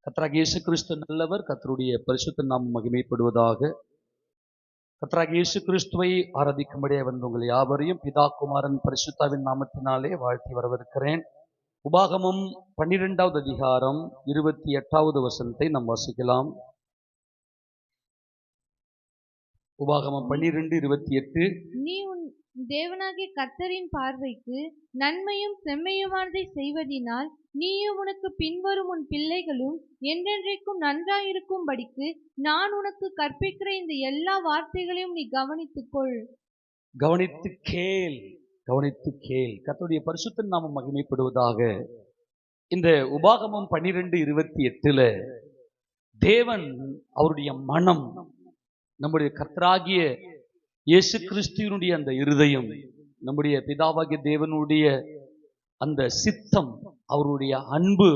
கர்த்தராகிய இயேசு கிறிஸ்து நல்லவர். கர்த்தருடைய பரிசுத்த நாமம் மகிமைப்படுவதாக. கர்த்தராகிய இயேசு கிறிஸ்துவை ஆராதிக்கும்படியே வந்த உங்கள் யாவரையும் பிதா குமாரன் பரிசுத்தாவின் நாமத்தினாலே வாழ்த்தி வரவேற்கிறேன். உபாகமம் 12வது அதிகாரம் 28வது வசனத்தை நாம் வாசிக்கலாம். உபாகமம் 12:28. நீ உன் தேவனாகிய கர்த்தரின் பார்வைக்கு நன்மையும் செம்மையுமானதை செய்வதினால் நீயும் உனக்கு பின்வரும் உன் பிள்ளைகளும் என்றென்றைக்கும் நன்றாயிருக்கும்படிக்கு நான் உனக்கு கற்பிக்கிற இந்த எல்லா வார்த்தைகளையும் நீ கவனித்துக்கொள். கவனித்து கேள், கவனித்து கேள். கர்த்தருடைய பரிசுத்த நாமம் மகிமைப்படுவதாக. இந்த உபாகமம் 12:28 தேவன் அவருடைய மனம், நம்முடைய கர்த்தராகிய இயேசு கிறிஸ்துவினுடைய அந்த இருதயம், நம்முடைய பிதாவாகிய தேவனுடைய அந்த சித்தம், அவருடைய அன்பு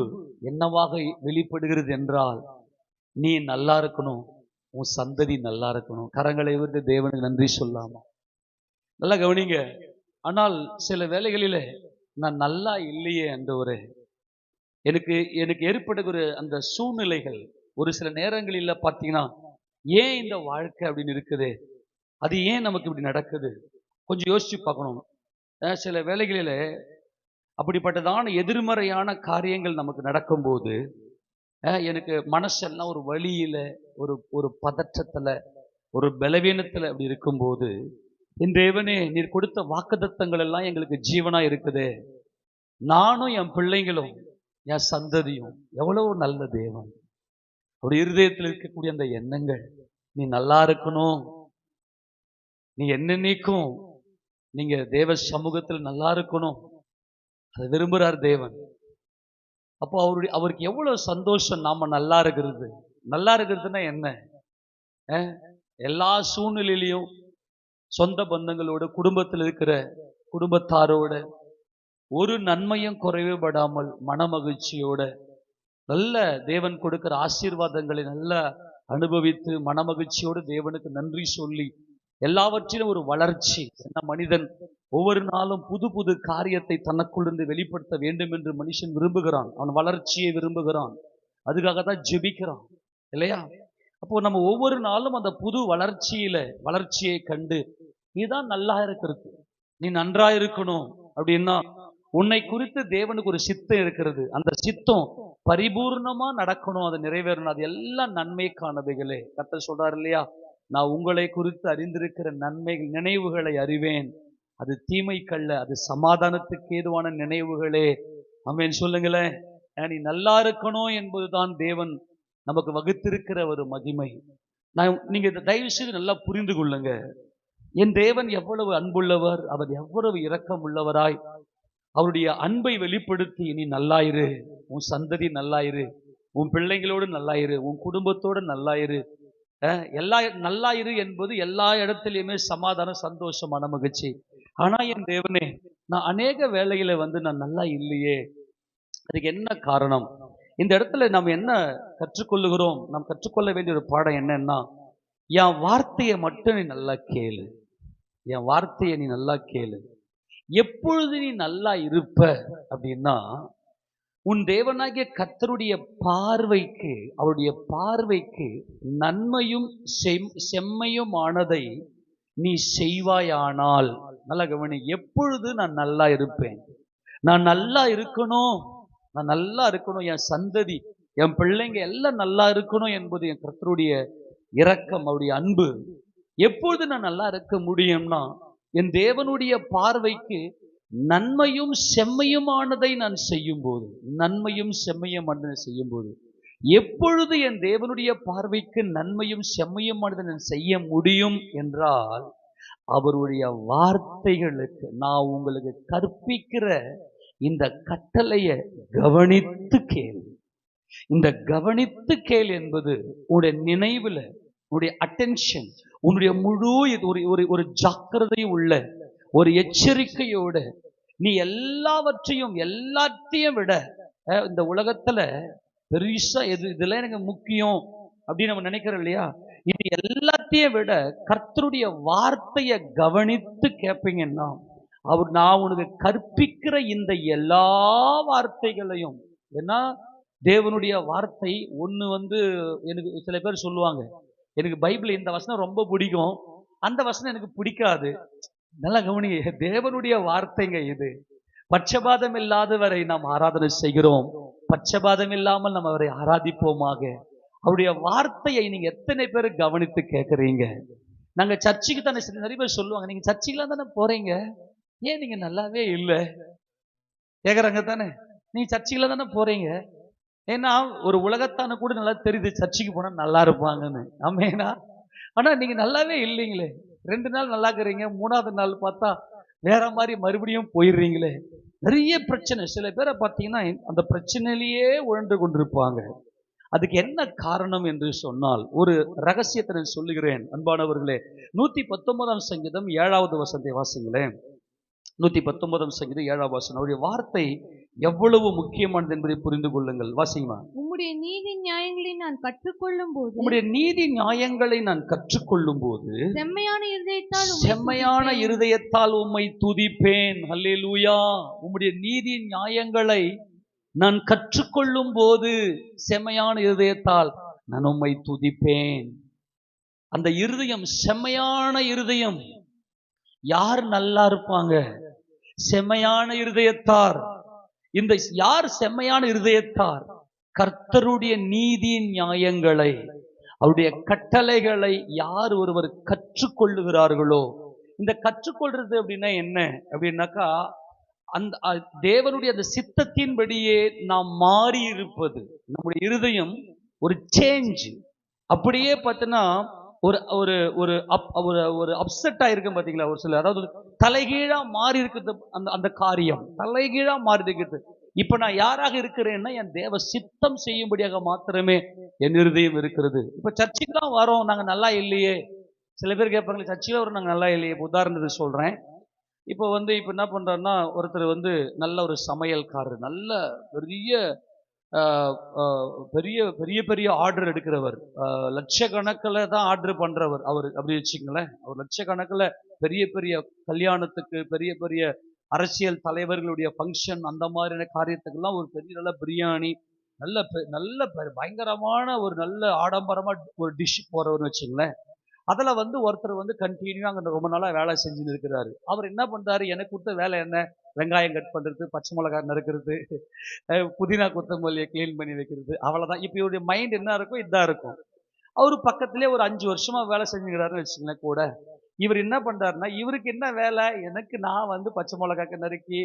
என்னவாக வெளிப்படுகிறது என்றால், நீ நல்லா இருக்கணும், உன் சந்ததி நல்லா இருக்கணும். கரங்களை விட்டு தேவனுக்கு நன்றி சொல்லாமா? நல்லா கவனிங்க. ஆனால் சில வேளைகளில நான் நல்லா இல்லையே ஆண்டவரே, எனக்கு ஏற்படுகிற அந்த சூழ்நிலைகள் ஒரு சில நேரங்களில் பார்த்தீங்கன்னா, ஏன் இந்த வாழ்க்கை அப்படின்னு இருக்குது, அது ஏன் நமக்கு இப்படி நடக்குது, கொஞ்சம் யோசிச்சு பார்க்கணும். சில வேளைகளில் அப்படிப்பட்டதான எதிர்மறையான காரியங்கள் நமக்கு நடக்கும்போது எனக்கு மனசெல்லாம் ஒரு வழியில, ஒரு பதற்றத்துல, ஒரு பலவீனத்துல அப்படி இருக்கும்போது, என் தேவனே நீர் கொடுத்த வாக்குத்தத்தங்கள் எல்லாம் எங்களுக்கு ஜீவனா இருக்குது, நானும் என் பிள்ளைங்களும் என் சந்ததியும் எவ்வளவு நல்ல தேவன். ஒரு இருதயத்தில் இருக்கக்கூடிய அந்த எண்ணங்கள், நீ நல்லா இருக்கணும், நீ என்னென்னைக்கும் நீங்க தேவ சமூகத்தில் நல்லா இருக்கணும், அதை விரும்புறார் தேவன். அப்போ அவருக்கு எவ்வளவு சந்தோஷம் நாம நல்லா இருக்கிறது. நல்லா இருக்கிறதுனா என்ன? எல்லா சூழ்நிலையிலையும் சொந்த பந்தங்களோட, குடும்பத்தில் இருக்கிற குடும்பத்தாரோட ஒரு நன்மையும் குறைவுபடாமல் மனமகிழ்ச்சியோட, நல்ல தேவன் கொடுக்கிற ஆசீர்வாதங்களை நல்லா அனுபவித்து மனமகிழ்ச்சியோடு தேவனுக்கு நன்றி சொல்லி, எல்லாவற்றிலும் ஒரு வளர்ச்சி. என்ன, மனிதன் ஒவ்வொரு நாளும் புது புது காரியத்தை தனக்குள்ளிருந்து வெளிப்படுத்த வேண்டும் என்று மனுஷன் விரும்புகிறான். அவன் வளர்ச்சியை விரும்புகிறான், அதுக்காக தான் ஜெபிக்கிறான், இல்லையா? அப்போ நம்ம ஒவ்வொரு நாளும் அந்த புது வளர்ச்சியை கண்டு, நீதான் நல்லா இருக்கிறது, நீ நன்றா இருக்கணும் அப்படின்னா, உன்னை குறித்து தேவனுக்கு ஒரு சித்தம் இருக்கிறது. அந்த சித்தம் பரிபூர்ணமா நடக்கணும், அது நிறைவேறணும். அது எல்லாம் நன்மைக்கானவைகளே. கர்த்தர் சொல்றாரு இல்லையா, நான் உங்களை குறித்து அறிந்திருக்கிற நன்மைகள் நினைவுகளை அறிவேன், அது தீமைக்கல்ல, அது சமாதானத்துக்கு ஏதுவான நினைவுகளே. ஆமென் சொல்லுங்களேன். நீ நல்லா இருக்கணும் என்பதுதான் தேவன் நமக்கு வகுத்திருக்கிற ஒரு மகிமை. நீங்க இதை தயவு செய்து நல்லா புரிந்து கொள்ளுங்க. என் தேவன் எவ்வளவு அன்புள்ளவர், அவர் எவ்வளவு இரக்கம் உள்ளவராய் அவருடைய அன்பை வெளிப்படுத்தி, நீ நல்லாயிரு, உன் சந்ததி நல்லாயிரு, உன் பிள்ளைங்களோடு நல்லாயிரு, உன் குடும்பத்தோடு நல்லாயிரு, நல்லாயிரு என்பது எல்லா இடத்துலையுமே சமாதானம், சந்தோஷமான மகிழ்ச்சி. ஆனா என் தேவனே, நான் அநேக வேளையில நான் நல்லா இல்லையே, அதுக்கு என்ன காரணம்? இந்த இடத்துல நாம் என்ன கற்றுக்கொள்ளுகிறோம்? நாம் கற்றுக்கொள்ள வேண்டிய ஒரு பாடம் என்னன்னா, என் வார்த்தையை மட்டும் நீ நல்லா கேளு, என் வார்த்தையை நீ நல்லா கேளு. எப்பொழுது நீ நல்லா இருப்ப அப்படின்னா, உன் தேவனாகிய கர்த்தருடைய பார்வைக்கு, அவருடைய பார்வைக்கு நன்மையும் செம்மையுமானதை நீ செய்வாயானால். நல்லா கவனி. எப்பொழுது நான் நல்லா இருப்பேன், நான் நல்லா இருக்கணும், நான் நல்லா இருக்கணும், என் சந்ததி, என் பிள்ளைங்க எல்லாம் நல்லா இருக்கணும் என்பது என் கர்த்தருடைய இரக்கம், அவருடைய அன்பு. எப்பொழுது நான் நல்லா இருக்க முடியும்னா, என் தேவனுடைய பார்வைக்கு நன்மையும் செம்மையுமானதை நான் செய்யும் போது, நன்மையும் செம்மையுமானதை செய்யும் போது. எப்பொழுது என் தேவனுடைய பார்வைக்கு நன்மையும் செம்மையுமானதை நான் செய்ய முடியும் என்றால், அவருடைய வார்த்தைகளுக்கு, நான் உங்களுக்கு கற்பிக்கிற இந்த கட்டளையை கவனித்து கேள். இந்த கவனித்து கேள் என்பது உன்னுடைய நினைவுல, உன்னுடைய அட்டென்ஷன், உன்னுடைய முழு ஒரு ஜாக்கிரதையும் உள்ள ஒரு எச்சரிக்கையோட நீ எல்லாத்தையும் விட, இந்த உலகத்துல பெருசா இதெல்லாம் எனக்கு முக்கியம் அப்படின்னு நம்ம நினைக்கிறோம் இல்லையா, இது எல்லாத்தையும் விட கர்த்தருடைய வார்த்தையை கவனித்து கேட்பீங்கன்னா, நான் உனக்கு கற்பிக்கிற இந்த எல்லா வார்த்தைகளையும், ஏன்னா தேவனுடைய வார்த்தை ஒன்று வந்து எனக்கு சில பேர் சொல்லுவாங்க, எனக்கு பைபிள் இந்த வசனம் ரொம்ப பிடிக்கும், அந்த வசனம் எனக்கு பிடிக்காது. நல்லா கவனி, தேவனுடைய வார்த்தைங்க இது. பட்சபாதம் இல்லாதவரை நாம் ஆராதனை செய்கிறோம், பட்சபாதம் இல்லாமல் நம்ம அவரை ஆராதிப்போமாக. அவருடைய வார்த்தையை நீங்க எத்தனை பேர் கவனித்து கேட்கறீங்க? நாங்க சர்ச்சுக்கு தானே, நிறைய பேர் சொல்லுவாங்க, நீங்க சர்ச்சுக்குலாம் தானே போறீங்க, ஏன் நீங்க நல்லாவே இல்லை கேக்குறாங்க தானே. நீங்க சர்ச்சுக்குல தானே போறீங்க, ஏன்னா ஒரு உலகத்தான கூட நல்லா தெரியுது சர்ச்சுக்கு போனா நல்லா இருப்பாங்கன்னு. ஆமேனா? ஆனா நீங்க நல்லாவே இல்லைங்களே. 2 நாள் நல்லா இருக்கிறீங்க, 3ஆவது நாள் பார்த்தா வேற மாதிரி மறுபடியும் போயிடுறீங்களே. நிறைய பிரச்சனை. சில பேரை பார்த்தீங்கன்னா அந்த பிரச்சனையிலேயே உழன்று கொண்டிருப்பாங்க. அதுக்கு என்ன காரணம் என்று சொன்னால், ஒரு ரகசியத்தை நான் சொல்லுகிறேன் அன்பானவர்களே. 119ஆம் சங்கீதம் 7வது வசனத்தை வாசிங்களேன். 119ஆம் சங்கீதம் 7வது வசனம். அவருடைய வார்த்தை எவ்வளவு முக்கியமானது என்பதை புரிந்து கொள்ளுங்கள். வாசிங்கம்மா. உம்முடைய நீதி நியாயங்களை நான் கற்றுக்கொள்ளும் போது, உம்முடைய நீதி நியாயங்களை நான் கற்றுக்கொள்ளும் போது, செம்மையான இருதயத்தால் உம்மை துதிப்பேன். அல்லேலூயா. உம்முடைய நீதி நியாயங்களை நான் கற்றுக்கொள்ளும் போது, செம்மையான இருதயத்தால் நான் உம்மை துதிப்பேன். அந்த இருதயம், செம்மையான இருதயம், யார் நல்லா இருப்பாங்க? செம்மையான இருதயத்தார். இந்த யார் செம்மையான இருதயத்தார்? கர்த்தருடைய நீதி நியாயங்களை, அவருடைய கட்டளைகளை யார் ஒருவர் கற்றுக்கொள்ளுகிறார்களோ. இந்த கற்றுக்கொள்றது அப்படின்னா என்ன அப்படின்னாக்கா, அந்த தேவனுடைய அந்த சித்தத்தின்படியே நாம் மாறி இருப்பது. நம்முடைய இருதயம் ஒரு சேஞ்ச். அப்படியே பார்த்தீங்கன்னா ஒரு ஒரு ஒரு ஒரு அப்செட் ஆயிருக்கும் பாத்தீங்களா ஒரு சில, அதாவது தலைகீழா மாறி இருக்குது. அந்த அந்த காரியம் தலைகீழா மாறி இருக்குது. இப்ப நான் யாராக இருக்கிறேன்னா, என் தேவ சித்தம் செய்யும்படியாக மாத்திரமே என் இருதயம் இருக்கிறது. இப்ப சர்ச்சுக்கு தான் வரோம், நாங்க நல்லா இல்லையே. சில பேர் கேட்பாங்க, சர்ச்சுல வரோம் நாங்க நல்லா இல்லையே. உதாரணத்துக்கு சொல்றேன். இப்போ இப்ப என்ன பண்றாருன்னா, ஒருத்தர் நல்ல ஒரு சமையல்காரர், நல்ல பெரிய பெரிய பெரிய பெரிய ஆர்டர் எடுக்கிறவர், லட்சக்கணக்கில் தான் ஆர்டர் பண்றவர் அவர். அப்படி வச்சுங்களேன், அவர் லட்சக்கணக்கில் பெரிய பெரிய கல்யாணத்துக்கு, பெரிய பெரிய அரசியல் தலைவர்களுடைய ஃபங்க்ஷன், அந்த மாதிரியான காரியத்துக்கெல்லாம் ஒரு பெரிய நல்ல பிரியாணி, நல்ல நல்ல பயங்கரமான ஒரு நல்ல ஆடம்பரமா ஒரு டிஷ் போறவர்னு வச்சுங்களேன். அதில் ஒருத்தர் கண்டினியூ அங்கே ரொம்ப நாளாக வேலை செஞ்சுன்னு இருக்கிறாரு. அவர் என்ன பண்ணுறாரு, எனக்கு கொடுத்த வேலை என்ன? வெங்காயம் கட் பண்ணுறது, பச்சை மிளகாய் நறுக்கிறது, புதினா கொத்தமல்லியை க்ளீன் பண்ணி வைக்கிறது, அவ்வளோதான். இப்போ இவருடைய மைண்ட் என்ன இருக்கும், இதாக இருக்கும். அவர் பக்கத்திலே ஒரு 5 வருஷமாக வேலை செஞ்சுக்கிறாருன்னு வச்சுங்களேன் கூட. இவர் என்ன பண்ணுறாருன்னா, இவருக்கு என்ன வேலை? எனக்கு நான் பச்சை மிளகாய்க்கு நறுக்கி,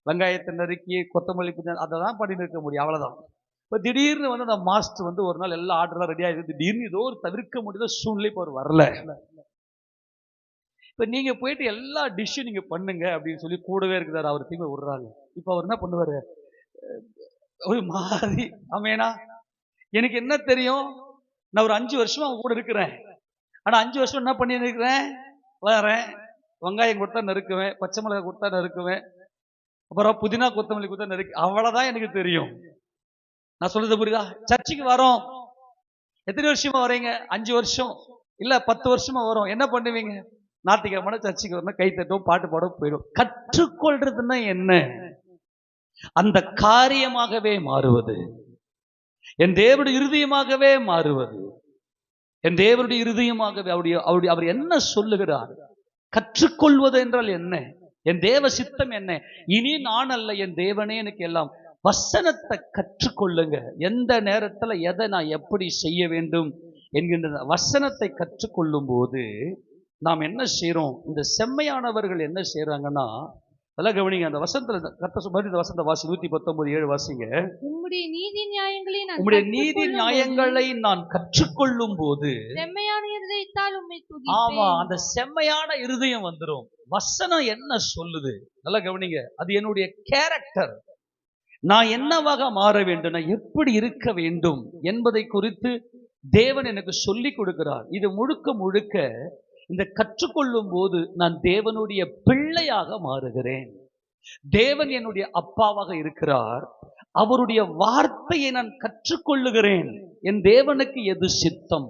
வெங்காயத்தை நறுக்கி, கொத்தமல்லி புதினா அதை தான் பண்ணிட்டு இருக்க முடியும், அவ்வளோதான். இப்போ திடீர்னு அந்த மாஸ்டர் ஒரு நாள் எல்லா ஆர்டர்லாம் ரெடி ஆகிடுது. திடீர்னு ஏதோ ஒரு தவிர்க்க முடியாத சூழ்நிலை இப்போ அவர் வரல. இப்போ நீங்க போயிட்டு எல்லா டிஷ்ஷும் நீங்க பண்ணுங்க அப்படின்னு சொல்லி கூடவே இருக்கிறாரு, அவர் தீமை விடுறாங்க. இப்போ அவர் என்ன பண்ணுவாரு, ஒரு மாதிரி, ஆமேனா? எனக்கு என்ன தெரியும், நான் ஒரு 5 வருஷமா அவங்க கூட இருக்கிறேன். ஆனா 5 வருஷம் என்ன பண்ணி இருக்கிறேன், வரேன், வெங்காயம் கொடுத்தா நறுக்குவேன், பச்சை மிளகாய் கொடுத்தா நறுக்குவேன், அப்புறம் புதினா கொத்தமல்லி கொடுத்தா நறுக்கு, அவ்வளவுதான் எனக்கு தெரியும். நான் சொல்றது புரியுதா? சர்ச்சுக்கு வரோம், எத்தனை வருஷமா வரீங்க? 5 வருஷம் இல்ல 10 வருஷமா வரோம். என்ன பண்ணுவீங்க? ஞாயிற்றுக்கிழமை சர்ச்சுக்கு வரணும், கை தட்டும், பாட்டு பாட போயிடும். கற்றுக்கொள்றதுன்னா என்ன? அந்த காரியமாகவே மாறுவது, என் தேவனுடைய இருதயமாகவே மாறுவது, என் தேவனுடைய இருதயமாகவே. அவர் என்ன சொல்லுகிறார்? கற்றுக்கொள்வது என்றால் என்ன? என் தேவ சித்தம் என்ன? இனி நான் அல்ல, என் தேவனே எனக்கு எல்லாம். வசனத்தை கற்றுக்கொள்ளுங்க. எந்த நேரத்துல எதை நான் எப்படி செய்ய வேண்டும் என்கின்ற வசனத்தை கற்றுக்கொள்ளும் போது நாம் என்ன செய்யறோம்? இந்த செம்மையானவர்கள் என்ன செய்யறாங்கன்னா, அதெல்லாம் கவனிங்க. அந்த வசனத்துல இந்த வசனத்தை வாசி, 119:7 வாசிங்க. உம்முடைய நீதி நியாயங்களை நான் கற்றுக்கொள்ளும் போது செம்மையான இருதயத்தால் உம்மை துதிப்பேன். ஆமா, அந்த செம்மையான இருதயம் வந்துரும். வசனம் என்ன சொல்லுது? நல்லா கவனிங்க. அது என்னுடைய கேரக்டர். நான் என்னவாக மாற வேண்டும், நான் எப்படி இருக்க வேண்டும் என்பதை குறித்து தேவன் எனக்கு சொல்லி கொடுக்கிறார். இது முழுக்க முழுக்க இந்த கற்றுக்கொள்ளும் போது நான் தேவனுடைய பிள்ளையாக மாறுகிறேன். தேவன் என்னுடைய அப்பாவாக இருக்கிறார். அவருடைய வார்த்தையை நான் கற்றுக்கொள்ளுகிறேன். என் தேவனுக்கு எது சித்தம்,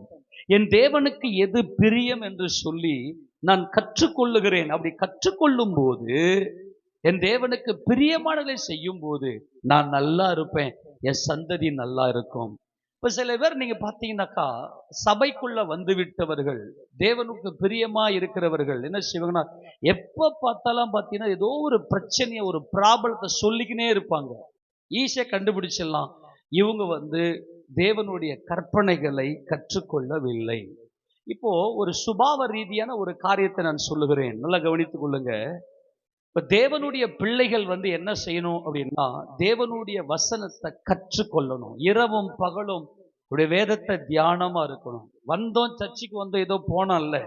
என் தேவனுக்கு எது பிரியம் என்று சொல்லி நான் கற்றுக்கொள்ளுகிறேன். அப்படி கற்றுக்கொள்ளும் போது, என் தேவனுக்கு பிரியமானதை செய்யும் போது நான் நல்லா இருப்பேன். என் சந்ததி நல்லா இருக்கும். இப்ப சில பேர் நீங்க பாத்தீங்கன்னாக்கா, சபைக்குள்ள வந்து விட்டவர்கள், தேவனுக்கு பிரியமா இருக்கிறவர்கள் என்ன செய்வாங்கன்னா, எப்ப பார்த்தாலும் பாத்தீங்கன்னா ஏதோ ஒரு பிரச்சனைய, ஒரு ப்ராப்ளத்தை சொல்லிக்கினே இருப்பாங்க. ஈஸியா கண்டுபிடிச்சிடலாம். இவங்க வந்து தேவனுடைய கற்பனைகளை கற்றுக்கொள்ளவில்லை. இப்போ ஒரு சுபாவ ரீதியான ஒரு காரியத்தை நான் சொல்லுகிறேன், நல்லா கவனித்துக் கொள்ளுங்க. இப்ப தேவனுடைய பிள்ளைகள் வந்து என்ன செய்யணும் அப்படின்னா, தேவனுடைய வசனத்தை கற்றுக்கொள்ளணும். இரவும் பகலும் உடைய வேதத்தை தியானமா இருக்கணும். வந்தோம் சர்ச்சுக்கு வந்தோம் ஏதோ போனோம் இல்ல.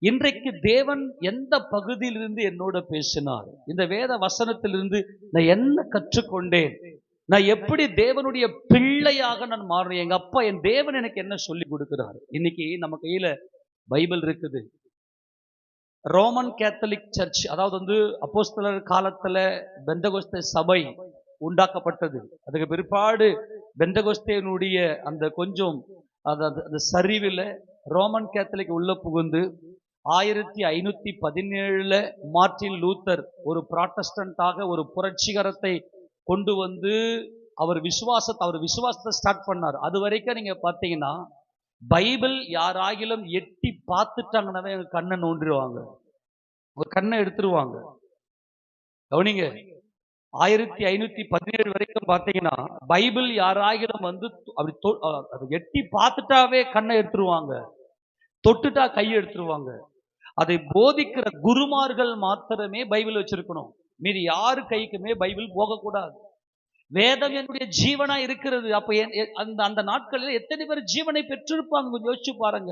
இன்றைக்கு தேவன் எந்த பகுதியிலிருந்து என்னோட பேசினார், இந்த வேத வசனத்திலிருந்து நான் என்ன கற்றுக்கொண்டேன், நான் எப்படி தேவனுடைய பிள்ளையாக நான் மாறினேன், எங்க அப்பா என் தேவன் எனக்கு என்ன சொல்லி கொடுக்கிறார். இன்னைக்கு நம்ம கையில பைபிள் இருக்குது. ரோமன் கேத்தலிக் சர்ச், அதாவது வந்து அப்போஸ்தலர் காலத்துல பெந்தகோஸ்தே சபை உண்டாக்கப்பட்டது. அதுக்கு பிற்பாடு பெந்தகோஸ்தேனுடைய அந்த கொஞ்சம் அந்த சரிவில் ரோமன் கேத்தலிக் உள்ள புகுந்து 1517 மார்ட்டின் லூத்தர் ஒரு புராட்டஸ்டன்டாக ஒரு புரட்சிகரத்தை கொண்டு வந்து அவர் விசுவாசத்தை ஸ்டார்ட் பண்ணார். அது வரைக்கும் நீங்க பார்த்தீங்கன்னா, பைபிள் யாராகிலும் எட்டி பார்த்துட்டாங்கன்னாவே எங்க கண்ணை நோண்டிடுவாங்க, உங்க கண்ணை எடுத்துருவாங்க. கவனிங்க, 1517 வரைக்கும் பார்த்தீங்கன்னா பைபிள் யாராகிலும் வந்து அப்படி எட்டி பார்த்துட்டாவே கண்ணை எடுத்துருவாங்க, தொட்டுட்டா கையை எடுத்துருவாங்க. அதை போதிக்கிற குருமார்கள் மாத்திரமே பைபிள் வச்சிருக்கணும், மீறி யாரு கைக்குமே பைபிள் போகக்கூடாது. வேதம் என்னுடைய ஜீவனா இருக்கிறது. அப்ப அந்த நாட்களில் எத்தனை பேர் ஜீவனை பெற்றிருப்பாங்க கொஞ்சம் யோசிச்சு பாருங்க.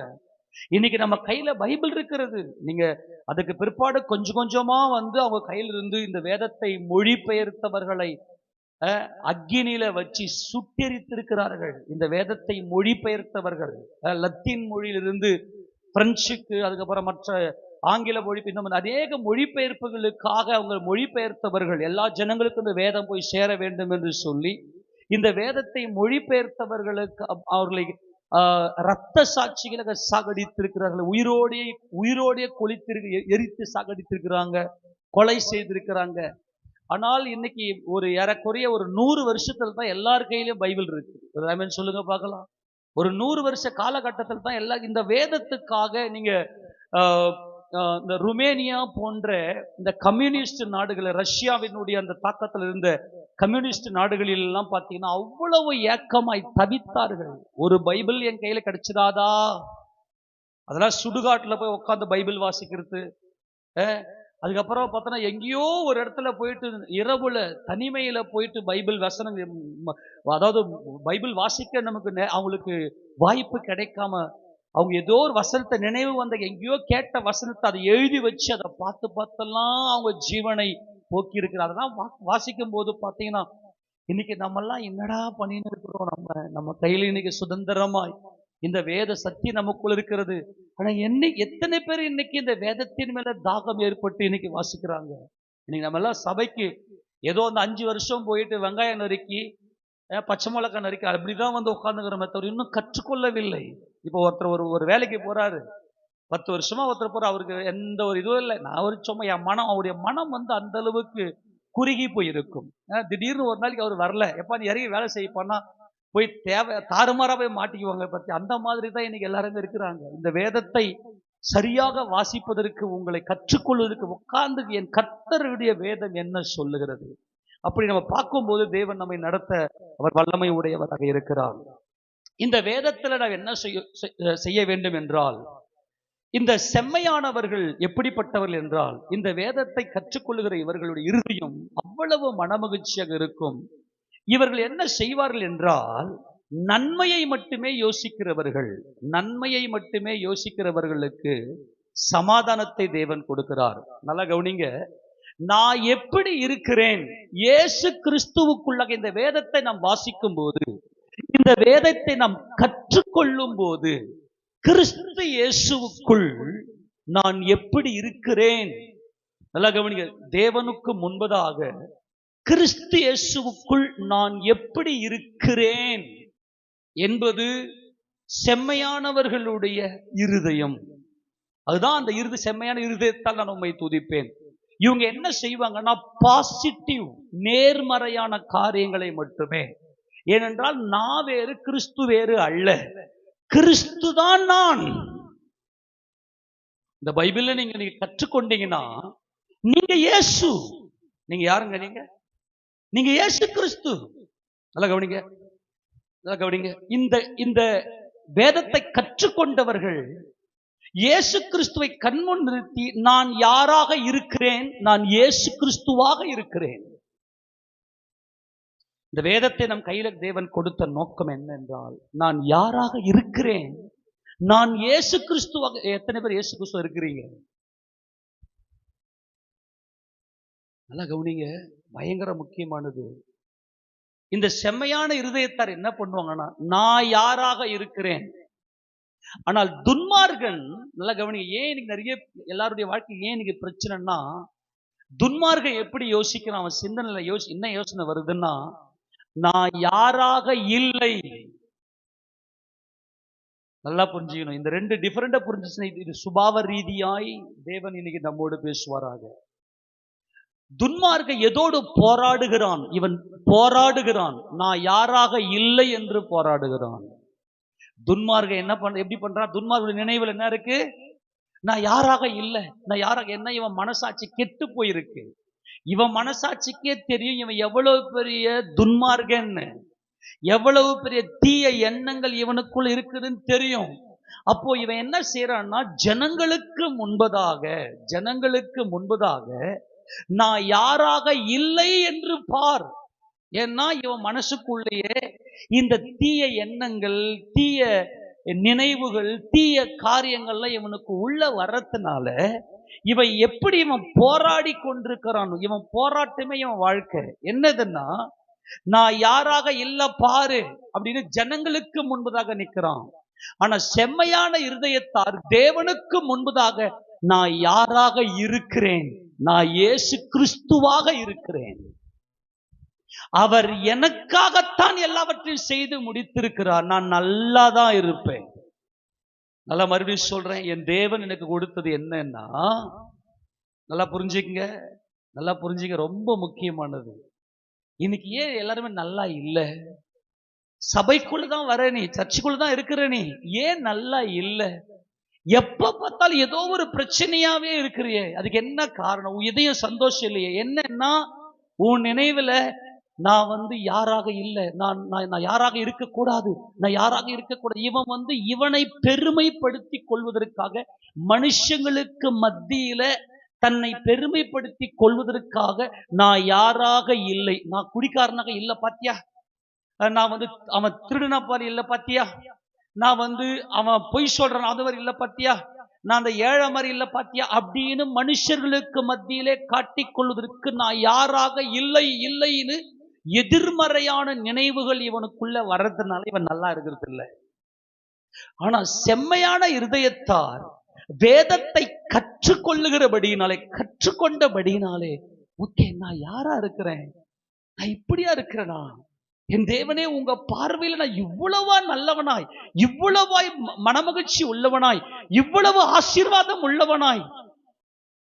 இன்னைக்கு நம்ம கையில பைபிள் இருக்கிறது. நீங்க அதுக்கு பிற்பாடு கொஞ்சம் கொஞ்சமா வந்து அவங்க கையில இருந்து இந்த வேதத்தை மொழிபெயர்த்தவர்களை அக்கினியில வச்சு சுட்டெரித்திருக்கிறார்கள். இந்த வேதத்தை மொழிபெயர்த்தவர்கள் லத்தீன் மொழியிலிருந்து பிரெஞ்சுக்கு, அதுக்கப்புறம் மற்ற ஆங்கில மொழி, இன்னும் அநேக மொழிபெயர்ப்புகளுக்காக அவங்க மொழிபெயர்த்தவர்கள். எல்லா ஜனங்களுக்கும் இந்த வேதம் போய் சேர வேண்டும் என்று சொல்லி இந்த வேதத்தை மொழிபெயர்த்தவர்களுக்கு அவர்களை இரத்த சாட்சிகளை சாகடித்திருக்கிறார்கள். உயிரோடைய எரித்து சாகடித்திருக்கிறாங்க, கொலை செய்திருக்கிறாங்க. ஆனால் இன்னைக்கு ஒரு ஏறக்குறைய ஒரு 100 வருஷத்துல தான் எல்லார் கையிலும் பைபிள் இருக்கு. சொல்லுங்க பார்க்கலாம். ஒரு 100 வருஷ காலகட்டத்தில் தான் எல்லா இந்த வேதத்துக்காக நீங்க இந்த ருமேனியா போன்ற இந்த கம்யூனிஸ்ட் நாடுகள், ரஷ்யாவினுடைய அந்த தாக்கத்தில் இருந்த கம்யூனிஸ்ட் நாடுகளில் எல்லாம் பார்த்தீங்கன்னா அவ்வளவு ஏக்கமாய் தவித்தார்கள். ஒரு பைபிள் என் கையில கிடைச்சிடாதா, அதெல்லாம் சுடுகாட்டுல போய் உட்காந்து பைபிள் வாசிக்கிறது. அதுக்கப்புறம் பார்த்தோன்னா எங்கேயோ ஒரு இடத்துல போயிட்டு இரவுல தனிமையில போயிட்டு பைபிள் வசனம், அதாவது பைபிள் வாசிக்க நமக்கு அவங்களுக்கு வாய்ப்பு கிடைக்காம அவங்க ஏதோ ஒரு வசனத்தை நினைவு வந்த எங்கேயோ கேட்ட வசனத்தை அதை எழுதி வச்சு அதை பார்த்தெல்லாம் அவங்க ஜீவனை போக்கி இருக்கிற. அதெல்லாம் வாசிக்கும் போது பார்த்தீங்கன்னா இன்னைக்கு நம்மெல்லாம் என்னடா பண்ணின்னு இருக்கிறோம். நம்ம கையில இன்னைக்கு சுதந்திரமாய் இந்த வேத சக்தி நமக்குள்ள இருக்கிறது. ஆனா எத்தனை பேர் இன்னைக்கு இந்த வேதத்தின் மேல தாகம் ஏற்பட்டு இன்னைக்கு வாசிக்கிறாங்க. இன்னைக்கு நம்ம எல்லாம் சபைக்கு ஏதோ அந்த 5 வருஷம் போயிட்டு வெங்காயம் நறுக்கி பச்சை மிளகாய் நறுக்கி அப்படிதான் வந்து உட்காந்துக்கிறோமே தவிர இன்னும் கற்றுக்கொள்ளவில்லை. இப்போ ஒருத்தர் ஒரு வேலைக்கு போறாரு, 10 வருஷமா ஒருத்தர் போற, அவருக்கு எந்த ஒரு இதுவும் இல்லை. நான் ஒரு சும்மா என் மனம், அவருடைய மனம் வந்து அந்த அளவுக்கு குறுகி போயிருக்கும். திடீர்னு ஒரு நாளைக்கு அவர் வரல, எப்ப நீ இறங்கி வேலை செய்யப்பான்னா போய் தாறுமாறா போய் மாட்டிக்குவாங்க. பத்தி அந்த மாதிரி தான் இன்னைக்கு எல்லாருமே இருக்கிறாங்க. இந்த வேதத்தை சரியாக வாசிப்பதற்கு, உங்களை கற்றுக்கொள்வதற்கு உட்கார்ந்து என் கர்த்தருடைய வேதம் என்ன சொல்லுகிறது, அப்படி நம்ம பார்க்கும்போது தேவன் நம்மை நடத்த அவர் வல்லமை உடையவராக இருக்கிறார். இந்த வேதத்துல நாம் என்ன செய்ய வேண்டும் என்றால், இந்த செம்மையானவர்கள் எப்படிப்பட்டவர்கள் என்றால், இந்த வேதத்தை கற்றுக்கொள்ளுகிற இவர்களுடைய இருதயம் அவ்வளவு மனமகிழ்ச்சியாக இருக்கும். இவர்கள் என்ன செய்வார்கள் என்றால், நன்மையை மட்டுமே யோசிக்கிறவர்கள். நன்மையை மட்டுமே யோசிக்கிறவர்களுக்கு சமாதானத்தை தேவன் கொடுக்கிறார். நல்லா கவனிங்க, நான் எப்படி இருக்கிறேன், இயேசு கிறிஸ்துவுக்குள்ளாக இந்த வேதத்தை நாம் வாசிக்கும் போது, இந்த வேதத்தை நாம் கற்றுக்கொள்ளும் போது, கிறிஸ்து இயேசுவுக்குள் நான் எப்படி இருக்கிறேன், நல்லா கவனிங்க, தேவனுக்கு முன்பதாக கிறிஸ்து இயேசுவுக்குள் நான் எப்படி இருக்கிறேன் என்பது செம்மையானவர்களுடைய இருதயம். அதுதான் அந்த செம்மையான இருதயத்தால் நான் உம்மை துதிப்பேன். இவங்க என்ன செய்வாங்கன்னா, பாசிட்டிவ் நேர்மறையான காரியங்களை மட்டுமே, ஏனென்றால் நான் வேறு கிறிஸ்து வேறு அல்ல, கிறிஸ்து தான் நான். இந்த பைபிள்ல நீங்க கற்றுக்கொண்டீங்கன்னா நீங்க இயேசு. நீங்க யாருங்க? நீங்க இயேசு கிறிஸ்து. நல்லா கவனிங்க, நல்லா கவனிங்க. இந்த வேதத்தை கற்றுக்கொண்டவர்கள் இயேசு கிறிஸ்துவை கண்முன் நிறுத்தி நான் யாராக இருக்கிறேன், நான் இயேசு கிறிஸ்துவாக இருக்கிறேன். இந்த வேதத்தை நம் கையில தேவன் கொடுத்த நோக்கம் என்ன என்றால், நான் யாராக இருக்கிறேன், நான் இயேசு கிறிஸ்துவாக. எத்தனை பேர் இயேசு கிறிஸ்துவ இருக்கிறீங்க? நல்லா கவனிங்க, பயங்கர முக்கியமானது. இந்த செம்மையான இருதயத்தார் என்ன பண்ணுவாங்கன்னா, நான் யாராக இருக்கிறேன். ஆனால் துன்மார்கன், நல்லா கவனிங்க, ஏன் இன்னைக்கு நிறைய எல்லாருடைய வாழ்க்கை ஏன் இன்னைக்கு பிரச்சனைனா, துன்மார்கன் எப்படி யோசிக்கிறான், அவன் சிந்தனையில என்ன யோசனை வருதுன்னா, நான் யாராக இல்லை. நல்லா புரிஞ்சுக்கணும். இந்த ரெண்டு டிஃபரெண்டா புரிஞ்சுச்சுன்னா இது சுபாவ ரீதியாய் தேவன் இன்னைக்கு நம்மோடு பேசுவாராக. துன்மார்க்க எதோடு போராடுகிறான்? இவன் போராடுகிறான், நான் யாராக இல்லை என்று போராடுகிறான். துன்மார்க்க என்ன எப்படி பண்றான்? துன்மார்க்க நினைவில் என்ன இருக்கு? நான் யாராக இல்லை, நான் யாராக என்ன. இவன் மனசாட்சி கெட்டு போயிருக்கு. இவன் மனசாட்சிக்கே தெரியும் இவன் எவ்வளவு பெரிய துன்மார்க்கன்னு, எவ்வளவு பெரிய தீய எண்ணங்கள் இவனுக்குள்ள இருக்குதுன்னு தெரியும். அப்போ இவன் என்ன செய்யறான்னா, ஜனங்களுக்கு முன்பதாக நான் யாராக இல்லை என்று பார். ஏன்னா இவன் மனசுக்குள்ளேயே இந்த தீய எண்ணங்கள், தீய நினைவுகள், தீய காரியங்கள்ல இவனுக்கு உள்ள வர்றதுனால இவன் எப்படி இவன் போராடி கொண்டிருக்கிறான். இவன் போராட்டமே இவன் வாழ்க்கை. என்னதுன்னா, நான் யாராக இல்ல பாரு அப்படின்னு ஜனங்களுக்கு முன்பதாக நிற்கிறான். ஆனா செம்மையான இருதயத்தார் தேவனுக்கு முன்பதாக நான் யாராக இருக்கிறேன், நான் இயேசு கிறிஸ்துவாக இருக்கிறேன். அவர் எனக்காகத்தான் எல்லாவற்றையும் செய்து முடித்திருக்கிறார். நான் நல்லா தான் இருப்பேன். நல்லா மறுபடியும் சொல்றேன், என் தேவன் எனக்கு கொடுத்தது என்னன்னா, நல்லா புரிஞ்சுங்க, நல்லா புரிஞ்சுங்க, ரொம்ப முக்கியமானது. இன்னைக்கு ஏன் எல்லாருமே நல்லா இல்லை? சபைக்குள்ளதான் வர நீ, சர்ச்சுக்குள்ளதான் இருக்கிற நீ, ஏன் நல்லா இல்லை? எப்ப பார்த்தாலும் ஏதோ ஒரு பிரச்சனையாவே இருக்கிறியே, அதுக்கு என்ன காரணம்? இதயம் சந்தோஷம் இல்லையே. என்னன்னா, உன் நினைவுல நான் யாராக இல்லை, நான் யாராக இருக்கக்கூடாது, நான் யாராக இருக்கக்கூடாது. இவன் இவனை பெருமைப்படுத்தி கொள்வதற்காக, மனுஷங்களுக்கு மத்தியில தன்னை பெருமைப்படுத்தி கொள்வதற்காக நான் யாராக இல்லை, நான் குடிக்காரனாக இல்லை பாத்தியா, நான் அவன் திருடின பாரு இல்லை பாத்தியா, நான் அவன் பொய் சொல்றான் அது மாதிரி இல்லை பாத்தியா, நான் அந்த ஏழை மாதிரி இல்லை பாத்தியா அப்படின்னு மனுஷர்களுக்கு மத்தியிலே காட்டிக் கொள்வதற்கு நான் யாராக இல்லை இல்லைன்னு எதிர்மறையான நினைவுகள் இவனுக்குள்ள வர்றதுனால இவன் நல்லா இருக்கிறது இல்லை. ஆனா செம்மையான இருதயத்தார் வேதத்தை கற்றுக்கொண்டபடியினாலே ஓகே, நான் யாரா இருக்கிறேன், நான் இப்படியா இருக்கிறேனா, என் தேவனே உங்க பார்வையில நான் இவ்வளவா நல்லவனாய், இவ்வளவாய் மனமகிழ்ச்சி உள்ளவனாய், இவ்வளவு ஆசீர்வாதம் உள்ளவனாய்,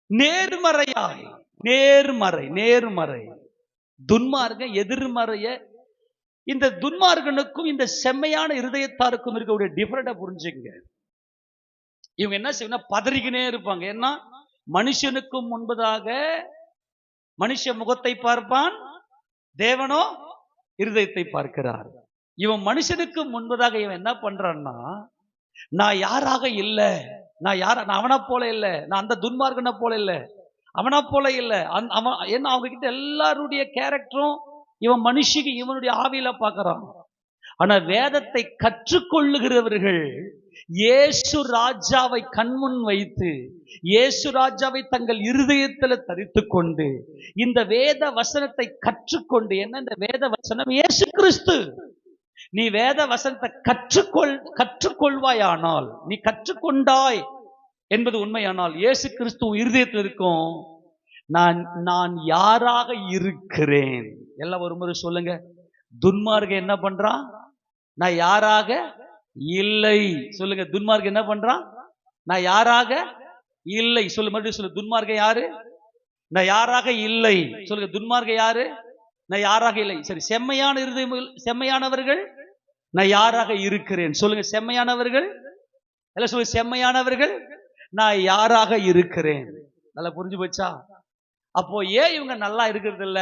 நேர்மறையாய், நேர்மறை துன்மார்க்க எதிர்மறைய. இந்த துன்மார்கனுக்கும் இந்த செம்மையான இருதயத்தாருக்கும் இருக்கக்கூடிய டிஃபரெண்டா புரிஞ்சுங்க. இவங்க என்ன செய்யணும், பதறிக்கினே இருப்பாங்க. ஏன்னா மனுஷனுக்கு முன்பதாக மனுஷ முகத்தை பார்ப்பான், தேவனோ இருதயத்தை பார்க்கிறார். இவன் மனுஷனுக்கு முன்பதாக இவன் என்ன பண்றான்னா, நான் யாராக இல்லை, நான் அவனை போல இல்லை, நான் அந்த துன்மார்கனை போல இல்லை, அவனை போல இல்லை, அவன் என்ன அவங்க கிட்ட எல்லாருடைய கேரக்டரும் இவன் மனுஷிக்கு இவனுடைய ஆவியில பார்க்கறான். ஆனா வேதத்தை கற்றுக்கொள்ளுகிறவர்கள் இயேசு ராஜாவை கண்முன் வைத்து, இயேசு ராஜாவை தங்கள் இருதயத்தில் தரித்து கொண்டு இந்த வேத வசனத்தை கற்றுக்கொண்டு, என்ன இந்த வேத வசனம் இயேசு கிறிஸ்து, நீ வேத வசனத்தை கற்றுக்கொள்வாயானால், நீ கற்றுக்கொண்டாய் என்பது உண்மையானால் இயேசு கிறிஸ்து இருதயத்தில் இருக்கும். நான் யாராக இருக்கிறேன். எல்லாம் ஒரு முறை சொல்லுங்க. துன்மார்க்க என்ன பண்றான்? நான் யாராக இல்லை. சொல்லுங்க, துன்மார்க்க என்ன பண்றான்? நான் யாராக இல்லை. சொல்லு, மறுபடியும் சொல்லு. துன்மார்க்க யாரு? நான் யாராக இல்லை. சொல்லுங்க, துன்மார்க்க யாரு? நான் யாராக இல்லை. சரி, செம்மையான இருதயம் செம்மையானவர்கள் நான் யாராக இருக்கிறேன் சொல்லுங்க. செம்மையானவர்கள் எல்லாம் சொல்லுங்க. செம்மையானவர்கள் நான் யாராக இருக்கிறேன். நல்லா புரிஞ்சு போச்சா? அப்போ ஏன் இவங்க நல்லா இருக்கிறது இல்ல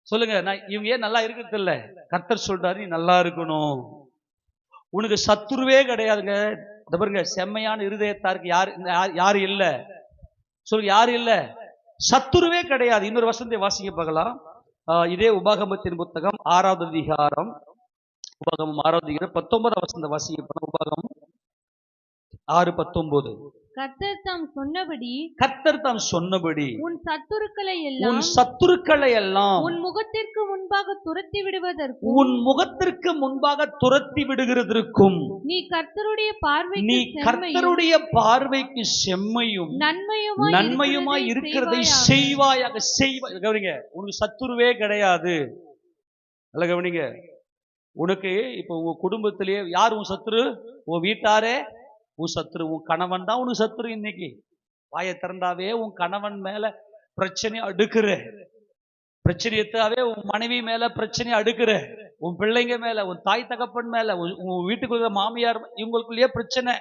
சொல்லுங்க. இவங்க ஏன் நல்லா இருக்கிறது இல்ல? கர்த்தர் சொல்றாரு, நீ நல்லா இருக்கணும். உனக்கு சத்துருவே கிடையாதுங்க. பாருங்க, செம்மையான இருதயத்தாருக்கு யாரு இல்ல சொல்லுங்க. யாரு இல்ல? சத்துருவே கிடையாது. இன்னொரு வசனத்தை வாசிக்க பார்க்கலாம். இதே உபாகமத்தின் புத்தகம் 6வது அதிகாரம், உபாகமம் 6வது அதிகாரம் 19வது வசனத்தை வாசிக்க போனா, உபாகமம் 6:19. கர்த்தர் தாம் சொன்னபடி உன் சத்துருக்களை எல்லாம் உன் முகத்திற்கு முன்பாக துரத்தி விடுகிறதற்கும் நீ கர்த்தருடைய பார்வைக்கு செம்மையும் நன்மையுமாய் இருக்கிறதை செய்வாயாக. கவனிங்க, உனக்கு சத்துருவே கிடையாது. நல்ல கவனிங்க. உனக்கு இப்ப உங்க குடும்பத்திலேயே யார் உன் சத்துரு? உன் வீட்டாரே உன் சத்துரு. உன் கணவன் தான் உனக்கு சத்துரு. இன்னைக்கு வாயை திறந்தாவே உன் கணவன் மேல பிரச்சனை அடுக்குற, பிரச்சனையத்தாவே உன் மனைவி மேல பிரச்சனை அடுக்குற, உன் பிள்ளைங்க மேல, உன் தாய் தகப்பன் மேல, உன் வீட்டுக்குள்ள மாமியார், இவங்களுக்குள்ளேயே பிரச்சனை.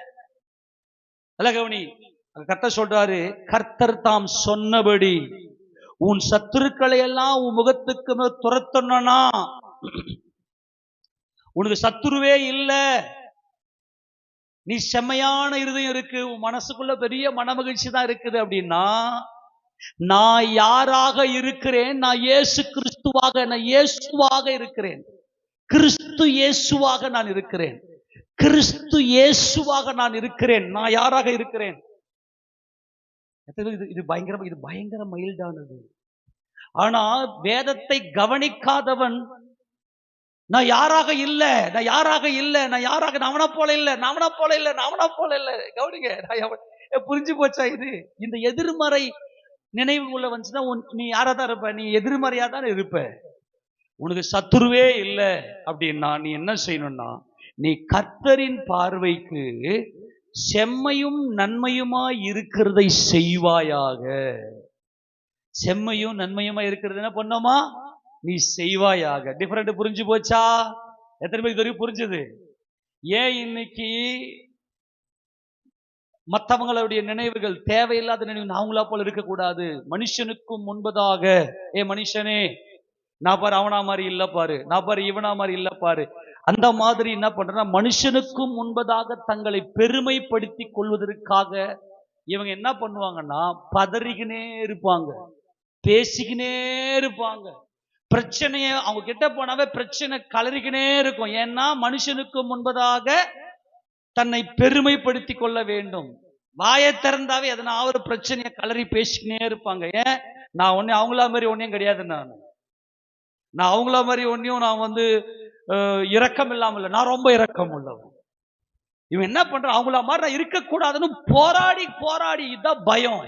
அல்ல கவனி, கர்த்தர் சொல்றாரு, கர்த்தர் தாம் சொன்னபடி உன் சத்துருக்களை எல்லாம் உன் முகத்துக்கு துரத்தணும்னா உனக்கு சத்துருவே இல்ல. நீ செம்மையான இருதயம் இருக்கு, உன் மனசுக்குள்ள பெரிய மனமகிழ்ச்சி தான் இருக்குது அப்படின்னா, நான் யாராக இருக்கிறேன்? நான் இயேசு கிறிஸ்துவாக, நான் இயேசுவாக இருக்கிறேன். கிறிஸ்து இயேசுவாக நான் இருக்கிறேன். கிறிஸ்து இயேசுவாக நான் இருக்கிறேன். நான் யாராக இருக்கிறேன்? இது பயங்கர மைல்டானது. ஆனா வேதத்தை கவனிக்காதவன் நான் யாராக இல்ல, நான் யாராக இல்ல, நான் யாராக, அவனை போல இல்ல, அவனை போல இல்ல, அவனை போல இல்ல. கவனிங்க, புரிஞ்சு போச்சா? இது இந்த எதிர்மறை நினைவுக்குள்ள வந்துச்சுன்னா நீ யாரா தான் இருப்ப? நீ எதிர்மறையா தான் இருப்ப. உனக்கு சத்துருவே இல்லை அப்படின்னா நீ என்ன செய்யணும்னா, நீ கர்த்தரின் பார்வைக்கு செம்மையும் நன்மையுமாய் இருக்கிறதை செய்வாயாக. செம்மையும் நன்மையுமா இருக்கிறது என்ன பண்ணோமா? நீ செய்வாயாக. டிஃபரெண்ட் புரிஞ்சு போச்சா? எத்தனை பேருக்கு தெரியும் புரிஞ்சது? ஏன் இன்னைக்கு மற்றவங்களுடைய நினைவுகள் தேவையில்லாத நினைவு அவங்களா போல இருக்கக்கூடாது? மனுஷனுக்கும் முன்பதாக, மனுஷனே நான் பாரு அவனா மாதிரி இல்ல பாரு, நான் பாரு இவனா மாதிரி இல்ல பாரு, அந்த மாதிரி என்ன பண்றா, மனுஷனுக்கும் முன்பதாக தங்களை பெருமைப்படுத்தி கொள்வதற்காக இவங்க என்ன பண்ணுவாங்கன்னா, பதறிக்கினே இருப்பாங்க, பேசிக்கினே இருப்பாங்க. பிரச்சனைய அவங்க கிட்ட போனாவே பிரச்சனை கலறிக்கினே இருக்கும். ஏன்னா மனுஷனுக்கு முன்பதாக தன்னை பெருமைப்படுத்தி கொள்ள வேண்டும். வாயை திறந்தாவே எதனா ஒரு பிரச்சனையை கலறி பேசிக்கினே இருப்பாங்க. ஏன்? நான் ஒன்னே அவங்களா மாதிரி ஒன்னையும் கிடையாது, நான் அவங்களா மாதிரி ஒன்னையும் நான் இரக்கம் இல்லாம இல்லை, நான் ரொம்ப இரக்கம் உள்ளவன். இவன் என்ன பண்ற, அவங்களா மாதிரி நான் இருக்கக்கூடாதுன்னு போராடி போராடி, இதுதான் பயம்.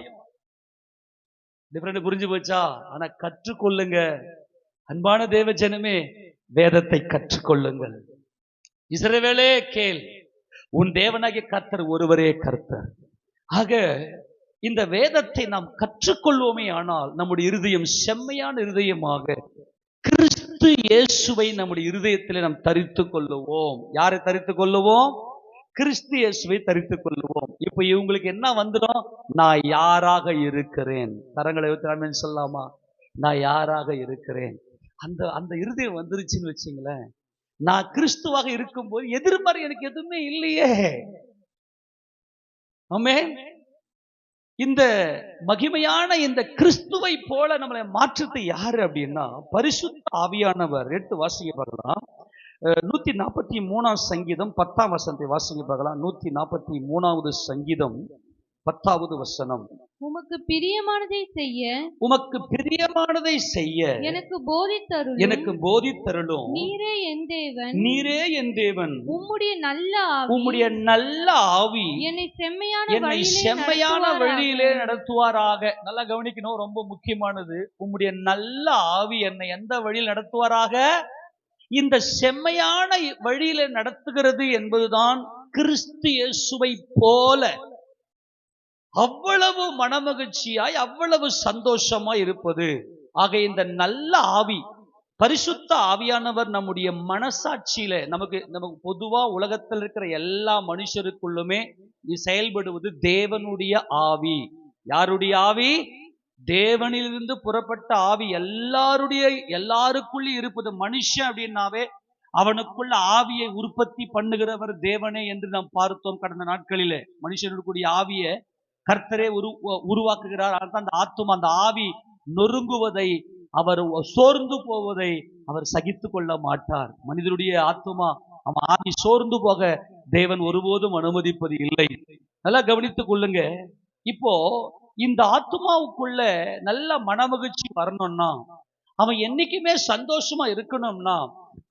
டிஃபரெண்ட் புரிஞ்சு போச்சா? ஆனா கற்றுக்கொள்ளுங்க அன்பான தேவ ஜனமே, வேதத்தை கற்றுக்கொள்ளுங்கள். இஸ்ரவேலே கேள், உன் தேவனாகிய கர்த்தர் ஒருவரே கர்த்தர். ஆக இந்த வேதத்தை நாம் கற்றுக்கொள்வோமே ஆனால் நம்முடைய இருதயம் செம்மையான இருதயமாக கிறிஸ்து இயேசுவை நம்முடைய இருதயத்திலே நாம் தரித்துக் கொள்ளுவோம். யாரை தரித்துக் கொள்ளுவோம்? கிறிஸ்து இயேசுவை தரித்துக் கொள்ளுவோம். இப்ப இவங்களுக்கு என்ன வந்துடும்? நான் யாராக இருக்கிறேன். கரங்களை வைத்து சொல்லாமா? நான் யாராக இருக்கிறேன். அந்த இருதயம் வந்துருச்சுன்னு வச்சுங்களேன், நான் கிறிஸ்துவாக இருக்கும்போது எதிர்மறை எனக்கு எதுவுமே இல்லையே. ஆமென். இந்த மகிமையான இந்த கிறிஸ்துவை போல நம்மளை மாற்றத்தை யாரு அப்படின்னா பரிசுத்த ஆவியானவர். எடுத்து வாசிக்க பார்க்கலாம். 143 சங்கீதம் 10ஆம் வசனத்தை வாசிக்க பார்க்கலாம். 143வது சங்கீதம் 10வது வசனம். உமக்கு பிரியமானதை செய்ய எனக்கு போதித்தருளும். நீரே என் தேவன். உம்முடைய நல்ல ஆவி என்னை செம்மையான வழியிலே நடத்துவாராக. நல்லா கவனிக்கணும், ரொம்ப முக்கியமானது. உம்முடைய நல்ல ஆவி என்னை எந்த வழியில் நடத்துவாராக? இந்த செம்மையான வழியிலே நடத்துகிறது என்பதுதான் கிறிஸ்து இயேசுவை போல அவ்வளவு மனமகிழ்ச்சியாய், அவ்வளவு சந்தோஷமாய் இருப்பது. ஆக இந்த நல்ல ஆவி, பரிசுத்த ஆவியானவர் நம்முடைய மனசாட்சியில நமக்கு பொதுவா உலகத்தில் இருக்கிற எல்லா மனுஷருக்குள்ளுமே செயல்படுவது தேவனுடைய ஆவி. யாருடைய ஆவி? தேவனிலிருந்து புறப்பட்ட ஆவி. எல்லாருக்குள்ளே இருப்பது. மனுஷன் அப்படின்னாவே அவனுக்குள்ள ஆவியை உற்பத்தி பண்ணுகிறவர் தேவனே என்று நாம் பார்த்தோம் கடந்த நாட்களிலே. மனுஷனுடைய ஆவியை கர்த்தரே உருவாக்குகிறார். அந்த ஆத்துமா, அந்த ஆவி நொறுங்குவதை, அவர் சோர்ந்து போவதை அவர் சகித்து கொள்ள மாட்டார். மனிதனுடைய ஆத்துமா, அவன் ஆவி சோர்ந்து போக தேவன் ஒருபோதும் அனுமதிப்பது இல்லை. நல்லா கவனித்துக் கொள்ளுங்க. இப்போ இந்த ஆத்துமாவுக்குள்ள நல்ல மனமகிழ்ச்சி வரணும்னா, அவன் என்னைக்குமே சந்தோஷமா இருக்கணும்னா,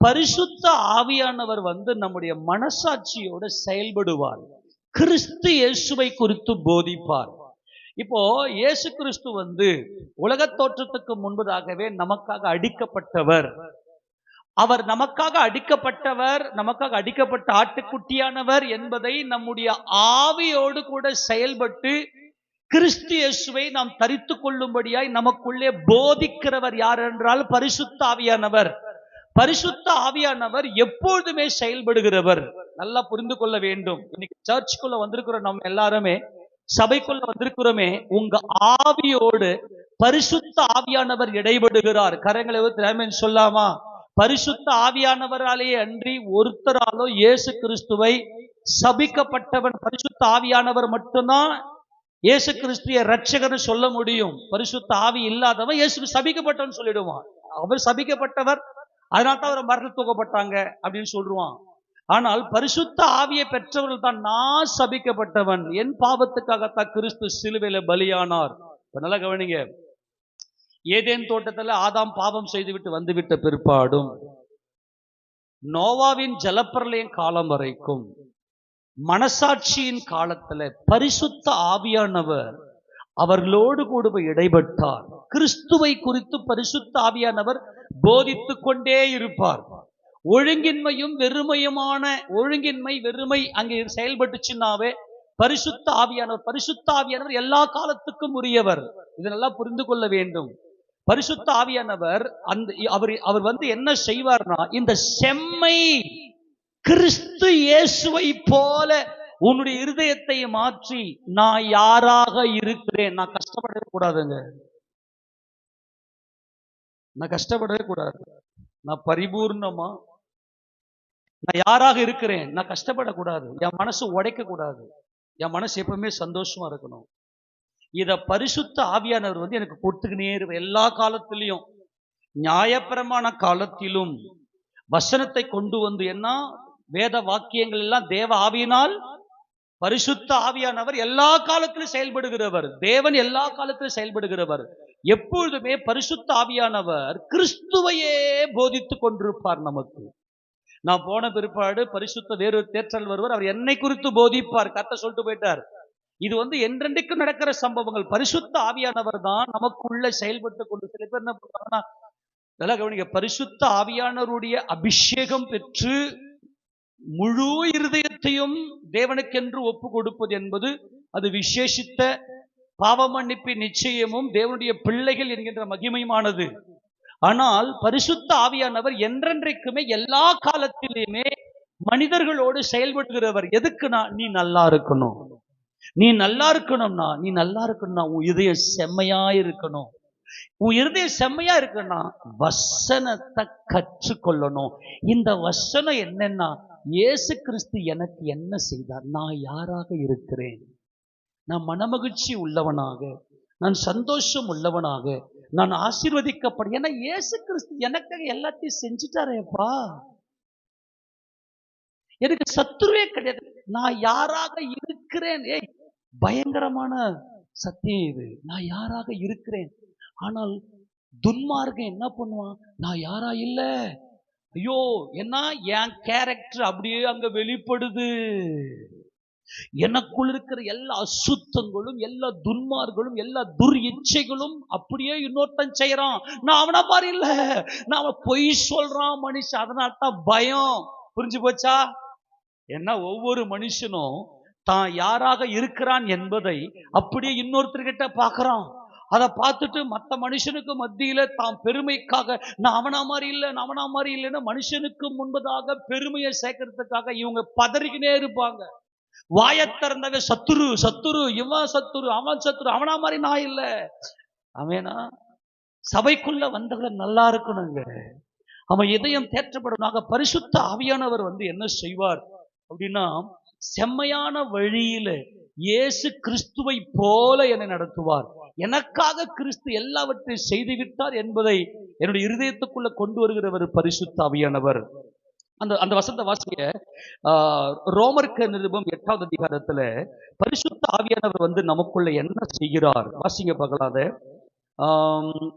பரிசுத்த ஆவியானவர் நம்முடைய மனசாட்சியோட செயல்படுவார். கிறிஸ்து இயேசுவை குறித்து போதிப்பார். இப்போ இயேசு கிறிஸ்து உலக தோற்றத்துக்கு முன்பதாகவே நமக்காக அடிக்கப்பட்டவர். அவர் நமக்காக அடிக்கப்பட்டவர், நமக்காக அடிக்கப்பட்ட ஆட்டுக்குட்டியானவர் என்பதை நம்முடைய ஆவியோடு கூட செயல்பட்டு கிறிஸ்து இயேசுவை நாம் தரித்து கொள்ளும்படியாய் நமக்குள்ளே போதிக்கிறவர் யார் என்றால் பரிசுத்த ஆவியானவர். பரிசுத்த ஆவியானவர் எப்பொழுதுமே செயல்படுகிறவர். நல்லா புரிந்து கொள்ள வேண்டும். இன்னைக்கு சர்ச்சுக்குள்ள வந்திருக்கிற நம்ம எல்லாருமே, சபைக்குள்ள வந்திருக்கிறோமே, உங்க ஆவியோடு பரிசுத்த ஆவியானவர் இடைபடுகிறார். கரங்களை ஆமென் சொல்லாமா? பரிசுத்த ஆவியானவராலேயே அன்றி ஒருத்தராலோ இயேசு கிறிஸ்துவை சபிக்கப்பட்டவன் பரிசுத்த ஆவியானவர் மட்டும்தான் இயேசு கிறிஸ்துவை இரட்சகர்னு சொல்ல முடியும். பரிசுத்த ஆவி இல்லாதவன் இயேசு சபிக்கப்பட்டவன் சொல்லிடுவான். அவர் சபிக்கப்பட்டவர், அதனால தான் அவர் மரணத்தில் தூக்கப்பட்டாங்க அப்படின்னு சொல்லுவான். ஆனால் பரிசுத்த ஆவியை பெற்றவர்கள் தான், நான் சபிக்கப்பட்டவன், என் பாவத்துக்காகத்தான் கிறிஸ்து சிலுவையில பலியானார். நல்லா கவனிங்க. ஏதேன் தோட்டத்துல ஆதாம் பாவம் செய்துவிட்டு வந்துவிட்ட பிற்பாடும், நோவாவின் ஜலப்பிரளயம் காலம் வரைக்கும், மனசாட்சியின் காலத்துல பரிசுத்த ஆவியானவர் அவர்களோடு கூட இடைப்பட்டார். கிறிஸ்துவை குறித்து பரிசுத்த ஆவியானவர் போதித்துக் கொண்டே இருப்பார். ஒழுங்கின்மையும் வெறுமையுமான வெறுமை அங்கே செயல்பட்டுச்சுன்னாவே பரிசுத்த ஆவியானவர் எல்லா காலத்துக்கும் உரியவர். இதெல்லாம் புரிந்து கொள்ள வேண்டும். பரிசுத்த ஆவியானவர் அவர் என்ன செய்வார்னா, இந்த செம்மை கிறிஸ்து இயேசுவை போல உன்னுடைய இருதயத்தை மாற்றி, நான் யாராக இருக்கிறேன், நான் கஷ்டப்படவே கூடாதுங்க, நான் கஷ்டப்படவே கூடாது, நான் பரிபூர்ணமா நான் யாராக இருக்கிறேன், நான் கஷ்டப்படக்கூடாது, என் மனசு உடைக்க கூடாது, என் மனசு எப்பவுமே சந்தோஷமா இருக்கணும். இத பரிசுத்த ஆவியானவர் எனக்கு கொடுத்துக்கினே இருப்பார். எல்லா காலத்திலையும், நியாயப்பிரமாண காலத்திலும் வசனத்தை கொண்டு என்ன வேத வாக்கியங்கள் எல்லாம் தேவ ஆவியினால், பரிசுத்த ஆவியானவர் எல்லா காலத்திலும் செயல்படுகிறவர். தேவன் எல்லா காலத்திலும் செயல்படுகிறவர். எப்பொழுதுமே பரிசுத்த ஆவியானவர் கிறிஸ்துவையே போதித்துக் கொண்டிருப்பார். நமக்கு நான் போன பிற்பாடு பரிசுத்த வேறு தேற்றல் வருவார், அவர் என்னை குறித்து போதிப்பார். கர்த்தர் சொல்லிட்டு போயிட்டார். இது என்றென்றைக்கும் நடக்கிற சம்பவங்கள். பரிசுத்த ஆவியானவர் தான் நமக்குள்ள செயல்பட்டு கொண்டு. சில பேர் என்ன பண்றாங்கன்னா, நல்லா கவனிங்க, பரிசுத்த ஆவியானவருடைய அபிஷேகம் பெற்று முழு இருதயத்தையும் தேவனுக்கென்று ஒப்பு கொடுப்பது என்பது அது விசேஷித்த பாவ மன்னிப்பின் நிச்சயமும் தேவனுடைய பிள்ளைகள் என்கின்ற மகிமையுமானது. ஆனால் பரிசுத்த ஆவியானவர் என்றென்றைக்குமே எல்லா காலத்திலுமே மனிதர்களோடு செயல்படுகிறவர். எதுக்குன்னா, நீ நல்லா இருக்கணும். நீ நல்லா இருக்கணும்னா உன் இதயம் செம்மையா இருக்கணும். உன் இருதயம் செம்மையா இருக்குன்னா வசனத்தை கற்றுக்கொள்ளணும். இந்த வசனம் என்னன்னா, இயேசு கிறிஸ்து எனக்கு என்ன செய்தார், நான் யாராக இருக்கிறேன், நான் மனமகிழ்ச்சி உள்ளவனாக, நான் சந்தோஷம் உள்ளவனாக, நான் ஆசீர்வதிக்கப்படும். ஏன்னா இயேசு கிறிஸ்து எனக்காக எல்லாத்தையும் செஞ்சுட்டாரேப்பா, எனக்கு சத்துருவே கிடையாது, நான் யாராக இருக்கிறேன். பயங்கரமான சத்தியம் இது. நான் யாராக இருக்கிறேன். ஆனால் துன்மார்க்கன் என்ன பண்ணுவான், நான் யாரா இல்ல, ஐயோ என்ன என் கேரக்டர் அப்படியே அங்க வெளிப்படுது, எனக்குள் இருக்கிற எல்லா அசுத்தங்களும், எல்லா துன்மார்களும், எல்லா துர் இச்சைகளும் அப்படியே இன்னொருத்தன் செய்யறான், நான் அவனை பாரு இல்ல, நான் பொய் சொல்றான் மனுஷன். அதனால தான் பயம். புரிஞ்சு போச்சா? ஏன்னா ஒவ்வொரு மனுஷனும் தான் யாராக இருக்கிறான் என்பதை அப்படியே இன்னொருத்தர்கிட்ட பார்க்கறான். அதை பார்த்துட்டு மற்ற மனுஷனுக்கு மத்தியில தாம் பெருமைக்காக நான் அவனா மாதிரி இல்லை, நான் அவனா மாதிரி இல்லைன்னா மனுஷனுக்கு முன்பதாக பெருமையை சேர்க்கறதுக்காக இவங்க பதறிக்கினே இருப்பாங்க. வாயத்திறந்தாவே சத்துரு சத்துரு, இவன் சத்துரு, அவன் சத்துரு, அவனா மாதிரி நான் இல்லை. அவனா சபைக்குள்ள வந்தவங்க நல்லா இருக்கணுங்க, அவன் இதயம் தேற்றப்படணும். பரிசுத்த ஆவியானவர் என்ன செய்வார் அப்படின்னா, செம்மையான வழியில இயேசு கிறிஸ்துவை போல என்னை நடத்துவார். எனக்காக கிறிஸ்து எல்லாவற்றையும் செய்து விட்டார் என்பதை என்னுடைய இருதயத்துக்குள்ள கொண்டு வருகிறவர் பரிசுத்த ஆவியானவர். அந்த வசந்த வாசிய ரோமருக்கு நிருபம் 8வது அதிகாரத்துல பரிசுத்த ஆவியானவர் நமக்குள்ள என்ன செய்கிறார் வாசிங்க பார்க்கலாம்.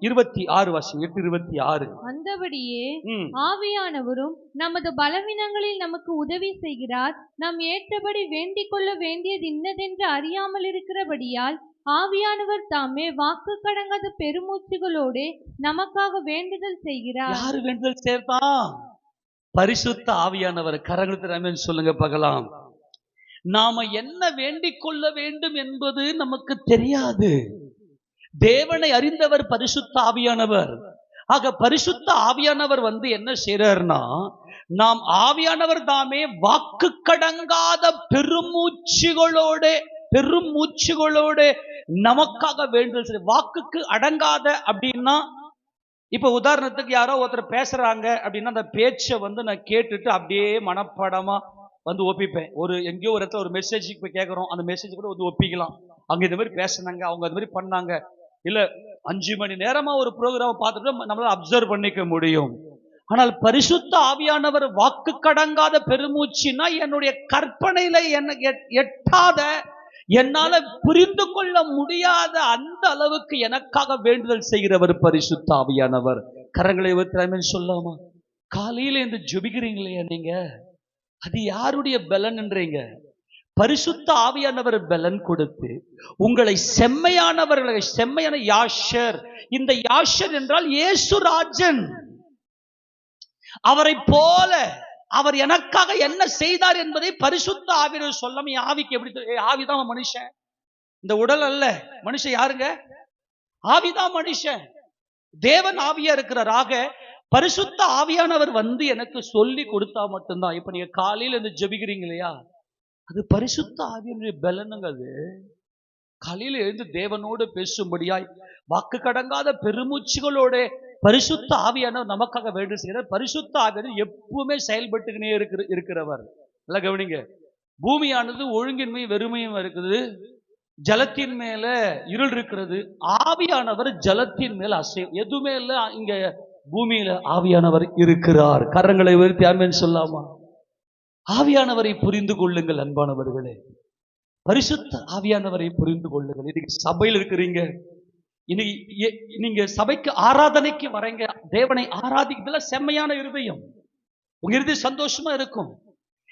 26 வாசிங்க, 8:26. அந்தபடியே ஆவியானவரும் நமது பலவீனங்களில் நமக்கு உதவி செய்கிறார். நாம் ஏற்றபடி வேண்டிக் கொள்ள வேண்டியது இன்னதென்று அறியாமல் இருக்கிறபடியால் ஆவியானவர் தாமே வாக்கு கடங்காத பெருமூச்சுகளோடு நமக்காக வேண்டுதல் செய்கிறார். யாரு வேண்டுதல் செய்யறதான்? பரிசுத்த ஆவியானவர். கரங்களுக்கு சொல்லுங்க பார்க்கலாம். நாம என்ன வேண்டிக் கொள்ள வேண்டும் என்பது நமக்கு தெரியாது. தேவனை அறிந்தவர் பரிசுத்த ஆவியானவர். ஆக பரிசுத்த ஆவியானவர் என்ன செய்யறாருன்னா, நாம் ஆவியானவர் தாமே வாக்கு கடங்காத பெருமூச்சுகளோடு நமக்காக வேண்டுதல். வாக்குக்கு அடங்காத அப்படின்னா, இப்ப உதாரணத்துக்கு யாரோ ஒருத்தர் பேசுறாங்க அப்படின்னா அந்த பேச்சை நான் கேட்டுட்டு அப்படியே மனப்பாடமா ஒப்பிப்பேன். எங்கேயோ ஒரு இடத்துல ஒரு மெசேஜ் போய் கேட்கறோம், அந்த மெசேஜ் கூட ஒப்பிக்கலாம். அங்க இந்த மாதிரி பேசினாங்க, அவங்க அது மாதிரி பண்ணாங்க, இல்ல 5 மணி நேரமா ஒரு ப்ரோக்ராம் பார்த்துட்டு நம்மளால அப்சர்வ் பண்ணிக்க முடியும். ஆனால் பரிசுத்த ஆவியானவர் வாக்கு கடங்காத பெருமூச்சுன்னா, என்னுடைய கற்பனையில எட்டாத, என்னால புரிந்து கொள்ள முடியாத அந்த அளவுக்கு எனக்காக வேண்டுதல் செய்கிறவர் பரிசுத்த ஆவியானவர். கரங்களை உயர்த்தி சொல்லாமா? காலையில இந்த ஜெபிக்கிறீங்களே நீங்க, அது யாருடைய பலன் என்றீங்க? பரிசுத்த ஆவியானவர் பலன் கொடுத்து உங்களை செம்மையான யாஷர். இந்த யாஷர் என்றால் இயேசுராஜன். அவரை போல அவர் எனக்காக என்ன செய்தார் என்பதை பரிசுத்த ஆவியானவர் சொல்லாம, ஆவிக்கு எப்படி? ஆவிதான் மனுஷன், இந்த உடல் அல்ல. மனுஷன் யாருங்க? ஆவிதான் மனுஷன். தேவன் ஆவியா இருக்கிறாராக பரிசுத்த ஆவியானவர் எனக்கு சொல்லி கொடுத்தா மட்டும்தான். இப்ப நீங்க காலையில இருந்து ஜெபிக்கிறீங்க இல்லையா, அது பரிசுத்த ஆவியினுடைய பலனுங்க. அது காலையில எழுந்து தேவனோடு பேசும்படியாய் வாக்கு கடங்காத பெருமூச்சுகளோட பரிசுத்த ஆவியானவர் நமக்காக வேண்டு செய்கிறார். பரிசுத்த ஆவியானவர் எப்பவுமே செயல்பட்டுக்கினே இருக்கிறவர். நல்லா கவனிங்க. பூமியானது ஒழுங்கின்மை வெறுமையும் இருக்குது, ஜலத்தின் மேல இருள் இருக்கிறது. ஆவியானவர் ஜலத்தின் மேல எதுவுமே இல்லை. இங்க பூமியில ஆவியானவர் இருக்கிறார். கரங்களை உயர்த்தி ஆமென் சொல்லாமா? ஆவியானவரை புரிந்து கொள்ளுங்கள் அன்பானவர்களே. பரிசுத்த ஆவியானவரை புரிந்து கொள்ளுங்கள். இன்னைக்கு சபையில் இருக்கிறீங்க, இன்னைக்கு நீங்க சபைக்கு ஆராதனைக்கு வரீங்க, தேவனை ஆராதிக்கிறதுல செம்மையான இருதயம், உங்க இருதயம் சந்தோஷமா இருக்கும்.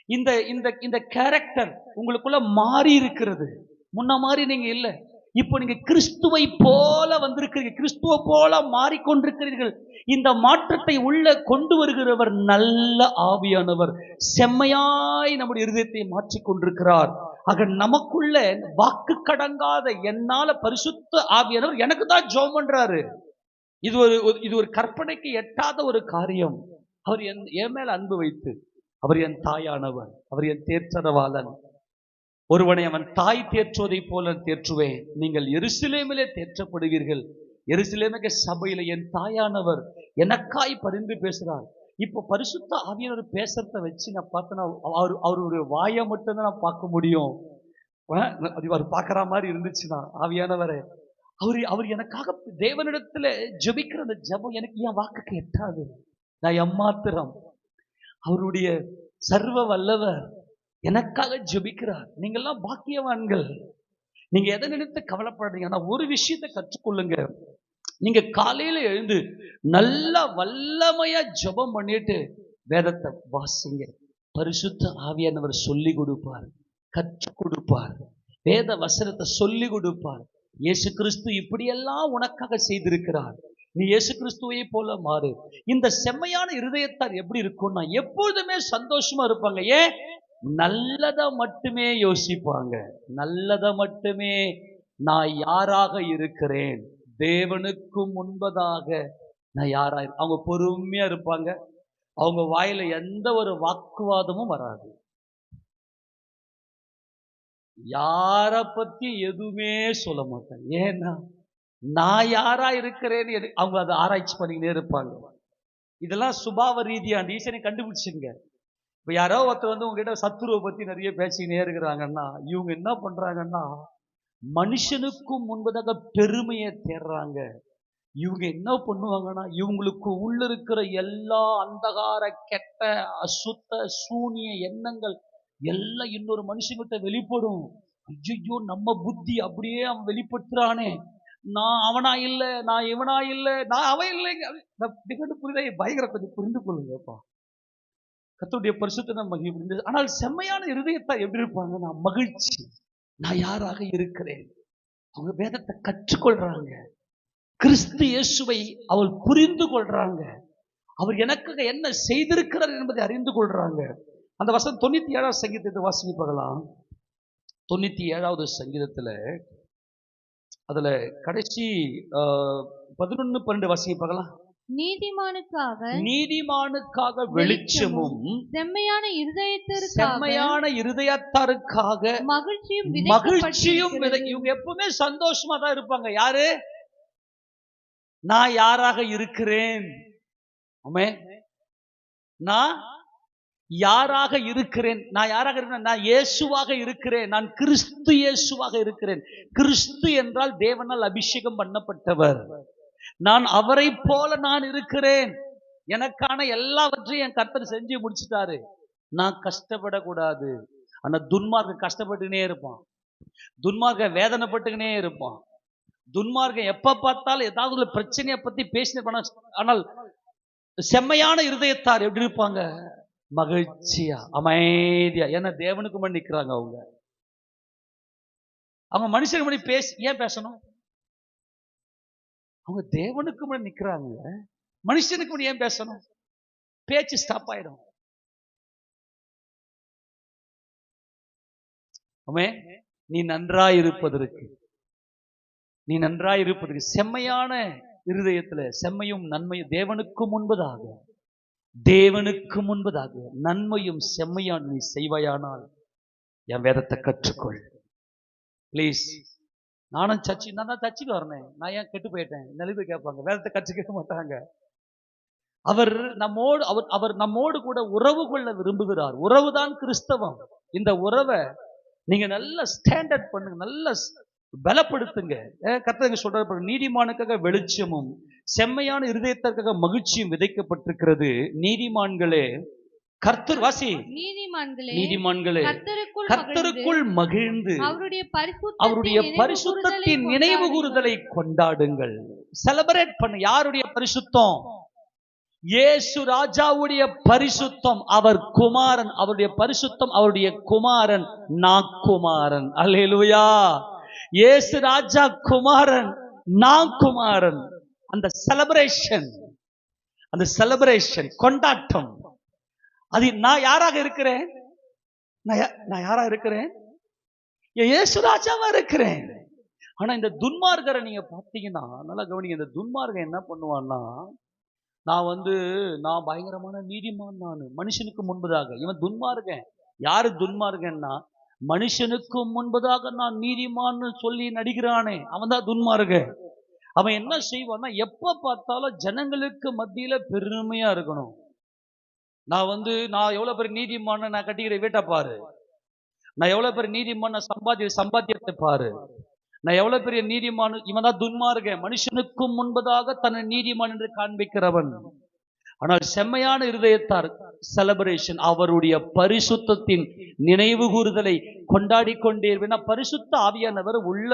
இந்த இந்த இந்த கேரக்டர் உங்களுக்குள்ள மாறி இருக்கிறது. முன்ன மாதிரி நீங்க இல்ல, இப்போ நீங்க கிறிஸ்துவை போல வந்திருக்கிறீங்க, கிறிஸ்துவ போல மாறிக்கொண்டிருக்கிறீர்கள். இந்த மாற்றத்தை உள்ள கொண்டு வருகிறவர் நல்ல ஆவியானவர். செம்மையாய் நம்முடைய இருதயத்தை மாற்றிக் கொண்டிருக்கிறார். ஆக நமக்குள்ள வாக்கு கடங்காத என்னால பரிசுத்த ஆவியானவர் எனக்கு தான் ஜெபம் பண்றாரு. இது ஒரு கற்பனைக்கு எட்டாத ஒரு காரியம். அவர் என் மேல அன்பு வைத்து, அவர் என் தாயானவர், அவர் என் தேற்றரவாளன். ஒருவனை அவன் தாய் தேற்றுவதை போல தேற்றுவேன். நீங்கள் எருசலேமிலே தேற்றப்படுவீர்கள். எருசலேமிலே சபையில என் தாயானவர் எனக்காய் பரிந்து பேசுறார். இப்போ பரிசுத்த ஆவியானவர் பேசுறத வச்சு நான் பார்த்தேன்னா, அவருடைய வாயை மட்டும்தான் நான் பார்க்க முடியும். அவர் பார்க்கற மாதிரி இருந்துச்சுன்னா, ஆவியானவரை அவர் எனக்காக தேவனிடத்துல ஜெபிக்கிற அந்த ஜெபம் எனக்கு என் வாக்குக்கு எட்டாது. நான் எம்மாத்திரம். அவருடைய சர்வ வல்லவர் எனக்காக ஜெபிக்கிறார். நீங்கெல்லாம் பாக்கியவான்கள். நீங்க எதை நினைத்து கவலைப்படுறீங்க? ஆனா ஒரு விஷயத்தை கற்றுக்கொள்ளுங்க. நீங்க காலையில எழுந்து நல்ல வல்லமையா ஜெபம் பண்ணிட்டு வேதத்தை வாசிங்க. பரிசுத்த ஆவியானவர் சொல்லி கொடுப்பார், கற்றுக் கொடுப்பார், வேத வசனத்தை சொல்லி கொடுப்பார். இயேசு கிறிஸ்து இப்படியெல்லாம் உனக்காக செய்திருக்கிறார், நீ இயேசு கிறிஸ்துவை போல மாறு. இந்த செம்மையான இருதயத்தார் எப்படி இருக்கும்னா எப்பொழுதுமே சந்தோஷமா இருப்பாங்க. ஏன்? நல்லதை மட்டுமே யோசிப்பாங்க. நல்லதை மட்டுமே. நான் யாராக இருக்கிறேன், தேவனுக்கு முன்பதாக நான் யாரா அவங்க பொறுமையா இருப்பாங்க. அவங்க வாயில எந்த ஒரு வாக்குவாதமும் வராது. யார பத்தி எதுவுமே சொல்ல மாட்டாங்க. ஏன்னா நான் யாரா இருக்கிறேன்னு அவங்க அதை ஆராய்ச்சி பண்ணிக்கிட்டே இருப்பாங்க. இதெல்லாம் சுபாவ ரீதியா அந்த ஈசனை கண்டுபிடிச்சுங்க. இப்ப யாரோ ஒருத்தர் வந்து உங்ககிட்ட சத்துருவை பத்தி நிறைய பேசிக்கிட்டே இருக்கிறாங்கன்னா, இவங்க என்ன பண்றாங்கன்னா, மனுஷனுக்கும் முன்பதாக பெருமையை தேடுறாங்க. இவங்க என்ன பண்ணுவாங்கன்னா, இவங்களுக்கு உள்ள இருக்கிற எல்லா அந்தகார கெட்ட அசுத்த சூனிய எண்ணங்கள் எல்லாம் இன்னொரு மனுஷங்கிட்ட வெளிப்படும். ஐயோ, நம்ம புத்தி அப்படியே அவன் வெளிப்படுத்துறானே, நான் அவனா இல்ல, நான் இவனா இல்ல, நான் அவன் இல்லைங்க. புரியுதா? பயங்கர கொஞ்சம் புரிந்து கொள்ளுங்கப்பா. கர்த்தருடைய பரிசுத்த மகிமை. ஆனால் செம்மையான இருதயத்தை எப்படி இருப்பாங்க? நான் மகிழ்ச்சி, நான் யாராக இருக்கிறேன். அவங்க வேதத்தை கற்றுக்கொள்றாங்க. கிறிஸ்து இயேசுவை அவள் புரிந்து கொள்றாங்க. அவர் எனக்காக என்ன செய்திருக்கிறார் என்பதை அறிந்து கொள்றாங்க. அந்த வசனம் 97ஆம் சங்கீதத்தை வாசிக்க பார்க்கலாம். 97வது சங்கீதத்துல அதுல கடைசி 11-12 வாசிக்க பார்க்கலாம். நீதிமானுக்காக வெளிச்சமும் செம்மையான இருதயத்தாருக்காக மகிழ்ச்சியும். இவங்க எப்பவுமே சந்தோஷமா தான் இருப்பாங்க. யாரு? நான் யாராக இருக்கிறேன். ஆமென். நான் யாராக இருக்கிறேன்? நான் யாராக இருக்கிறேன்? நான் இயேசுவாக இருக்கிறேன். நான் கிறிஸ்து இயேசுவாக இருக்கிறேன். கிறிஸ்து என்றால் தேவனால் அபிஷேகம் பண்ணப்பட்டவர். நான் அவரை போல நான் இருக்கிறேன். எனக்கான எல்லாவற்றையும் என் கர்த்தர் செஞ்சு முடிச்சிட்டாரு. நான் கஷ்டப்படக்கூடாது. ஆனா துன்மார்க்க கஷ்டப்பட்டுக்கினே இருப்பான். துன்மார்க்க வேதனைப்பட்டுக்கினே இருப்பான். துன்மார்க்கம் எப்ப பார்த்தாலும் ஏதாவது ஒரு பிரச்சனையை பத்தி பேசின. ஆனால் செம்மையான இருதயத்தார் எப்படி இருப்பாங்க? மகிழ்ச்சியா, அமைதியா. ஏன்னா தேவனுக்கு முன்னாடி நிக்கிறாங்க. அவங்க மனுஷனுக்கு முன்னாடி ஏன் பேசணும்? அவங்க தேவனுக்கு முன்னாடி நிக்கிறாங்க. மனுஷனுக்கு முன்னாடி ஏன் பேசணும்? பேச்சு ஸ்டாப் ஆயிடும். ஆமென். நீ நன்றாயிருப்பதற்கு செம்மையான இருதயத்துல செம்மையும் நன்மையும் தேவனுக்கு முன்பதாக நன்மையும் செம்மையான நீ செய்வாயானால் என் வேதத்தை கற்றுக்கொள். பிளீஸ். நான் தான் சர்ச்சுக்கு வரேன், நான் ஏன் கெட்டு போயிட்டேன் நிலைமை கேட்பாங்க. வேதத்தை கற்றுக்க மாட்டாங்க. அவர் நம்மோடு கூட உறவு கொள்ள விரும்புகிறார். உறவுதான் கிறிஸ்தவம். இந்த உறவை நீங்க நல்ல ஸ்டாண்டர்ட் பண்ணுங்க, நல்ல பலப்படுத்துங்க. கர்த்தர் சொல்றாரு, நீதிமானுக்காக வெளிச்சமும் செம்மையான இருதயத்திற்காக மகிழ்ச்சியும் விதைக்கப்பட்டிருக்கிறது. நீதிமான்களே கர்த்தர் வாசி. நீதிமான்களே கர்த்தருக்குள் மகிழ்ந்து அவருடைய பரிசுத்தத்தின் நினைவு கூறுதலை கொண்டாடுங்கள். செலிப்ரேட் பண்ணு. யாருடைய பரிசுத்தம்? இயேசு ராஜாவுடைய பரிசுத்தம். அவர் குமாரன். அவருடைய பரிசுத்தம். அவருடைய குமாரன் நான் குமாரன். அல்லேலூயா. இயேசு ராஜா குமாரன், நான் குமாரன். அந்த செலிப்ரேஷன் கொண்டாட்டம். அது நான் யாராக இருக்கிறேன்? நான் யாரா இருக்கிறேன்? இயேசு ராஜாவா இருக்கிறேன். ஆனா இந்த துன்மார்கரை நீங்க பார்த்தீங்கன்னா நல்லா கவனிங்க. இந்த துன்மார்கன் என்ன பண்ணுவான்னா, நான் பயங்கரமான நீதிமான். நான் மனுஷனுக்கு முன்பதாக. இவன் துன்மார்கன். யாரு துன்மார்கன்னா, மனுஷனுக்கு முன்பதாக நான் நீதிமான்னு சொல்லி நடிக்கிறானே, அவன் தான் துன்மார்கன். அவன் என்ன செய்வான்னா, எப்ப பார்த்தாலும் ஜனங்களுக்கு மத்தியில பெருமையா இருக்கணும். நான் எவ்வளவு பெரிய நீதிமான, நான் கட்டிக்கிற வீட்டை பாரு. நான் எவ்வளவு பெரிய நீதிமான, சம்பாத்தியத்தை பாரு. நான் எவ்வளவு பெரிய நீதிமான். இவன் தான் துன்மார்கன். மனுஷனுக்கு முன்பதாக தன்னை நீதிமான் என்று காண்பிக்கிறவன். ஆனால் செம்மையான இருதயத்தார் செலிப்ரேஷன், அவருடைய பரிசுத்தத்தின் நினைவு கூறுதலை கொண்டாடி கொண்டே இருப்பேன். பரிசுத்த ஆவியானவர் உள்ள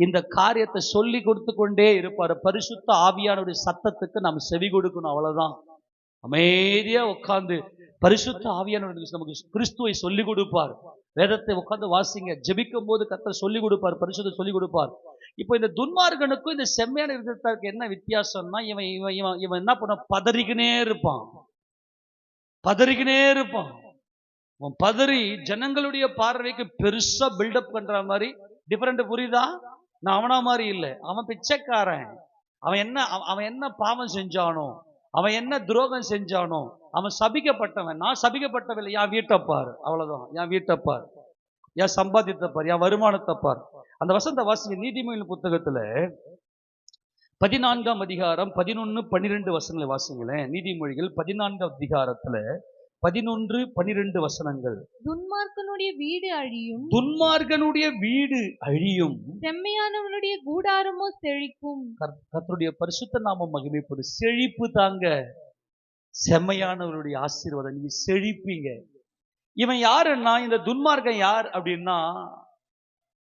இந்த காரியத்தை சொல்லி கொடுத்து கொண்டே இருப்பார். பரிசுத்த ஆவியானவருடைய சத்தத்துக்கு நாம் செவி கொடுக்கணும். அவ்வளவுதான். அமைதியா உட்கார்ந்து பரிசுத்த ஆவியானவர் நமக்கு கிறிஸ்துவை சொல்லிக் கொடுப்பார். வேதத்தை உட்கார்ந்து வாசிங்க. ஜெபிக்கும் போது கர்த்தர் சொல்லிக் கொடுப்பார், பரிசுத்த சொல்லிக் கொடுப்பார். இப்போ இந்த துன்மார்கனுக்கும் இந்த செம்மையான இருதயத்தாருக்கு என்ன வித்தியாசம்னா, இவன் என்ன பண்ண, பதறிக்கினே இருப்பான். அவன் பதறி ஜனங்களுடைய பார்வைக்கு பெருசா பில்டப் பண்ற மாதிரி. டிஃபரெண்ட் புரியுதா? நான் அவனா மாதிரி இல்லை. அவன் பிச்சைக்காரன். அவன் என்ன பாவம் செஞ்சானோ, அவன் என்ன துரோகம் செஞ்சானோ, அவன் சபிக்கப்பட்டவன். நான் சபிக்கப்பட்டவில்லை. என் வீட்டப்பார், அவ்வளவுதான். என் வீட்டப்பார், என் சம்பாத்தியத்தைப்பார், என் வருமானத்தைப்பார். அந்த வசந்த வாசிங்க நீதிமொழிகள் புத்தகத்துல 14ஆம் அதிகாரம் 11, 12 வசனங்களை வாசிங்களேன். நீதிமொழிகள் 14ஆம் அதிகாரத்துல 11, 12 வசனங்கள். துன்மார்க்கனுடைய வீடு அழியும், துன்மார்க்கனுடைய வீடு அழியும், செம்மையானவனுடைய கூடாரமோ செழிக்கும். கர்த்தருடைய பரிசுத்த நாமம் மகிமைப்படும். செழிப்பு தாங்க செம்மையானவருடைய ஆசீர்வாதம். நீங்க செழிப்பீங்க. இவன் யாருன்னா, இந்த துன்மார்க்கன் யார் அப்படின்னா,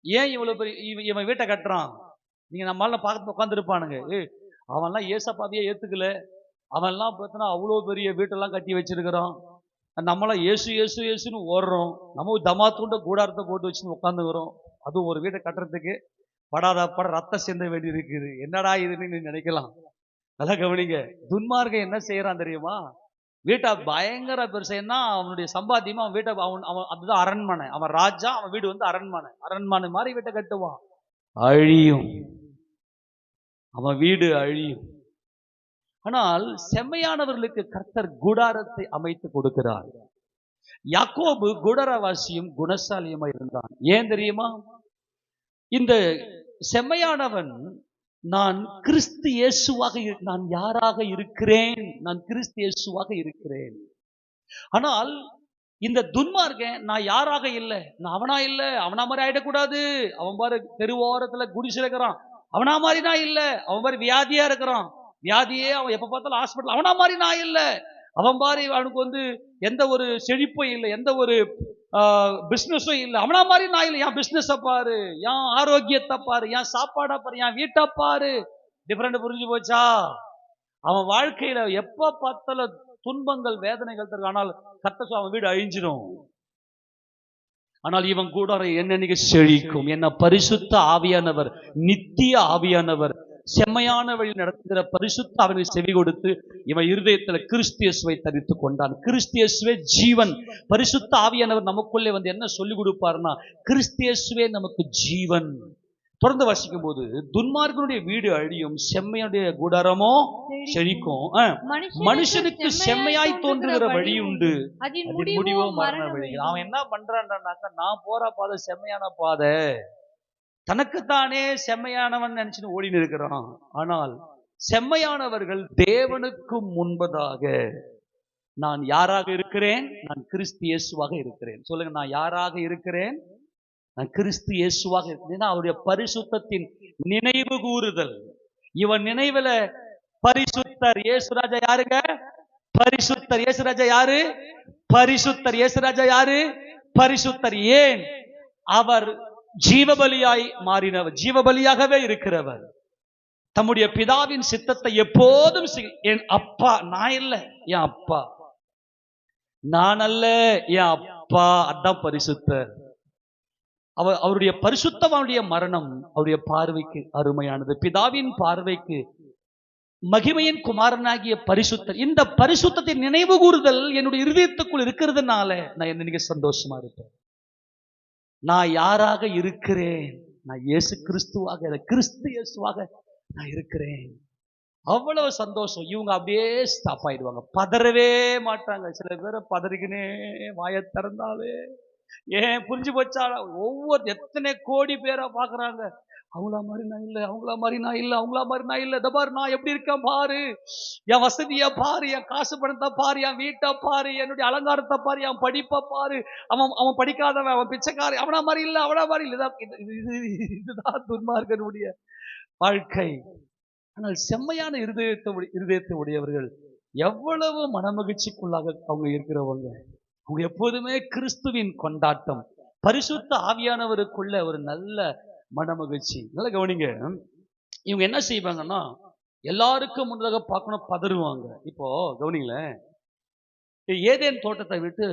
ஏன் இவ்வளவு பெரிய இவன் வீட்டை கட்டுறான்? நீங்க நம்மளால பார்த்து உட்காந்துருப்பானுங்க. அவன்லாம் ஏசப்பாவையே ஏத்துக்கல, அவன்லாம் பார்த்தனா அவ்வளோ பெரிய வீட்டெல்லாம் கட்டி வச்சிருக்கிறான், நம்மளாம் ஏசு ஏசு ஏசுன்னு ஓடுறோம், நம்ம தமாத்துண்ட கூடாரத்தை போட்டு வச்சுன்னு உட்காந்துக்கிறோம். அதுவும் ஒரு வீட்டை கட்டுறதுக்கு படாத பட ரத்தம் சிந்த வேண்டி இருக்குது. என்னடா இதுன்னு நீங்க நினைக்கலாம். நல்லா கவனிங்க. துன்மார்க்கன் என்ன செய்யறான் தெரியுமா? வீட்டை பயங்கர பெருசா, அவனுடைய சம்பாத்தியமா அவன் வீட்டை அவன் அதுதான் அரண்மனை. அவன் ராஜா, அவன் வீடு வந்து அரண்மனை. அரண்மனை மாதிரி வீட்டை கட்டுவான். அழியும், அவன் வீடு அழியும். ஆனால் செம்மையானவர்களுக்கு கர்த்தர் கூடாரத்தை அமைத்து கொடுக்கிறார். யாக்கோபு கூடாரவாசியும் குணசாலியுமா இருந்தான். ஏன் தெரியுமா? இந்த செம்மையானவன், நான் கிறிஸ்து இயேசுவாக, நான் யாராக இருக்கிறேன்? நான் கிறிஸ்து இயேசுவாக இருக்கிறேன். ஆனால் இந்த துன்மார்க்கன், நான் யாராக இல்லை, நான் அவனா இல்லை, அவனா மாதிரி ஆயிடக்கூடாது. அவன் பாரு தெருவோரத்துல குடிசை இருக்கிறான், அவனா மாதிரி நான் இல்லை. அவன் பாரு வியாதியா இருக்கிறான், வியாதியே அவன் எப்ப பார்த்தாலும் ஹாஸ்பிட்டல், அவனா மாதிரி நான் இல்லை. அவன் பாரு அவனுக்கு வந்து எந்த ஒரு செழிப்பும் இல்லை, எந்த ஒரு பிசினஸும் இல்லை, அவனா மாதிரி நான் இல்லை. என் பிசினஸ பாரு, என் ஆரோக்கியத்தை பாரு, என் சாப்பாடை பாரு, என் வீட்டை பாரு. டிஃபரெண்ட் புரிஞ்சு போச்சா? அவன் வாழ்க்கையில எப்ப பார்த்தாலும் துன்பங்கள், வேதனைகள் தரும். ஆனால் கர்த்தர் அவன் வீடு அழிஞ்சிடும். ஆனால் இவன் கூட என்னன்னைக்கு செழிக்கும். என்ன பரிசுத்த ஆவியானவர், நித்திய ஆவியானவர், செம்மையான வழி நடத்துகிற பரிசுத்த அவனுக்கு செவி கொடுத்து இவன் இருதயத்துல கிறிஸ்து இயேசுவை தரித்து கொண்டான். கிறிஸ்து இயேசுவே ஜீவன். பரிசுத்த ஆவியானவர் நமக்குள்ளே வந்து என்ன சொல்லி கொடுப்பார்னா, கிறிஸ்து இயேசுவே நமக்கு ஜீவன். தொடர்ந்து வாசிக்கும் போது, துன்மார்க்கனுடைய வீடு அழியும், செம்மையுடைய கூடாரமோ செழிக்கும். மனுஷனுக்கு செம்மையாய் தோன்றுகிற வழி உண்டு, அதன் முடிவோ மரண வழி. அவன் என்ன பண்றான்னாக்கா, நான் போற பாதை செம்மையான பாதை, தனக்குத்தானே செம்மையானவன் நினைச்சுன்னு ஓடின்னு இருக்கிறான். ஆனால் செம்மையானவர்கள் தேவனுக்கு முன்பதாக, நான் யாராக இருக்கிறேன்? நான் கிறிஸ்து இயேசுவாக இருக்கிறேன். சொல்லுங்க, நான் யாராக இருக்கிறேன்? நான் கிறிஸ்து இயேசுவாக இருக்கிறேன். அவருடைய பரிசுத்தத்தின் நினைவு கூறுதல். இவன் நினைவுல பரிசுத்தர் இயேசுராஜா யாருங்க? பரிசுத்தர் இயேசுராஜா யாரு? பரிசுத்தர் இயேசுராஜா யாரு? பரிசுத்தர். ஏன்? அவர் ஜீவபலியாய் மாறினவர், ஜீவபலியாகவே இருக்கிறவர். தம்முடைய பிதாவின் சித்தத்தை எப்போதும் என் அப்பா, நான் இல்லை, என் அப்பா, நான் அல்ல, என் அப்பா. அதான் பரிசுத்தர். அவருடைய பரிசுத்தவனுடைய மரணம் அவருடைய பார்வைக்கு அருமையானது, பிதாவின் பார்வைக்கு மகிமையின் குமாரனாகிய பரிசுத்தர். இந்த பரிசுத்தத்தை நினைவு கூறுதல் என்னுடைய இருதயத்துக்குள் இருக்கிறதுனால நான் என்னைக்கு சந்தோஷமா இருப்பேன். நான் யாராக இருக்கிறேன்? நான் இயேசு கிறிஸ்துவாக, கிறிஸ்து இயேசுவாக நான் இருக்கிறேன். அவ்வளவு சந்தோஷம். இவங்க அப்படியே ஸ்டாப் ஆயிடுவாங்க, பதறவே மாட்டாங்க. சில பேரை பதறிக்கினே வாயை திறந்தாலே, ஏன் புரிஞ்சு போச்சா? ஒவ்வொரு எத்தனை கோடி பேரை பாக்குறாங்க, அவங்களா மாதிரி நான் இல்லை, அவங்களா மாதிரி நான் இல்லை, அவங்களா மாதிரி நான் இல்லை. இந்த பாரு நான் எப்படி இருக்கேன் பாரு, என் வசதியை பாரு, என் காசு பணத்தை பாரு, என் வீட்டை பாரு, என்னுடைய அலங்காரத்தை பாரு, என் படிப்பை பாரு. அவன் படிக்காதவன், அவன் பிச்சைக்காரன், அவனா மாதிரி இல்லை, அவனா மாதிரி இல்லை. இதுதான் துன்மார்க்கனுடைய வாழ்க்கை. ஆனால் செம்மையான இருதயத்தை உடையவர்கள் எவ்வளவு மனமகிழ்ச்சிக்குள்ளாக அவங்க இருக்கிறவங்க. அவங்க எப்போதுமே கிறிஸ்துவின் கொண்டாட்டம், பரிசுத்த ஆவியானவருக்குள்ள ஒரு நல்ல மனமகிழ்ச்சி. நல்லா கவனிங்க. இவங்க என்ன செய்வாங்கன்னா, எல்லாருக்கும் முன்னதாக பார்க்கணும், பதறுவாங்க. இப்போ கவனிங்களேன், ஏதேன் தோட்டத்தை விட்டு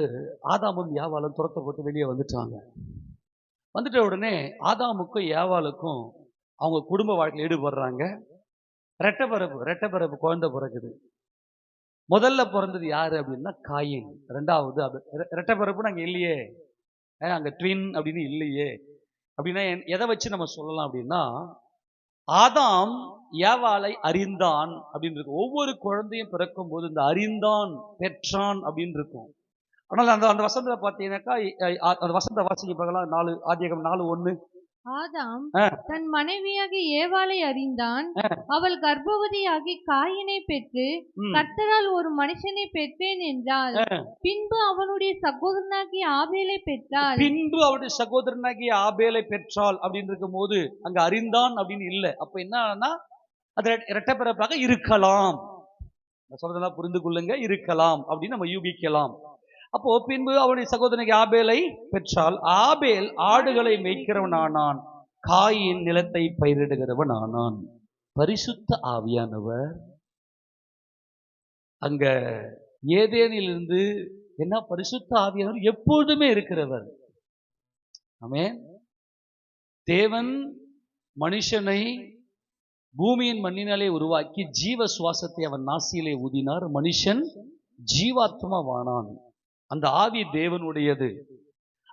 ஆதாமும் ஏவாளும் துரத்தப்பட்டு வெளியே வந்துட்டாங்க. வந்துட்ட உடனே ஆதாமுக்கும் ஏவாளுக்கும் அவங்க குடும்ப வாழ்க்கையில் ஈடுபடுறாங்க. ரெட்டப்பரப்பு குழந்தை பிறகுது. முதல்ல பிறந்தது யாரு அப்படின்னா காயின். ரெண்டாவது ரெட்டப்பரப்புன்னு அங்க இல்லையே, அங்க ட்வின் அப்படின்னு இல்லையே. அப்படின்னா எதை வச்சு நம்ம சொல்லலாம் அப்படின்னா, ஆதாம் ஏவாளை அறிந்தான் அப்படின்னு இருக்கும். ஒவ்வொரு குழந்தையும் பிறக்கும் போது இந்த அறிந்தான், பெற்றான் அப்படின்னு இருக்கும். ஆனால் அந்த அந்த வசனத்தை பார்த்தீங்கன்னாக்கா, அந்த வசனத்தை வாசிக்க பார்க்கலாம். 4 ஆதியாகமம் 4:1. ஆதாம் ஆ, தன் மனைவியாகிய ஏவாளை அறிந்தான். ஆ, அவள் கர்ப்பவதியாகி காயினை பெற்று ம், கர்த்தரால் ஒரு மனுஷனை பெற்றேன் என்றாள். ஆ. பின்பு அவனுடைய சகோதரனாகிய ஆபேலை பெற்றாள். பின்பு அவருடைய சகோதரனாகிய ஆபேலை பெற்றாள் அப்படின்னு இருக்கும்போது அங்க அறிந்தான் அப்படின்னு இல்லை. அப்ப என்னன்னா அது இரட்டைப்பிறப்பாக இருக்கலாம். நான் சொல்றதெல்லாம் புரிந்து கொள்ளுங்க. இருக்கலாம் அப்படின்னு நம்ம யூகிக்கலாம். அப்போ பின்பு அவனுடைய சகோதரனாகிய ஆபேலை பெற்றால், ஆபேல் ஆடுகளை மேய்க்கிறவன் ஆனான், காயின் நிலத்தை பயிரிடுகிறவன் ஆனான். பரிசுத்த ஆவியானவர் அங்க ஏதேனிலிருந்து என்ன, பரிசுத்த ஆவியானவர் எப்பொழுதுமே இருக்கிறவர். ஆமென். தேவன் மனுஷனை பூமியின் மண்ணினாலே உருவாக்கி ஜீவ சுவாசத்தை அவன் நாசியிலே ஊதினார். மனுஷன் ஜீவாத்மாவானான். அந்த ஆவி தேவனுடையது.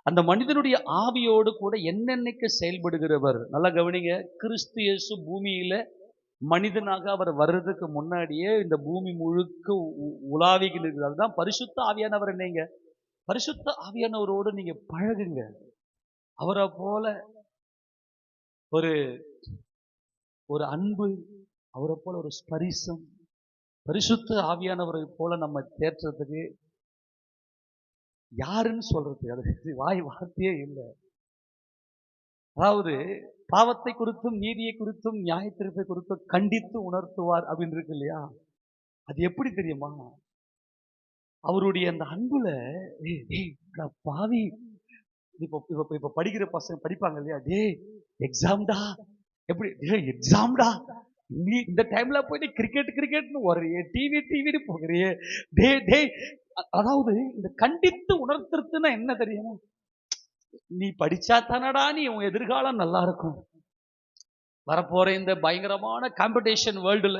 அந்த மனிதனுடைய ஆவியோடு கூட என்னென்னைக்கு செயல்படுகிறவர். நல்லா கவனிங்க. கிறிஸ்து இயேசு பூமியில மனிதனாக அவர் வர்றதுக்கு முன்னாடியே இந்த பூமி முழுக்க உலாவிகள் இருக்குது. அதுதான் பரிசுத்த ஆவியானவர். என்னங்க, பரிசுத்த ஆவியானவரோடு நீங்க பழகுங்க. அவரை போல ஒரு ஒரு அன்பு, அவரை போல ஒரு ஸ்பரிசம், பரிசுத்த ஆவியானவரை போல நம்ம தேற்றத்துக்கு யாருன்னு சொல்றது, அது வார்த்தையே இல்லை. அதாவது பாவத்தை குறித்தும் நீதியை குறித்தும் நியாயத்தீர்ப்பை குறித்தும் கண்டித்து உணர்த்துவார் அப்படின்னு இருக்கு இல்லையா? அது எப்படி தெரியுமா? அவருடைய அந்த அன்புல பாவி இப்ப படிக்கிற பசங்க படிப்பாங்க இல்லையா, டே எக்ஸாம்டா, எப்படி எக்ஸாம்டா, நீ இந்த டைம்ல போயிட்டு கிரிக்கெட்னு வர்றியே, டிவின்னு போகிறியே, டே டே. அதாவது இந்த கண்டித்து உணர்த்துறதுன்னா என்ன தெரியுமா? நீ படிச்சா தானடா நீ உன் எதிர்காலம் நல்லா இருக்கும். வரப்போற இந்த பயங்கரமான காம்படிஷன் வேர்ல்டுல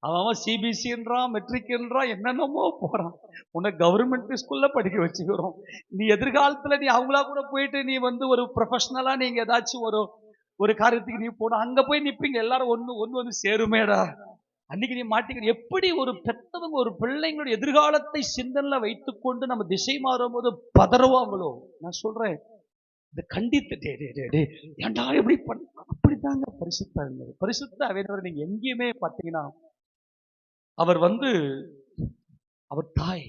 அவன் சிபிஎஸ்சின்றான், மெட்ரிக்ன்றான், என்னென்னமோ போறான். உன்னை கவர்மெண்ட் ஸ்கூல்ல படிக்க வச்சுக்கிறோம். நீ எதிர்காலத்துல நீ அவங்களா கூட போயிட்டு நீ ஒரு ப்ரொஃபஷனலா நீங்க ஏதாச்சும் ஒரு காரியத்துக்கு நீ போன, அங்க போய் நிப்பீங்க எல்லாரும் ஒன்னு வந்து சேருமேடா, அன்னைக்கு நீ மாட்டிக்க. எப்படி ஒரு பெற்றவங்க ஒரு பிள்ளைங்களுடைய எதிர்காலத்தை சிந்தனையில வைத்துக்கொண்டு நம்ம திசை மாறும் போது பதறுவாங்களோ. நான் சொல்றேன், இந்த கண்டித்து ஏன்டா எப்படி அப்படித்தாங்க பரிசுத்த ஆவியானவர். நீங்க எங்கேயுமே பார்த்தீங்கன்னா அவர் அவர் தாய்,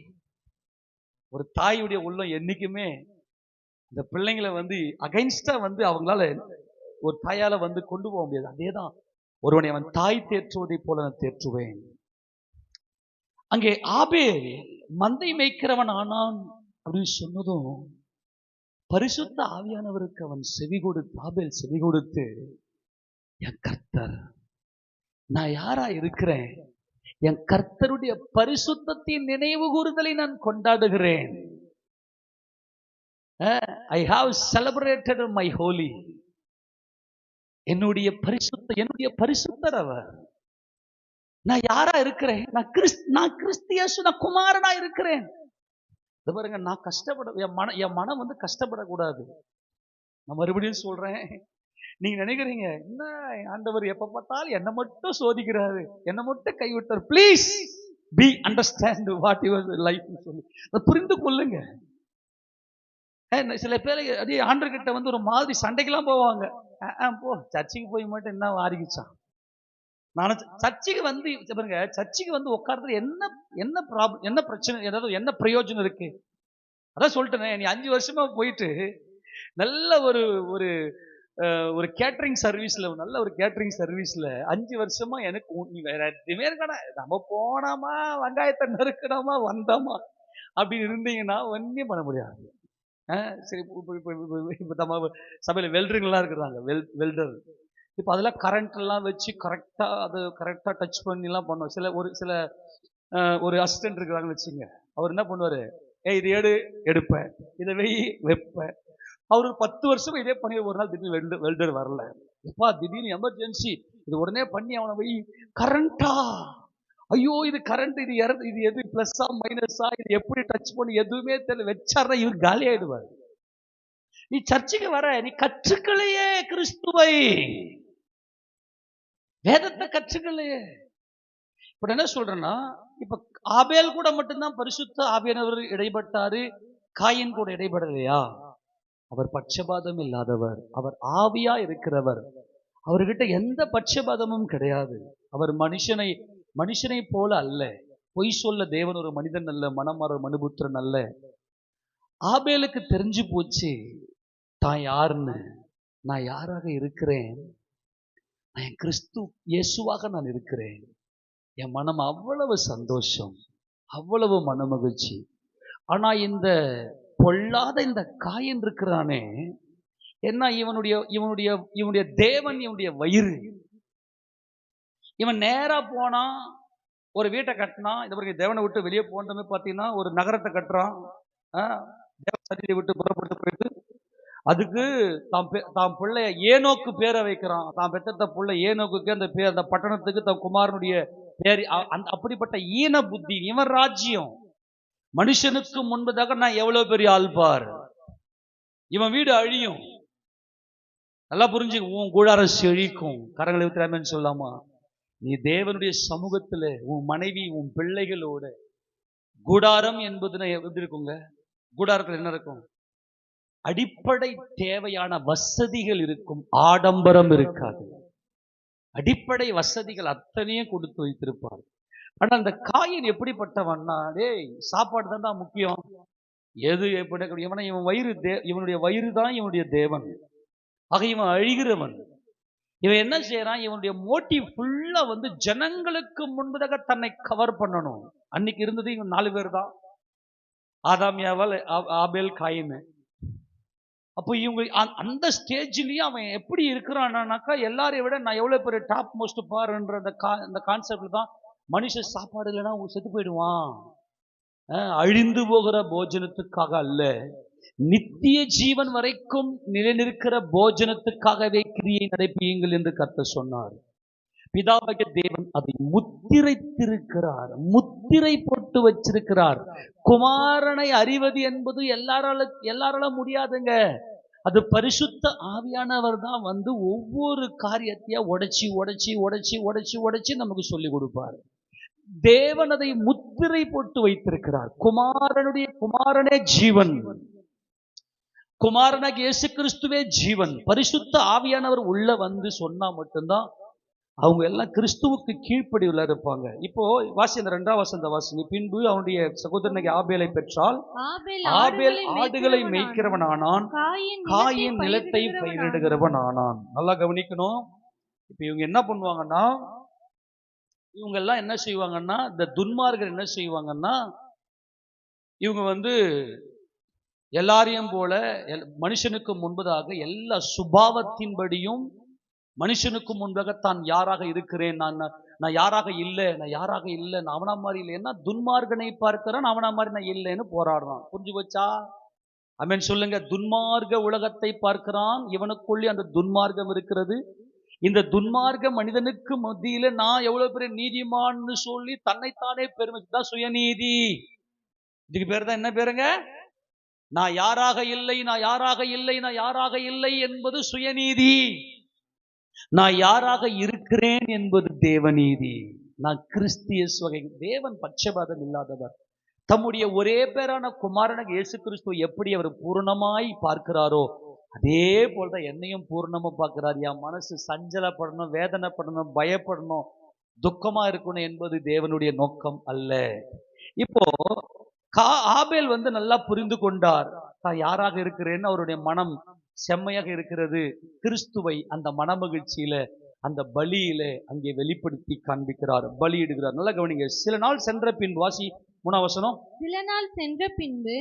ஒரு தாயுடைய உள்ளம் என்னைக்குமே இந்த பிள்ளைங்களை அகைன்ஸ்டா அவங்களால ஒரு தாயால கொண்டு போக முடியாது. அதேதான், ஒருவனை அவன் தாய் தேற்றுவதை போல நான் தேற்றுவேன். அங்கே ஆபேல் மந்தை மேய்க்கிறவன் ஆனான் அப்படின்னு சொன்னதும் பரிசுத்த ஆவியானவருக்கு அவன் செவி கொடுத்து, ஆபேல் செவி கொடுத்து, என் கர்த்தர், நான் யாரா இருக்கிறேன், என் கர்த்தருடைய பரிசுத்தத்தின் நினைவு கூறுதலை நான் கொண்டாடுகிறேன். I have celebrated my holy. என்னுடைய பரிசுத்தர் அவர். நான் யாரா இருக்கிறேன், நான் கிறிஸ்து இயேசு, நான் குமாரனா இருக்கிறேன். பாருங்க, நான் என் மனம் கஷ்டப்படக்கூடாது. நான் மறுபடியும் சொல்றேன், நீங்க நினைக்கிறீங்க என்ன ஆண்டவர் எப்ப பார்த்தாலும் என்ன மட்டும் சோதிக்கிறாரு, என்ன மட்டும் கைவிட்டார். Please be understand what your life சொல்லி புரிந்து கொள்ளுங்க. சில பேர் அதே ஆண்டவர் கிட்ட ஒரு மாதிரி சண்டைக்கெல்லாம் போவாங்க. போ சர்ச்சுக்கு போய் மட்டும் என்ன ஆரம்பிச்சான். நான் சர்ச்சுக்கு பாருங்க, சர்ச்சுக்கு உட்கார்றது என்ன ப்ராப்ளம், என்ன பிரச்சனை, ஏதாவது என்ன பிரயோஜனம் இருக்கு? அதான் சொல்லிட்டேன், நீ 5 வருஷமா போயிட்டு நல்ல ஒரு கேட்டரிங் சர்வீஸ்ல, நல்ல ஒரு கேட்டரிங் சர்வீஸ்ல 5 வருஷமா எனக்கு நீ வேற எதுவுமே இருக்கானே, நம்ம போனாமா வெங்காயத்தை நறுக்கணுமா வந்தோமா அப்படின்னு இருந்தீங்கன்னா ஒன்னும் பண்ண முடியாது. சரி, இப்ப நம்ம சபையில வெல்டருங்கெல்லாம் இருக்கிறாங்க, வெல்டர். இப்போ அதெல்லாம் கரண்ட் எல்லாம் வச்சு கரெக்டா டச் பண்ணி எல்லாம் பண்ணுவோம். சில ஒரு அசிஸ்டன்ட் இருக்கிறாங்கன்னு வச்சுங்க, அவர் என்ன பண்ணுவாரு, இது எடுப்பேன், இதை வைப்பேன். அவர் 10 வருஷம் இதே பண்ணி, ஒரு நாள் திடீர்னு வெல்டர் வரல, எப்பா திடீர்னு எமர்ஜென்சி, இது உடனே பண்ணி அவனை கரண்டா, ஐயோ இது கரண்ட், இது எது பிளஸ்ஸா மைனஸா, இது எப்படி டச் பண்ணி எதுவுமே தெரியல, வச்சாருன்னா இவர் காலி ஆயிடுவார். நீ சர்ச்சுக்கு வர, நீ கற்றுக்கலையே கிறிஸ்துவை, வேதத்தை கற்றுக்கலையே. இப்ப என்ன சொல்றேன்னா, இப்ப ஆபேல் கூட மட்டும்தான் பரிசுத்த ஆவியானவர் இடைப்பட்டாரு, காயின் கூட இடைப்படலையா? அவர் பட்சபாதம் இல்லாதவர், அவர் ஆவியா இருக்கிறவர், அவர்கிட்ட எந்த பட்சபாதமும் கிடையாது. அவர் மனுஷனை போல அல்ல. பொய் சொல்ல தேவன் ஒரு மனிதன் அல்ல, மனமாற மனுபுத்திரன் அல்ல. ஆபேலுக்கு தெரிஞ்சு போச்சு தான் யாருன்னு. நான் யாராக இருக்கிறேன், நான் கிறிஸ்து இயேசுவாக நான் இருக்கிறேன். என் மனம் அவ்வளவு சந்தோஷம், அவ்வளவு மனமகிழ்ச்சி. ஆனா இந்த பொல்லாத இந்த காயின் இருக்கிறானே, என்ன இவனுடைய தேவன் இவனுடைய வயிறு. இவன் நேரா போனா ஒரு வீட்டை கட்டினான். இந்த மாதிரி தேவனை விட்டு வெளியே போனதுமே பார்த்தீங்கன்னா ஒரு நகரத்தை கட்டுறான். தேவனை விட்டு புறப்பட்டு போயிட்டு அதுக்கு தாம் பிள்ளைய ஏனோக்கு பேரை வைக்கிறான். தான் பெற்ற பிள்ளை ஏனோக்கு அந்த பேர், அந்த பட்டணத்துக்கு தன் குமாரனுடைய பேர். அப்படிப்பட்ட ஈன புத்தி. இவன் ராஜ்யம். மனுஷனுக்கு முன்பதாக நான் எவ்வளவு பெரிய ஆள்பார். இவன் வீடு அழியும். நல்லா புரிஞ்சு, உன் கூடாரம் செழிக்கும். கரங்களை வித்துறாமன்னு சொல்லாமா? நீ தேவனுடைய சமூகத்துல உன் மனைவி உன் பிள்ளைகளோட கூடாரம் என்பது எப்படி இருக்குங்க? கூடாரத்தில் என்ன இருக்கும்? அடிப்படை தேவையான வசதிகள் இருக்கும், ஆடம்பரம் இருக்காது. அடிப்படை வசதிகள் அத்தனையும் கொடுத்து வைத்திருப்பார். ஆனா அந்த காயின் எப்படிப்பட்டவன்னா, டேய் சாப்பாடு தான் முக்கியம். எது எப்படி இவன் வயிறு, இவனுடைய வயிறு தான் இவனுடைய தேவன். ஆக இவன் அழிகிறவன். இவன் என்ன செய்யறான்? இவனுடைய மோட்டிவ் ஃபுல்லா ஜனங்களுக்கு முன்பதாக தன்னை கவர் பண்ணணும். அன்னைக்கு இருந்தது இவன் 4 பேர் தான், ஆதாம் ஏவாள் ஆபேல் காயின். அப்போ இவங்க அந்த ஸ்டேஜ்லயும் அவன் எப்படி இருக்கிறான்னாக்கா, எல்லாரையும் விட நான் எவ்வளவு பெரிய டாப் மோஸ்ட் பாருன்ற அந்த கான்செப்ட்ல தான். மனுஷன் சாப்பாடு இல்லைன்னா செத்து போயிடுவான். அழிந்து போகிற போஜனத்துக்காக அல்ல, நித்திய ஜீவன் வரைக்கும் நிலைநிற்கிற போஜனத்துக்காகவே கிரியை நடப்பியுங்கள் என்று கர்த்தர் சொன்னார். பிதாவாகிய தேவன் அதை முத்திரைத்திருக்கிறார், முத்திரை போட்டு வச்சிருக்கிறார். குமாரனை அறிவது என்பது எல்லாரால முடியாதுங்க. அது பரிசுத்த ஆவியானவர் தான் ஒவ்வொரு காரியத்தையா உடைச்சி உடைச்சி உடைச்சி உடைச்சி உடைச்சி நமக்கு சொல்லி கொடுப்பார். தேவன் அதை முத்திரை போட்டு வைத்திருக்கிறார். குமாரனே ஜீவன், குமாரனாகிய இயேசு கிறிஸ்துவே ஜீவன். பரிசுத்த ஆவியானவர் உள்ள சொன்னா மட்டும்தான் அவங்க எல்லாம் கிறிஸ்துவுக்கு கீழ்ப்படியுள்ள இருப்பாங்க. இப்போ வாசி, அந்த 2ஆம் வசனத்தை வாசிங்க. பின்பு அவனுடைய சகோதரனாகிய ஆபேலை பெற்றால் ஆபேல் ஆடுகளை மேய்க்கிறவனானான், காயின் நிலத்தை பயிரிடுகிறவன் ஆனான். நல்லா கவனிக்கணும். இப்ப இவங்க என்ன பண்ணுவாங்கன்னா, இவங்க எல்லாம் என்ன செய்வாங்கன்னா, இந்த துன்மார்கள் என்ன செய்வாங்கன்னா, இவங்க எல்லாரையும் போல மனுஷனுக்கு முன்பதாக எல்லா சுபாவத்தின்படியும் மனுஷனுக்கு முன்பாக தான் யாராக இருக்கிறேன், நான் யாராக இல்லை, நான் அவனா மாதிரி இல்லை. என்ன துன்மார்கனை பார்க்கிறான், அவனா மாதிரி நான் இல்லைன்னு போராடுறான். புரிஞ்சு வச்சா? ஆமென் சொல்லுங்க. துன்மார்க்க உலகத்தை பார்க்கிறான், இவனுக்குள்ளே அந்த துன்மார்க்கம் இருக்கிறது. இந்த துன்மார்க்க மனிதனுக்கு மத்தியில நான் எவ்வளவு பெரிய நீதிமான்னு சொல்லி தன்னைத்தானே பெருமைதான் சுயநீதி. இதுக்கு பேர் தான் என்ன பேருங்க? நான் யாராக இல்லை என்பது சுயநீதி. நான் யாராக இருக்கிறேன் என்பது தேவநீதி. நான் கிறிஸ்தியஸ் வகை. தேவன் பட்சபாதம் இல்லாதவர். தம்முடைய ஒரே பேரான குமாரனாக இயேசு கிறிஸ்துவ எப்படி அவர் பூர்ணமாய் பார்க்கிறாரோ அதே போலதான் என்னையும் பூர்ணமா பார்க்கிறார். என் மனசு சஞ்சலப்படணும், வேதனைப்படணும், பயப்படணும், துக்கமா இருக்கணும் என்பது தேவனுடைய நோக்கம் அல்ல. இப்போ ஆபேல் நல்லா புரிந்து கொண்டார் தான் யாராக இருக்கிறேன்னு. அவருடைய மனம் செம்மையாக இருக்கிறது. கிறிஸ்துவை அந்த மனமகிழ்ச்சியில, அந்த பலியில அங்கே வெளிப்படுத்தி காண்பிக்கிறார், பலியிடுகிறார். நல்லா கவனிங்க. சில நாள் சென்ற பின்பு, வாசி 3ஆம் வசனம். சில நாள் சென்ற பின்பு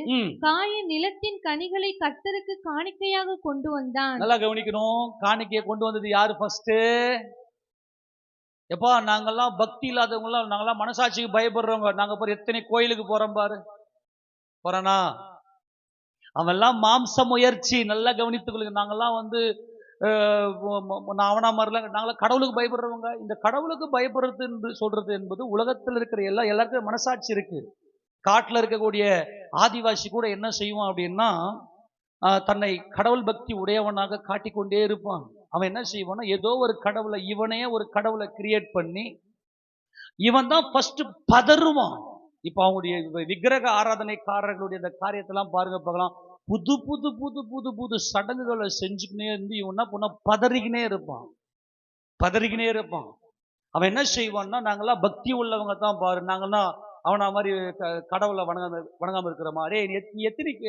காயின் நிலத்தின் கனிகளை கர்த்தருக்கு காணிக்கையாக கொண்டு வந்தான். நல்லா கவனிக்கணும். காணிக்கையை கொண்டு வந்தது யாரு? ஃபர்ஸ்ட் எப்பா, நாங்கெல்லாம் பக்தி இல்லாதவங்க எல்லாம், நாங்கெல்லாம் மனசாட்சிக்கு பயப்படுறவங்க. நாங்க பாரு எத்தனை கோயிலுக்கு போறோம் பாரு, போறனா? அவெல்லாம் மாம்ச முயற்சி. நல்லா கவனித்துக் கொள்ளுங்க. நாங்கெல்லாம் அவனா மாதிரிலாம் நாங்களாம் கடவுளுக்கு பயப்படுறவங்க. இந்த கடவுளுக்கு பயப்படுறது என்று சொல்றது என்பது உலகத்தில் இருக்கிற எல்லாருக்கும் மனசாட்சி இருக்கு. காட்டுல இருக்கக்கூடிய ஆதிவாசி கூட என்ன செய்வோம் அப்படின்னா, தன்னை கடவுள் பக்தி உடையவனாக காட்டிக்கொண்டே இருப்பான். அவன் என்ன செய்வான்னா, ஏதோ ஒரு கடவுளை, இவனே ஒரு கடவுளை கிரியேட் பண்ணி இவன் தான் ஃபர்ஸ்ட் பதறுவான். இப்ப அவங்களுடைய விக்கிரக ஆராதனைக்காரர்களுடைய இந்த காரியத்தெல்லாம் பாருங்க பார்க்கலாம். புது புது புது புது புது சடங்குகளை செஞ்சுக்கினே இருந்து இவன் என்ன பண்ண, பதறிக்கினே இருப்பான். அவன் என்ன செய்வான்னா, நாங்கெல்லாம் பக்தி உள்ளவங்க தான் பாரு, நாங்கெல்லாம் அவனா மாதிரி கடவுளை வணங்காம இருக்கிற மாதிரி.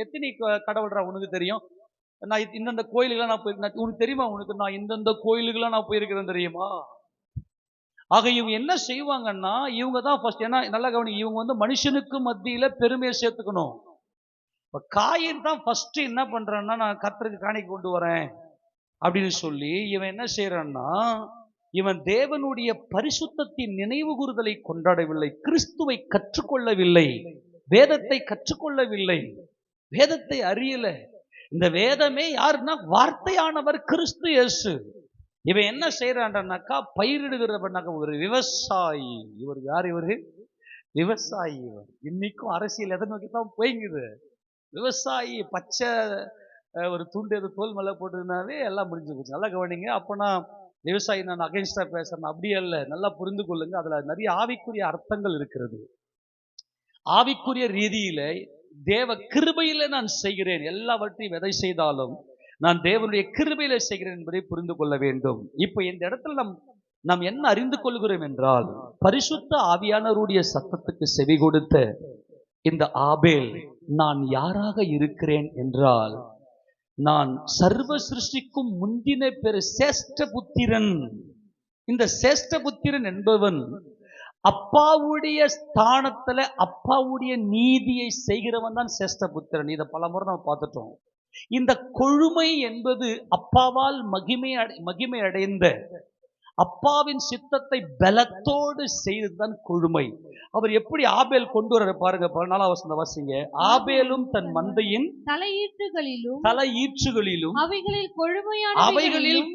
எத்தனை கடவுள்ரா உனக்கு தெரியும்? நான் இந்தந்த கோயிலுக்கெல்லாம் நான் போய், உனக்கு தெரியுமா, உனக்கு நான் இந்தந்த கோயிலுக்கெல்லாம் நான் போயிருக்கிறேன் தெரியுமா? ஆக இவங்க என்ன செய்வாங்கன்னா, இவங்க தான் ஃபர்ஸ்ட். ஏன்னா நல்லா கவனி, இவங்க வந்து மனுஷனுக்கு மத்தியில பெருமையை சேர்த்துக்கணும். இப்ப காயின் தான் ஃபர்ஸ்ட் என்ன பண்றான்னா, நான் கர்த்தருக்கு காணிக்கை கொண்டு வரேன் அப்படின்னு சொல்லி இவன் என்ன செய்யறான்னா, இவன் தேவனுடைய பரிசுத்தத்தின் நினைவு கூறுதலை கொண்டாடவில்லை, கிறிஸ்துவை கற்றுக்கொள்ளவில்லை, வேதத்தை கற்றுக்கொள்ளவில்லை, வேதத்தை அறியல. இந்த வேதமே யாருன்னா வார்த்தையானவர் கிறிஸ்து இயேசு. இவன் என்ன செய்யறான்னாக்கா, பயிரிடுகிறவனாக்க ஒரு விவசாயி. இவர் யார்? இவரு விவசாயி. இவர் இன்னைக்கும் அரசியல் எதை நோக்கி தான் போய்ங்குது. விவசாயி பச்சை ஒரு துண்டு எது தோல் மேல போட்டுனாவே எல்லாம் முடிஞ்சு போச்சு. நல்லா கவனிங்க. அப்பனா விவசாயி நான் அகைன்ஸ்டா பேசுறேன் அப்படி அல்ல, நல்லா புரிந்து கொள்ளுங்க. அதுல நிறைய ஆவிக்குரிய அர்த்தங்கள் இருக்கிறது. ஆவிக்குரிய ரீதியில தேவ கிருபையில நான் செய்கிறேன், எல்லாவற்றையும் எதை செய்தாலும் நான் தேவனுடைய கிருபையில செய்கிறேன் என்பதை புரிந்து கொள்ள வேண்டும். இப்ப இந்த இடத்துல நாம் என்ன அறிந்து கொள்கிறோம் என்றால், பரிசுத்த ஆவியானவருடைய சத்தத்துக்கு செவி கொடுத்த இந்த ஆபேல் நான் யாராக இருக்கிறேன் என்றால், நான் சர்வ சிருஷ்டிக்கும் முந்தின பெரு சேஷ்ட புத்திரன். இந்த சேஷ்ட புத்திரன் என்பவன் அப்பாவுடைய ஸ்தானத்துல அப்பாவுடைய நீதியை செய்கிறவன் தான் சேஷ்ட புத்திரன். இதை பல முறை நம்ம பார்த்துட்டோம். இந்த கொழுமை என்பது அப்பாவால் மகிமை அடைந்த அப்பாவின் சித்தத்தை பலத்தோடு செய்ததுதான் கொழுமை. அவர் எப்படி ஆபேல் கொண்டு வர பாருங்க, 14ஆம் வசனம் வாசிங்க. ஆபேலும் தன் மந்தையின் தலையீற்றுகளிலும் அவைகளில்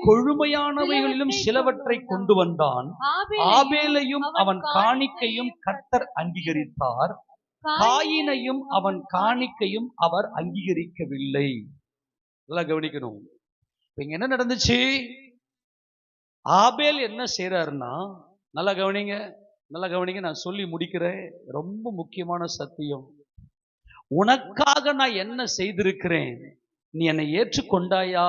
கொழுமையானவைகளிலும் சிலவற்றை கொண்டு வந்தான். ஆபேலையும் அவன் காணிக்கையும் கர்த்தர் அங்கீகரித்தார், காயினையும் அவன் காணிக்கையும் அவர் அங்கீகரிக்கவில்லை. நல்லா கவனிக்கணும். இங்க என்ன நடந்துச்சு? ஆபேல் என்ன செய்யறாருன்னா, நல்லா கவனிங்க, நான் சொல்லி முடிக்கிறேன். ரொம்ப முக்கியமான சத்தியம். உனக்காக நான் என்ன செய்திருக்கிறேன், நீ என்னை ஏற்றுக்கொண்டாயா?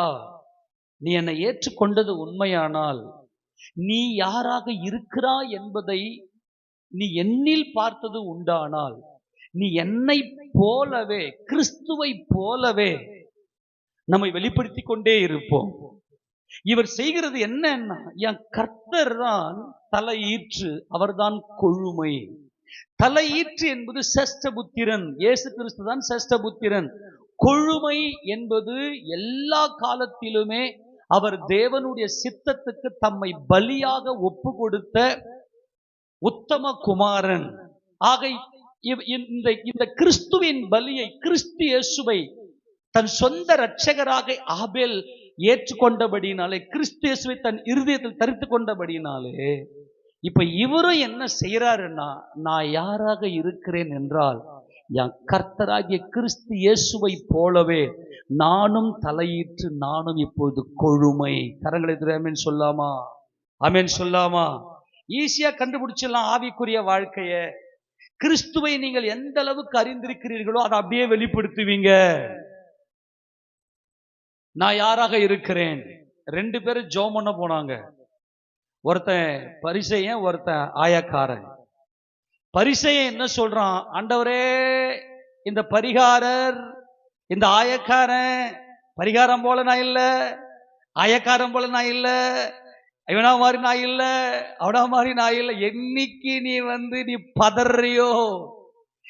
நீ என்னை ஏற்றுக்கொண்டது உண்மையானால், நீ யாராக இருக்கிறாய் என்பதை நீ என்னில் பார்த்தது உண்டானால், நீ என்னை போலவே கிறிஸ்துவை போலவே நம்மை வெளிப்படுத்தி கொண்டே இருப்போம். இவர் செய்கிறது என்னன்னா, என் கர்த்தர் தான் தலையீற்று, அவர்தான் கொழுமை. தலையீற்று என்பது சேஷ்ட புத்திரன், இயேசு கிறிஸ்து தான் சேஷ்ட புத்திரன். கொழுமை என்பது எல்லா காலத்திலுமே அவர் தேவனுடைய சித்தத்துக்கு தம்மை பலியாக ஒப்பு கொடுத்த உத்தம குமாரன். ஆக இந்த கிறிஸ்துவின் பலியை, கிறிஸ்து இயேசுவை தன் சொந்த இரட்சகராக ஆபேல் ஏற்றுக்கொண்டபடினாலே, கிறிஸ்து இயேசுவை தன் இருதயத்தில் தரித்து கொண்டபடினாலே, இப்ப இவரும் என்ன செய்யறாருன்னா, நான் யாராக இருக்கிறேன் என்றால், என் கர்த்தராகிய கிறிஸ்து இயேசுவை போலவே நானும் தலையீற்று, நானும் இப்பொழுது கொழுமை. கரங்களை ஆமென் சொல்லாமா? ஆமென் சொல்லாமா? ஈஸியா கண்டுபிடிச்சிடலாம் ஆவிக்குரிய வாழ்க்கைய. கிறிஸ்துவை நீங்கள் எந்த அளவுக்கு அறிந்திருக்கிறீர்களோ அதை அப்படியே வெளிப்படுத்துவீங்க. நான் யாராக இருக்கிறேன்? 2 பேரும் ஜெபம் பண்ண போனாங்க. ஒருத்தன் பரிசேயன், ஒருத்தன் ஆயக்காரன். பரிசேயன் என்ன சொல்றான்? ஆண்டவரே, இந்த பரிகாரர், இந்த ஆயக்காரன், பரிகாரம் போல நான் இல்ல, ஆயக்காரன் போல நான் இல்ல, இவனா மாதிரி நான் இல்ல, அவனா மாதிரி நான் இல்ல. என்னைக்கு நீ பதறியோ,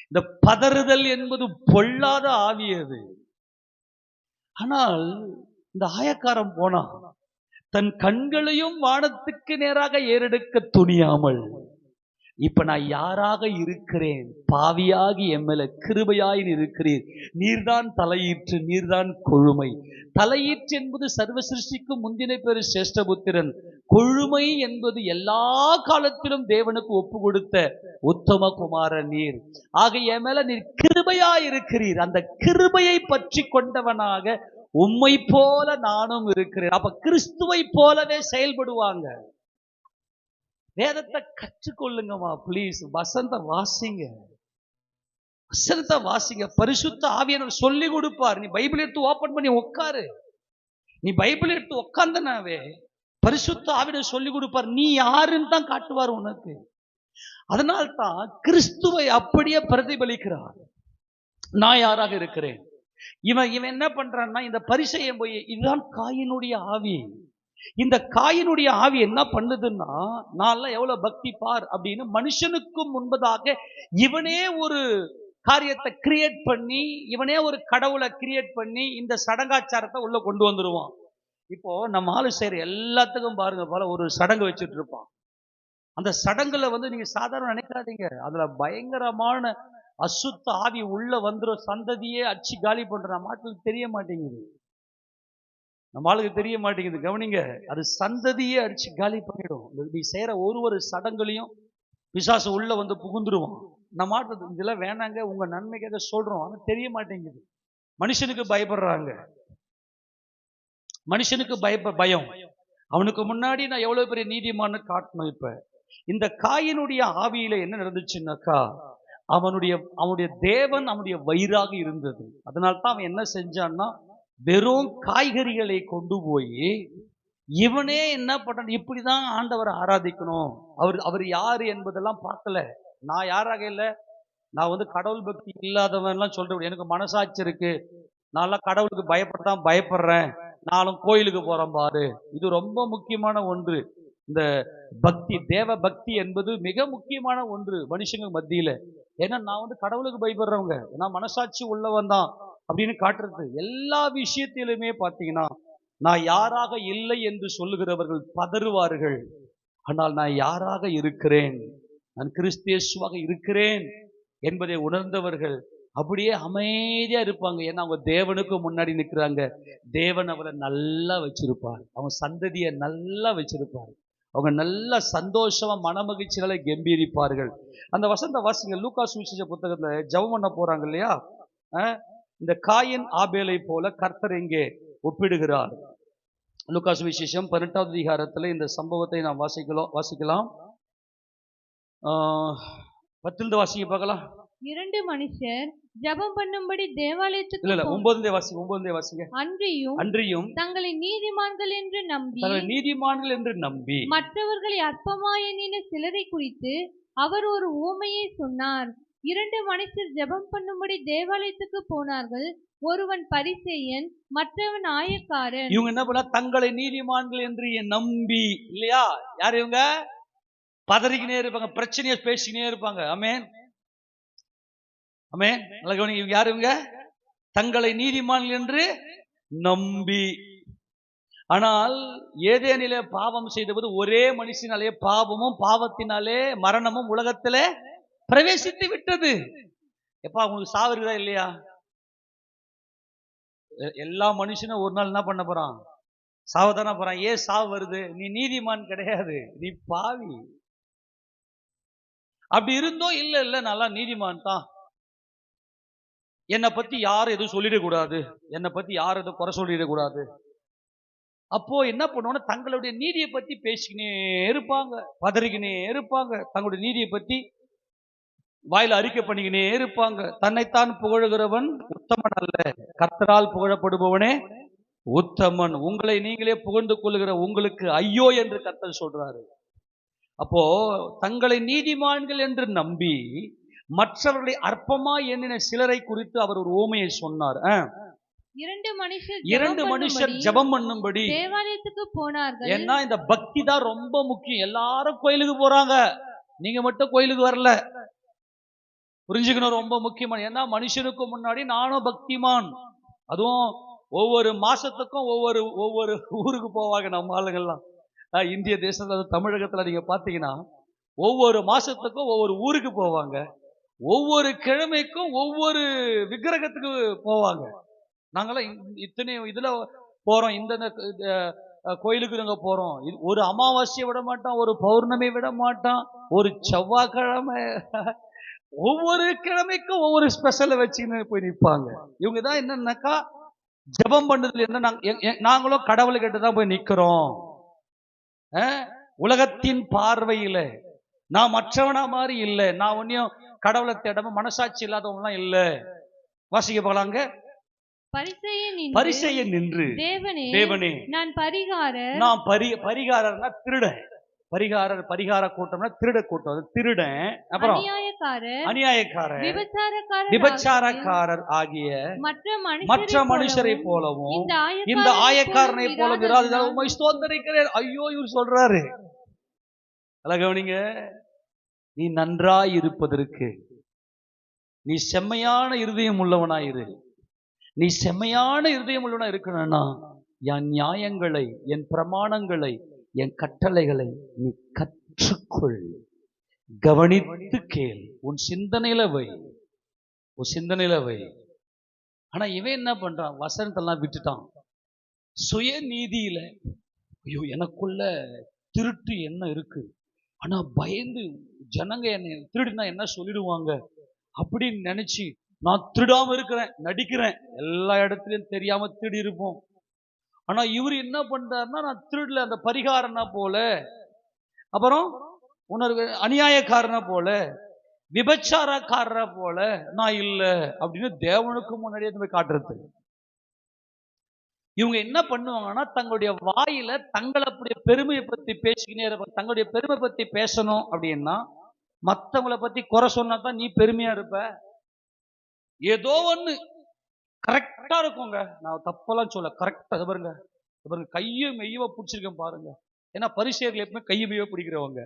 இந்த பதறுதல் என்பது பொல்லாத ஆவி அது. ஆனால் இந்த ஆயக்காரன் போனா, தன் கண்களையும் வானத்துக்கு நேராக ஏறெடுக்க துணியாமல், இப்ப நான் யாராக இருக்கிறேன்? பாவியாகி எம்மேல கிருபையாய் இருக்கிறீர், நீர்தான் தலையீற்று, நீர்தான் கொழுமை. தலையீற்று என்பது சர்வ சிருஷ்டிக்கும் முந்தின பேரு சேஷ்டபுத்திரன். கொழுமை என்பது எல்லா காலத்திலும் தேவனுக்கு ஒப்பு கொடுத்த உத்தம குமாரன் நீர். ஆக என் மேல நீர் கிருபை கிருபையா இருக்கிறீர். அந்த கிருபையை பற்றி கொண்டவனாக உம்மை போல நானும் இருக்கிறேன். அப்ப கிறிஸ்துவை போலவே செயல்படுவாங்க. வேதத்தை கற்றுக்கொள்ளுங்கம்மா ப்ளீஸ். வசந்த வாசிங்க, வசனத்தை வாசிங்க. பரிசுத்த ஆவியானவர் சொல்லி கொடுப்பார். நீ பைபிள் எடுத்து ஓபன் பண்ணி உட்காரு. நீ பைபிள் எடுத்து உட்கார்ந்தனாவே பரிசுத்த ஆவியானவர் சொல்லி கொடுப்பார். நீ யாருன்னு தான் காட்டுவார் உனக்கு. அதனால்தான் கிறிஸ்துவை அப்படியே பிரதிபலிக்கிறார். நான் யாராக இருக்கிறேன். இவன் என்ன பண்றான்னா, இந்த பரிசேயன் போய், இதுதான் காயினுடைய ஆவி. இந்த காயினுடைய ஆவி என்ன பண்ணுதுன்னா, நான்லாம் எவ்வளவு பக்தி பார் அப்படின்னு மனுஷனுக்கும் முன்பதாக இவனே ஒரு காரியத்தை கிரியேட் பண்ணி, இவனே ஒரு கடவுளை கிரியேட் பண்ணி இந்த சடங்காச்சாரத்தை உள்ள கொண்டு வந்துருவான். இப்போ நம்ம ஆளு செய்யற எல்லாத்துக்கும் பாருங்க போல ஒரு சடங்கு வச்சுட்டு இருப்பான். அந்த சடங்குல நீங்க சாதாரண நினைக்காதீங்க, அதுல பயங்கரமான அசுத்த ஆவி உள்ள வந்துடும். சந்ததியே அடிச்சு காலி பண்ற நம்ம ஆட்களுக்கு தெரிய மாட்டேங்குது. நம்ம ஆளுக்கு தெரிய மாட்டேங்குது. கவனிங்க, அது சந்ததியே அடிச்சு காலி பண்ணிடும். நீ செய்யற ஒரு சடங்குலையும் பிசாசு உள்ள வந்து புகுந்துருவான். நம்ம ஆட்டு இதெல்லாம் வேணாங்க, உங்க நன்மைக்காக சொல்றோம், ஆனா தெரிய மாட்டேங்குது. மனுஷனுக்கு பயப்படுறாங்க. மனுஷனுக்கு பயம். அவனுக்கு முன்னாடி நான் எவ்வளவு பெரிய நீதிமான்னு காட்டணும். இப்ப இந்த காயினுடைய ஆவியில என்ன நடந்துச்சுன்னாக்கா, அவனுடைய தேவன் அவனுடைய வயிறாக இருந்தது. அதனால்தான் அவன் என்ன செஞ்சான்னா, வெறும் காய்கறிகளை கொண்டு போய் இவனே என்ன பண்றான், இப்படிதான் ஆண்டவரை ஆராதிக்கணும். அவர் யாரு என்பதெல்லாம் பார்க்கல. நான் யாராக இல்லை, நான் கடவுள் பக்தி இல்லாதவன் எல்லாம் சொல்றேன். எனக்கு மனசாட்சி இருக்கு, நான் கடவுளுக்கு பயப்படுறேன், நானும் கோயிலுக்கு போறேன் பாரு. இது ரொம்ப முக்கியமான ஒன்று. இந்த பக்தி, தேவ பக்தி என்பது மிக முக்கியமான ஒன்று மனுஷங்க மத்தியில. ஏன்னா நான் கடவுளுக்கு பயப்படுறவங்க, ஏன்னா மனசாட்சி உள்ளவன் தான் அப்படின்னு காட்டுறது. எல்லா விஷயத்திலுமே பார்த்தீங்கன்னா, நான் யாராக இல்லை என்று சொல்லுகிறவர்கள் பதறுவார்கள். ஆனால் நான் யாராக இருக்கிறேன், நான் கிறிஸ்து இயேசுவாக இருக்கிறேன் என்பதை உணர்ந்தவர்கள் அப்படியே அமைதியா இருப்பாங்க. ஏன்னா அவங்க தேவனுக்கு முன்னாடி நிற்கிறாங்க. தேவன் அவரை நல்லா வச்சிருப்பார், அவங்க சந்ததியை நல்லா வச்சிருப்பார். அவங்க நல்ல சந்தோஷமா மனமகிழ்ச்சிகளை கம்பீரிப்பார்கள். அந்த வசந்த வாசிங்க, லூக்கா சுவிசேஷ புத்தகத்துல ஜெபம் பண்ண போறாங்க இல்லையா, இந்த காயின் ஆபேலை போல கர்த்தர் இங்கே ஒப்பிடுகிறார். லூக்கா சுவிசேஷம் 18வது அதிகாரத்துல இந்த சம்பவத்தை நாம் வாசிக்கலாம். 10 வாசிக்க பார்க்கலாம். 2 மனுஷர் ஜெபம் பண்ணும்படி தேவாலயத்துக்கு 9 வாசிங்க. அன்றியும் தங்களை நீதிமான்கள் என்று நம்பி மற்றவர்களை அற்பமாய் எண்ணின சிலரை குறித்து அவர் ஒரு உவமையை சொன்னார். 2 மனுஷர் ஜெபம் பண்ணும்படி தேவாலயத்துக்கு போனார்கள். ஒருவன் பரிசேயன், மற்றவன் ஆயக்காரன். இவங்க என்ன பண்ணா, தங்களை நீதிமான்கள் என்று நம்பி, இல்லையா? யார் இவங்க? பதறிக்கினே இருப்பாங்க, பிரச்சனையை பேசிக்கினே இருப்பாங்க. ஆமென் ஆமென். நல்லா கவனிங்க, இவங்க யார்? இவங்க தங்களை நீதிமான்கள் என்று நம்பி. ஆனால் ஏதேனிலே பாவம் செய்தபோது ஒரே மனுஷனாலே பாவமும் பாவத்தினாலே மரணமும் உலகத்திலே பிரவேசித்து விட்டது. எப்பா உங்களுக்கு சாவு இருக்குதா இல்லையா? எல்லா மனுஷனும் ஒரு நாள் என்ன பண்ண போறான்? சாவதானே போறான். ஏன் சாவு வருது? நீ நீதிமான் கிடையாது, நீ பாவி. அப்படி இருந்தோம் இல்ல நல்லா நீதிமான் தான், என்னை பத்தி யாரும் எதுவும் சொல்லிடக்கூடாது, என்னை பத்தி யாரும் எதுவும் குறை சொல்லிடக்கூடாது. அப்போ என்ன பண்ணுவோம்னா, தங்களுடைய நீதியை பத்தி பேசிக்கினே இருப்பாங்க, பதறிக்கினே இருப்பாங்க, தங்களுடைய நீதியை பத்தி வாயில அறிக்கை பண்ணிக்கினே இருப்பாங்க. தன்னைத்தான் புகழுகிறவன் உத்தமன் அல்ல, கர்த்தரால் புகழப்படுபவனே உத்தமன். உங்களை நீங்களே புகழ்ந்து கொள்ளுகிற உங்களுக்கு ஐயோ என்று கர்த்தர் சொல்றாரு. அப்போ தங்களை நீதிமான்கள் என்று நம்பி மற்றவர்களை அற்பமா எண்ணின சிலரை குறித்து அவர் ஒரு உவமையை சொன்னார். 2 மனுஷர் ஜெபம் பண்ணும்படி தேவாலயத்துக்கு போனார்கள். ஏன்னா இந்த பக்தி தான் ரொம்ப முக்கியம். எல்லாரும் கோயிலுக்கு போறாங்க, நீங்க மட்டும் கோயிலுக்கு வரல. புரிஞ்சுக்கணும், ரொம்ப முக்கியமான. ஏன்னா மனுஷனுக்கு முன்னாடி நானும் பக்திமான். அதுவும் ஒவ்வொரு மாசத்துக்கும் ஒவ்வொரு ஊருக்கு போவாங்க நம்ம ஆளுங்கள்லாம். இந்திய தேசத்துல, தமிழகத்துல நீங்க பாத்தீங்கன்னா ஒவ்வொரு மாசத்துக்கும் ஒவ்வொரு ஊருக்கு போவாங்க, ஒவ்வொரு கிழமைக்கும் ஒவ்வொரு விக்கிரகத்துக்கு போவாங்க. நாங்களாம் இத்தனை இதுல போறோம், இந்த கோயிலுக்கு நாங்க போறோம். ஒரு அமாவாசையை விட மாட்டோம், ஒரு பௌர்ணமி விட மாட்டோம், ஒரு செவ்வாய்க்கிழமை ஒவ்வொரு கிழமைக்கும் ஒவ்வொரு ஸ்பெஷலை வச்சுன்னு போய் நிற்பாங்க. இவங்க தான் என்னன்னாக்கா ஜெபம் பண்ணதுல என்ன, நாங்களும் கடவுளை கிட்டதான் போய் நிக்கிறோம். உலகத்தின் பார்வையில நான் மற்றவனா மாதிரி இல்லை, நான் ஒன்னும் கடவுளை தேடாம மனசாட்சி இல்லாதவங்கலாம் இல்ல. வாசிக்க போகலாங்க. பரிசேயன் நின்று, தேவனே நான் பரிகாரர், நான் பரிகாரர்னா திருடன், பரிகார கூட்டம்னா திருட கூட்டம், திருடன், அப்புறம் அநியாயக்காரர், விபச்சாரக்காரர் ஆகிய மற்ற மனுஷரை போலவும் இந்த ஆயக்காரனை போல விராததால் உம்மை ஸ்தோத்திரிக்கிறேன். ஐயோ, இவர் சொல்றாரு, கவனிங்க, நீ நன்றாய் இருப்பதற்கு நீ செம்மையான இருதயம் உள்ளவனாயிரு. நீ செம்மையான இருதயம் உள்ளவனா இருக்கணும்னா என் நியாயங்களை, என் பிரமாணங்களை, என் கட்டளைகளை நீ கற்றுக்கொள், கவனித்து கேள், உன் சிந்தனையில வை. ஆனா இவன் என்ன பண்றான்? வசனத்தெல்லாம் விட்டுட்டான். சுய நீதியில, ஐயோ எனக்குள்ள திருட்டு என்ன இருக்கு, ஆனா பயந்து ஜனங்க என்ன திருடுனா என்ன சொல்லிடுவாங்க அப்படின்னு நினைச்சு நான் திருடாம இருக்கிறேன், நடிக்கிறேன், எல்லா இடத்துலயும் தெரியாம திருடி இருப்போம். ஆனா இவர் என்ன பண்றாருன்னா, நான் திருடல, அந்த பரிகாரனா போல, அப்புறம் உணர்வு அநியாயக்காரனா போல, விபச்சாரக்காரர போல நான் இல்ல அப்படின்னு தேவனுக்கு முன்னாடியே போய் காட்டுறது. இவங்க என்ன பண்ணுவாங்கன்னா, தங்களுடைய வாயில தங்களுடைய பெருமையை பத்தி பேசிக்கினே இருப்பாங்க. தங்களுடைய பெருமை பத்தி பேசணும் அப்படின்னா, மற்றவங்களை பத்தி குறை சொன்னா தான் நீ பெருமையா இருப்ப. ஏதோ ஒண்ணு கரெக்டா இருக்குங்க, நான் தப்பெல்லாம் சொல்ல, கரெக்டா பாருங்க, கையும் மெய்யவா பிடிச்சிருக்கேன் பாருங்க. ஏன்னா பரிசேயர்கள் எப்பவுமே கையை மெய்யவா பிடிக்கிறவங்க.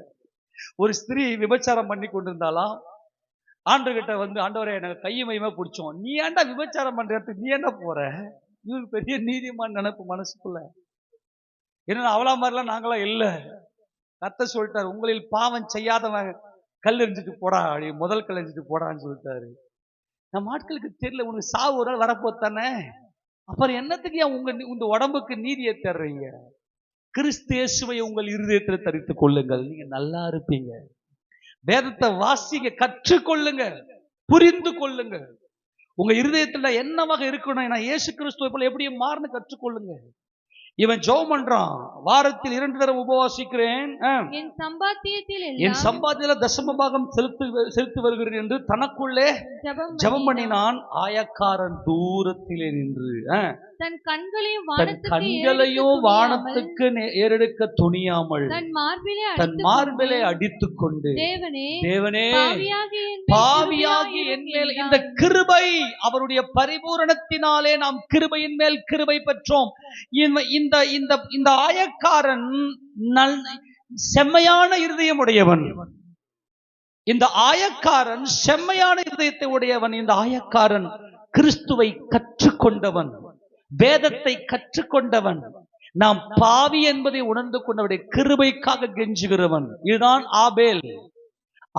ஒரு ஸ்திரீ விபச்சாரம் பண்ணி கொண்டிருந்தாலாம், ஆண்டவர்கிட்ட வந்து, ஆண்டவரே எனக்கு கையை மெய்யவா பிடிச்சோம், நீ ஏன்டா விபச்சாரம் பண்றதுக்கு நீ என்ன போற? இவருக்கு பெரிய நீதிமான் நினைப்பு மனசுக்குள்ள. ஏன்னா அவளா மாதிரிலாம் நாங்களாம் இல்ல. கர்த்தர் சொல்லிட்டாரு, உங்களில் பாவம் செய்யாதவன் கல் எறிஞ்சிட்டு போடா, முதல் கல் எறிஞ்சிட்டு போடான்னு சொல்லிட்டாரு. நம்ம ஆட்களுக்கு தெரியல, உனக்கு சாவு ஒரு நாள் வரப்போத்தானே, அப்புறம் என்னத்துக்கு உங்க உடம்புக்கு நீதியை தர்றீங்க? கிறிஸ்து இயேசுவை உங்கள் இருதயத்தில் தரித்துக் கொள்ளுங்கள், நீங்க நல்லா இருப்பீங்க. வேதத்தை வாசிங்க, கற்றுக்கொள்ளுங்க, புரிந்து கொள்ளுங்க. உங்க இருதயத்துல என்னவாக இருக்கணும், நான் இயேசு கிறிஸ்துவை போல எப்படி மாறணும் கற்றுக்கொள்ளுங்க. இவன் ஜெபம் பண்றான், வாரத்தில் 2 தடவை உபவாசிக்கிறேன், என் சம்பாத்தியத்தில் தசம பாகம் செலுத்தி வருகிறேன் என்று தனக்குள்ளே ஜெபம் பண்ணினான். ஆயக்காரன் தூரத்திலே நின்று தன் கண்களையும் வானத்துக்கு ஏறெடுக்க துணியாமல் தன் மார்பிலே அடித்துக் கொண்டு, தேவனே பாவியாகி என் மேல் இந்த கிருபை, அவருடைய பரிபூரணத்தினாலே நாம் கிருபையின் மேல் கிருபை பெற்றோம். இந்த ஆயக்காரன் செம்மையான இருதயம் உடையவன். இந்த ஆயக்காரன் செம்மையான இருதயத்தை உடையவன். இந்த ஆயக்காரன் கிறிஸ்துவை கற்றுக்கொண்டவன், வேதத்தை கற்றுக்கொண்டவன், நாம் பாவி என்பதை உணர்ந்து கொண்டவருடைய கிருபைக்காக கெஞ்சுகிறவன். இதுதான் ஆபேல்.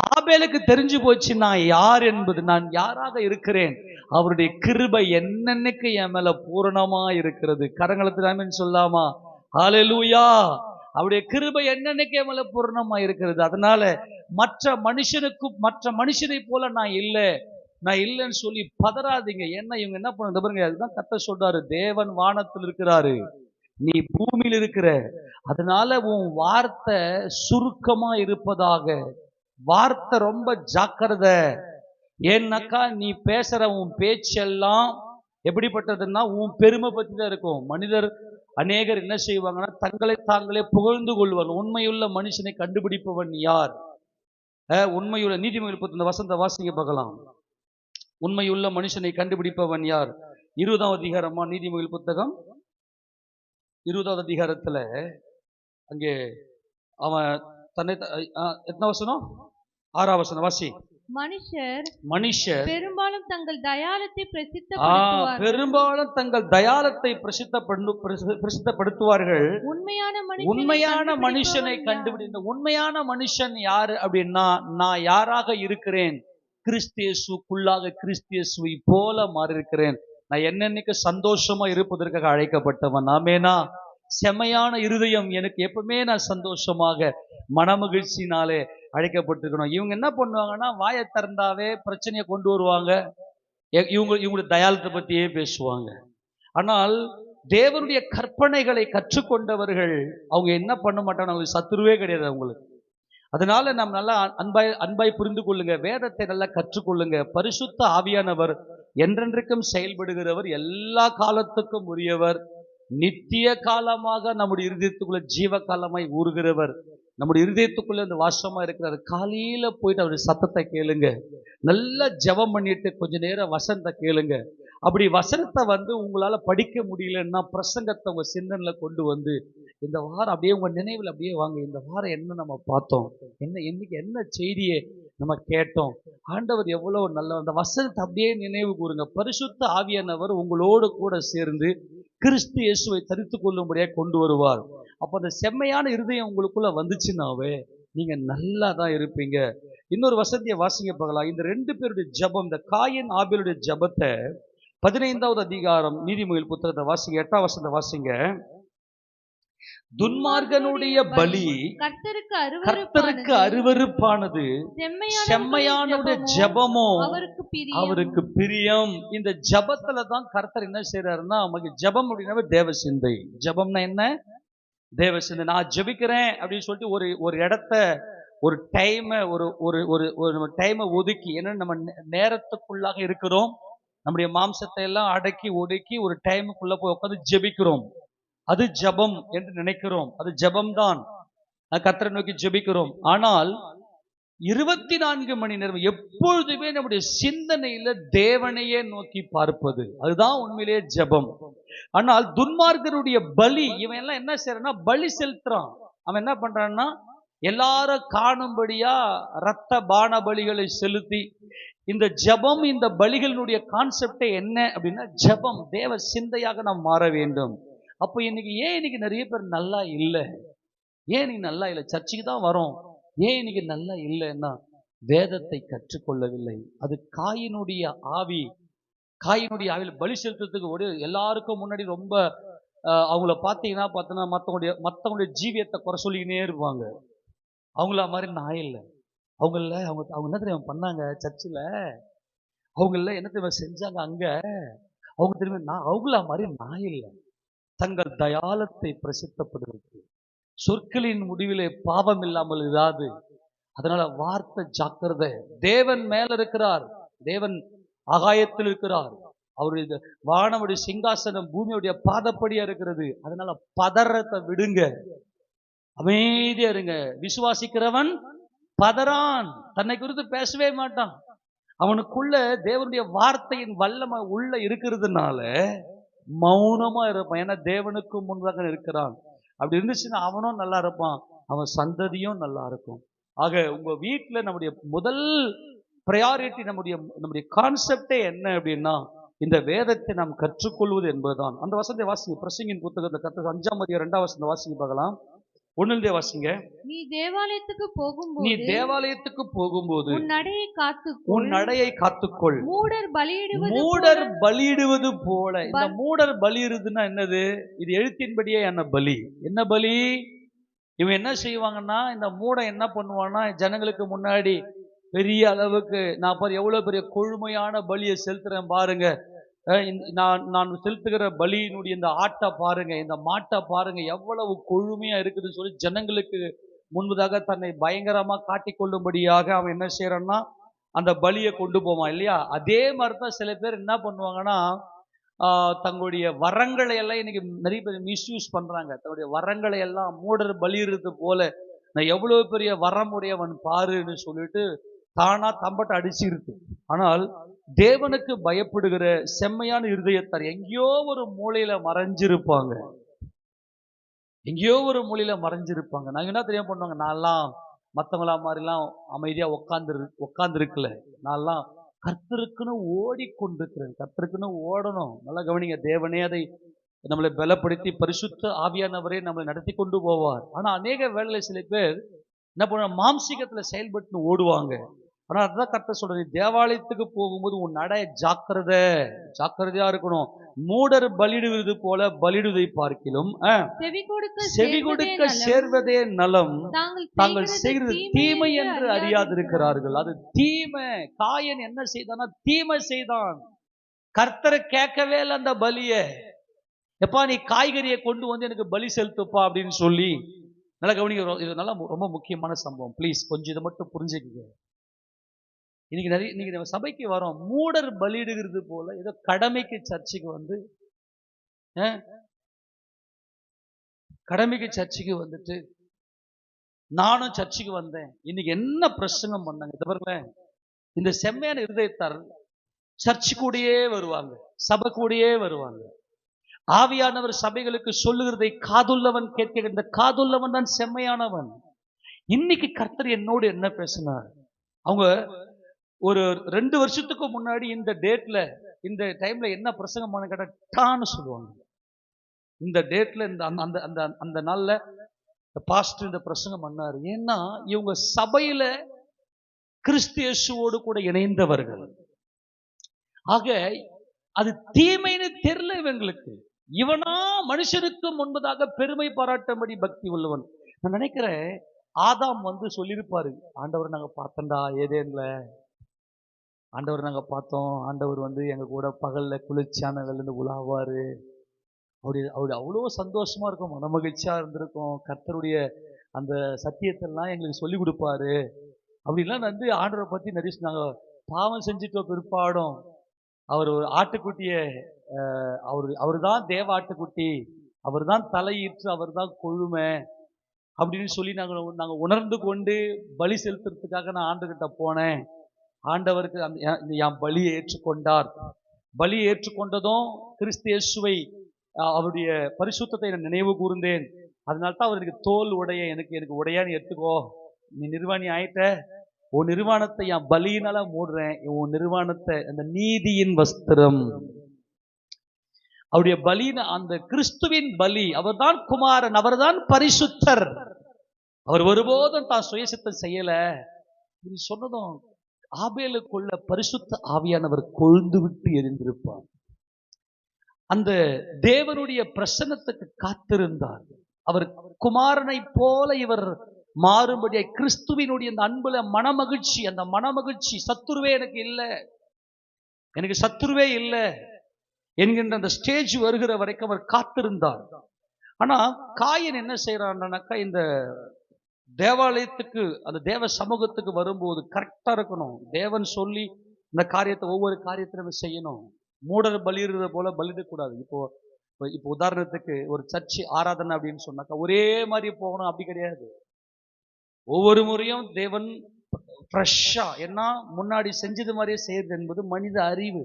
ஆபேலுக்கு தெரிஞ்சு போச்சு நான் யார் என்பது, நான் யாராக இருக்கிறேன். அவருடைய கிருபை என்னன்னைக்கு என் மேல பூரணமா இருக்கிறது. கரங்களத்தில் ஆமென் சொல்லாமா? ஹல்லேலூயா. அவருடைய கிருபை என்னன்னைக்கு என் மேல பூரணமா இருக்கிறது. அதனால மற்ற மனுஷனை போல நான் இல்லைன்னு சொல்லி பதறாதீங்க. ஏன்னா இவங்க என்ன பண்ண பாருங்க, அதுதான் கர்த்தர் சொல்றாரு, தேவன் வானத்தில் இருக்கிறாரு, நீ பூமியில் இருக்கிற, அதனால உன் வார்த்தை சுருக்கமா இருப்பதாக. வார்த்தை ரொம்ப ஜாக்கிரதை. ஏன்னாக்கா நீ பேசுற உன் பேச்செல்லாம் எப்படிப்பட்டதுன்னா உன் பெருமை பத்தி தான் இருக்கும். அநேகர் என்ன செய்வாங்கன்னா, தங்களை தாங்களே புகழ்ந்து கொள்வார். உண்மையுள்ள மனுஷனை கண்டுபிடிப்பவன் யார்? உண்மையுள்ள நீதிமொழிகள் 10 வசனத்தை வாசிக்க பார்க்கலாம். உண்மையுள்ள மனுஷனை கண்டுபிடிப்பவன் யார்? 20ஆம் அதிகாரமா நீதிமொழிகள் புத்தகம் 20ஆவது அதிகாரத்துல அங்கே அவன் தன்னை எத்தனை வசனம்? 6ஆம் வசனம் வாசி. மனுஷர் பெரும்பாலும் தங்கள் தயாளத்தை பிரசித்தப்படுத்துவார்கள். உண்மையான மனுஷனை கண்டுபிடி. இந்த உண்மையான மனுஷன் யாரு அப்படின்னா, நான் யாராக இருக்கிறேன், கிறிஸ்தியேசுக்குள்ளாக கிறிஸ்தியேசுவை போல மாறி இருக்கிறேன். நான் என்னன்னைக்கு சந்தோஷமா இருப்பதற்காக அழைக்கப்பட்டவன். ஆமேனா? செமையான இருதயம் எனக்கு எப்பவுமே நான் சந்தோஷமாக மனமகிழ்ச்சினாலே அழைக்கப்பட்டிருக்கணும். இவங்க என்ன பண்ணுவாங்கன்னா வாயை திறந்தாவே பிரச்சனையை கொண்டு வருவாங்க. இவங்களுடைய தயாளத்தை பத்தியே பேசுவாங்க. ஆனால் தேவனுடைய கற்பனைகளை கற்றுக்கொண்டவர்கள் அவங்க என்ன பண்ண மாட்டாங்க, அவங்களுக்கு சத்துருவே கிடையாது அவங்களுக்கு. அதனால நாம் நல்லா அன்பாய் புரிந்து கொள்ளுங்க, வேதத்தை நல்லா கற்றுக்கொள்ளுங்க. பரிசுத்த ஆவியானவர் என்றென்றைக்கும் செயல்படுகிறவர், எல்லா காலத்துக்கும் உரியவர், நித்திய காலமாக நம்முடைய இருதயத்துக்குள்ள ஜீவ காலமாய் ஊறுகிறவர், நம்முடைய இருதயத்துக்குள்ள இந்த வாசமா இருக்கிறார். காலையில போயிட்டு அவருடைய சத்தத்தை கேளுங்க, நல்லா ஜெபம் பண்ணிட்டு கொஞ்ச நேரம் வசனத்தை கேளுங்க. அப்படி வசனத்தை உங்களால படிக்க முடியலன்னா பிரசங்கத்தை உங்க சிந்தனையில கொண்டு வந்து இந்த வாரம் அப்படியே உங்க நினைவில் அப்படியே வாங்க. இந்த வாரம் என்ன நம்ம பார்த்தோம், இன்னைக்கு என்ன செய்தியை நம்ம கேட்டோம், ஆண்டவர் எவ்வளவு நல்ல, அந்த வசனத்தை அப்படியே நினைவு கூறுங்க. பரிசுத்த ஆவியானவர் உங்களோடு கூட சேர்ந்து கிறிஸ்து இயேசுவை தரித்து கொள்ளும்படியாக கொண்டு வருவார். அப்ப அந்த செம்மையான இருதயம் உங்களுக்குள்ள வந்துச்சுன்னாவே நீங்க நல்லா தான் இருப்பீங்க. இன்னொரு வசனத்தை வாசிங்க பார்க்கலாம். இந்த 2 பேருடைய ஜெபம், இந்த காயின் ஆபேலுடைய ஜெபத்தை 15வது அதிகாரம் நீதிமொழிகள் புத்தகத்தை வாசிங்க, 8ஆம் வசனத்தை வாசிங்க. துன்மார்கனுடைய பலி கர்த்தருக்கு அருவருப்பானது, செம்மையானுடைய ஜெபமோ அவருக்கு பிரியம். இந்த ஜெபத்துல தான் கர்த்தர் என்ன செய்யறாருன்னா, நமக்கு ஜெபம் அப்படின்னா தேவ சிந்தை. ஜெபம்னா என்ன? தேவ சிந்தை. நான் ஜெபிக்கிறேன் அப்படின்னு சொல்லிட்டு ஒரு இடத்த, ஒரு டைமை, ஒரு டைமை ஒதுக்கி, ஏன்னா நம்ம நேரத்துக்குள்ளாக இருக்கிறோம், நம்முடைய மாம்சத்தை எல்லாம் அடக்கி ஒடுக்கி ஒரு டைமுக்குள்ள போய் உட்காந்து ஜெபிக்கிறோம். அது ஜெபம் என்று நினைக்கிறோம். அது ஜெபம்தான், கர்த்தரை நோக்கி ஜெபிக்கிறோம். ஆனால் 24 மணி நேரம் எப்பொழுதுமே நம்முடைய சிந்தனையில தேவனையே நோக்கி பார்ப்பது, அதுதான் உண்மையிலேயே ஜெபம். ஆனால் துன்மார்கருடைய பலி, இவன் எல்லாம் என்ன செய்யறான்னா பலி செலுத்துறான். அவன் என்ன பண்றான்னா எல்லாரும் காணும்படியா இரத்த பான பலிகளை செலுத்தி, இந்த ஜெபம், இந்த பலிகளுடைய கான்செப்டே என்ன அப்படின்னா ஜெபம், தேவ சிந்தையாக நாம் மாற வேண்டும். அப்போ இன்னைக்கு நிறைய பேர் நல்லா இல்லை, ஏன் நீ நல்லா இல்லை, சர்ச்சுக்கு தான் வரோம், ஏன் இன்னைக்கு நல்லா இல்லைன்னா வேதத்தை கற்றுக்கொள்ளவில்லை. அது காயினுடைய ஆவியில் பலி செலுத்துறதுக்கு எல்லாருக்கும் முன்னாடி ரொம்ப அவங்கள பார்த்தீங்கன்னா மற்றவங்களுடைய ஜீவியத்தை குறை சொல்லிக்கினே இருப்பாங்க. அவங்கள மாதிரி நான் இல்லை, அவங்க என்ன தெரியுமா பண்ணாங்க சர்ச்சில், அவங்கள என்ன தெரியுமா செஞ்சாங்க அங்க, அவங்க தெரியுமா நான் அவங்கள மாதிரி நான் இல்லை. தங்கள் தயாளத்தை பிரசித்தப்படுவது, சொற்களின் முடிவிலே பாவம் இல்லாமல் இராது. அதனால வார்த்தை ஜாக்கிரதை. தேவன் மேல இருக்கிறார், தேவன் ஆகாயத்தில் இருக்கிறார், அவருடைய வானமுடைய சிங்காசனம் பூமியுடைய பாதப்படியா இருக்கிறது. அதனால பதறத்தை விடுங்க, அமைதியா இருங்க. விசுவாசிக்கிறவன் பதறான், தன்னை குறித்து பேசவே மாட்டான். அவனுக்குள்ள தேவனுடைய வார்த்தையின் வல்லமை உள்ள இருக்கிறதுனால மௌனமா இருப்பான். ஏன்னா தேவனுக்கு முன்பாக இருக்கிறான். அப்படி இருந்துச்சுன்னா அவனும் நல்லா இருப்பான், அவன் சந்ததியும் நல்லா இருக்கும். ஆக உங்க வீட்டுல நம்முடைய முதல் பிரையாரிட்டி, நம்முடைய கான்செப்டே என்ன அப்படின்னா இந்த வேதத்தை நாம் கற்றுக்கொள்வது என்பதுதான். அந்த வசனத்தை வாசிங்க, பிரசங்கின் புத்தகத்தை 5ஆம் அதிகாரம் 2ஆம் வசனத்தை வாசிங்க பார்க்கலாம். 1 வாசிங்க. நீ தேவாலயத்துக்கு போகும்போது உன் நடையை காத்துக்கொள். மூடர் பலியிடுவது போல. இந்த மூடர் பலியிடுதுன்னா என்னது? இது எழுத்தின்படியே என்ன பலி? இவன் என்ன செய்வாங்கன்னா, இந்த மூடன் என்ன பண்ணுவான்னா, ஜனங்களுக்கு முன்னாடி பெரிய அளவுக்கு நான் பாரு எவ்வளவு பெரிய கொழுமையான பலியை செலுத்துறேன் பாருங்க, நான் செலுத்துகிற பலியினுடைய இந்த ஆட்டை பாருங்க, இந்த மாட்டை பாருங்க எவ்வளவு கொழுமையா இருக்குதுன்னு சொல்லி ஜனங்களுக்கு முன்பதாக தன்னை பயங்கரமா காட்டிக்கொள்ளும்படியாக அவன் என்ன செய்யறான்னா அந்த பலியை கொண்டு போவான் இல்லையா? அதே மாதிரிதான் சில பேர் என்ன பண்ணுவாங்கன்னா, தங்களுடைய வரங்களை எல்லாம் இன்னைக்கு நிறைய பேர் மிஸ்யூஸ் பண்றாங்க. தன்னுடைய வரங்களை எல்லாம் மூடர் பலியிடுறது போல, நான் எவ்வளவு பெரிய வரம் உடையவன் பாருன்னு சொல்லிட்டு தானா தம்பட்டை அடிச்சிருக்கு. ஆனால் தேவனுக்கு பயப்படுகிற செம்மையான இருதயத்தார் எங்கேயோ ஒரு மூலையில மறைஞ்சிருப்பாங்க. நாங்க என்ன தெரியாம பண்ணுவாங்க, நான்லாம் மற்றவங்களா மாதிரிலாம் அமைதியா உட்கார்ந்து இருக்கல, நான்லாம் கர்த்தருக்குன்னு ஓடிக்கொண்டிருக்கிறேன். கர்த்தருக்குன்னு ஓடணும். நல்லா கவனிங்க, தேவனே அதை நம்மளை பலப்படுத்தி பரிசுத்த ஆவியானவரே நம்மளை நடத்தி கொண்டு போவார். ஆனா அநேக வேளையில சில பேர் என்ன பண்ணுவாங்க, மாம்சீகத்துல செயல்பட்டு ஓடுவாங்க. ஆனா அதுதான் கரெக்டா சொல்றது, தேவாலயத்துக்கு போகும்போது உன் நடை ஜாக்கிரதையா இருக்கணும். மூடர் பலியிடுவது போல பலியிடுவதை பார்க்கிலும் செவி கொடுக்க சேர்வதே நலம், தாங்கள் செய்கிறது தீமை என்று அறியாதிருக்கிறார்கள். அது தீமை. காயன் என்ன செய்தானா? தீமை செய்தான். கர்த்தரை கேட்கவே இல்லை அந்த பலிய. எப்பா நீ காய்கறியை கொண்டு வந்து எனக்கு பலி செலுத்துப்பா அப்படின்னு சொல்லி. நல்லா கவனிக்க, இது நல்லா ரொம்ப முக்கியமான சம்பவம். ப்ளீஸ் கொஞ்சம் இதை மட்டும் புரிஞ்சுக்கங்க. இன்னைக்கு நம்ம சபைக்கு வரோம், மூடர் பலியிடுகிறது போல ஏதோ கடமைக்கு சர்ச்சுக்கு வந்து வந்துட்டு நானும் சர்ச்சுக்கு வந்தேன், இன்னைக்கு என்ன பிரசங்கம் பண்ணாங்க. இந்த செம்மையான இருதயத்தார் சர்ச்சு கூடயே வருவாங்க, சபை கூடயே வருவாங்க. ஆவியானவர் சபைகளுக்கு சொல்லுகிறதை காதுள்ளவன் கேட்க, இந்த காதுள்ளவன் தான் செம்மையானவன். இன்னைக்கு கர்த்தர் என்னோடு என்ன பேசினார்? அவங்க ஒரு 2 வருஷத்துக்கு முன்னாடி இந்த டேட்ல இந்த டைம்ல என்ன பிரசங்கம் பண்ண கேட்டான்னு சொல்லுவாங்க. இந்த டேட்ல இந்த அந்த அந்த அந்த நாள்ல பாஸ்டர் இந்த பிரசங்கம் பண்ணாரு. ஏன்னா இவங்க சபையில கிறிஸ்து இயேசுவோடு கூட இணைந்தவர்கள். ஆக அது தீமைன்னு தெரியல இவங்களுக்கு. இவனா மனுஷனுக்கு முன்பதாக பெருமை பாராட்டும்படி பக்தி உள்ளவன். நான் நினைக்கிறேன் ஆதாம் வந்து சொல்லியிருப்பாரு, ஆண்டவர் நாங்க பார்த்தோம்டா ஏதேன்ல, ஆண்டவர் நாங்க பார்த்தோம், ஆண்டவர் வந்து எங்க கூட பகல்ல குளிர்ச்சியான இருந்து உலாவாரு, அவரு அவ்வளோ சந்தோஷமா இருக்கும், மனமகிழ்ச்சியா இருந்திருக்கும், கர்த்தருடைய அந்த சத்தியத்தெல்லாம் எங்களுக்கு சொல்லி கொடுப்பாரு அப்படின்லாம் வந்து ஆண்டவரை பத்தி நிறைய சொன்னாங்க. பாவம் செஞ்சுட்ட பிற்பாடும் அவர் ஒரு ஆட்டுக்குட்டிய அவரு தான் தேவ ஆட்டுக்குட்டி, அவர் தான் தலையீற்று, அவர் தான் கொழுமை அப்படின்னு சொல்லி நாங்க உணர்ந்து கொண்டு பலி செலுத்துறதுக்காக நான் ஆண்டுகிட்ட போனேன். ஆண்டவருக்கு என் பலியை ஏற்றுக்கொண்டார். பலியை ஏற்றுக்கொண்டதும் கிறிஸ்து இயேசுவை அவருடைய பரிசுத்தத்தை நான் நினைவு கூர்ந்தேன். அதனால தான் அவருக்கு தோல் உடைய எனக்கு உடையான்னு எடுத்துக்கோ, நீ நிர்வாணி ஆயிட்ட, உன் நிர்வாணத்தை என் பலியினால மூடுறேன், உன் நிர்வாணத்தை அந்த நீதியின் வஸ்திரம். அவருடைய பலின அந்த கிறிஸ்துவின் பலி, அவர்தான் குமாரன், அவர்தான் பரிசுத்தர், அவர் ஒருபோதும் தான் சுயசித்தம் செய்யல. இது சொன்னதும் ஆபேலுக்குள்ள பரிசுத்த ஆவியானவர் கொழுந்து விட்டு எரிந்திருப்பார். அந்த தேவனுடைய பிரசன்னத்துக்கு காத்திருந்தார். அவர் குமாரனை போல இவர் மாறும்படியா கிறிஸ்துவினுடைய அந்த அன்புல மனமகிழ்ச்சி, அந்த மனமகிழ்ச்சி சத்துருவே எனக்கு இல்லை, எனக்கு சத்துருவே இல்லை என்கின்ற அந்த ஸ்டேஜ் வருகிற வரைக்கும் அவர் காத்திருந்தார். ஆனா காயன் என்ன செய்யறான்னாக்கா, இந்த தேவாலயத்துக்கு அந்த தேவ சமூகத்துக்கு வரும்போது கரெக்டா இருக்கணும். தேவன் சொல்லி இந்த காரியத்தை ஒவ்வொரு காரியத்திலும் செய்யணும். மூடர் பலியிடுறத போல பலியிடக்கூடாது. இப்போ உதாரணத்துக்கு ஒரு சர்ச்சு ஆராதனை அப்படின்னு சொன்னாக்கா ஒரே மாதிரி போகணும் அப்படி கிடையாது. ஒவ்வொரு முறையும் தேவன் ஃப்ரெஷ்ஷா, ஏன்னா முன்னாடி செஞ்சது மாதிரியே செய்யறது என்பது மனித அறிவு,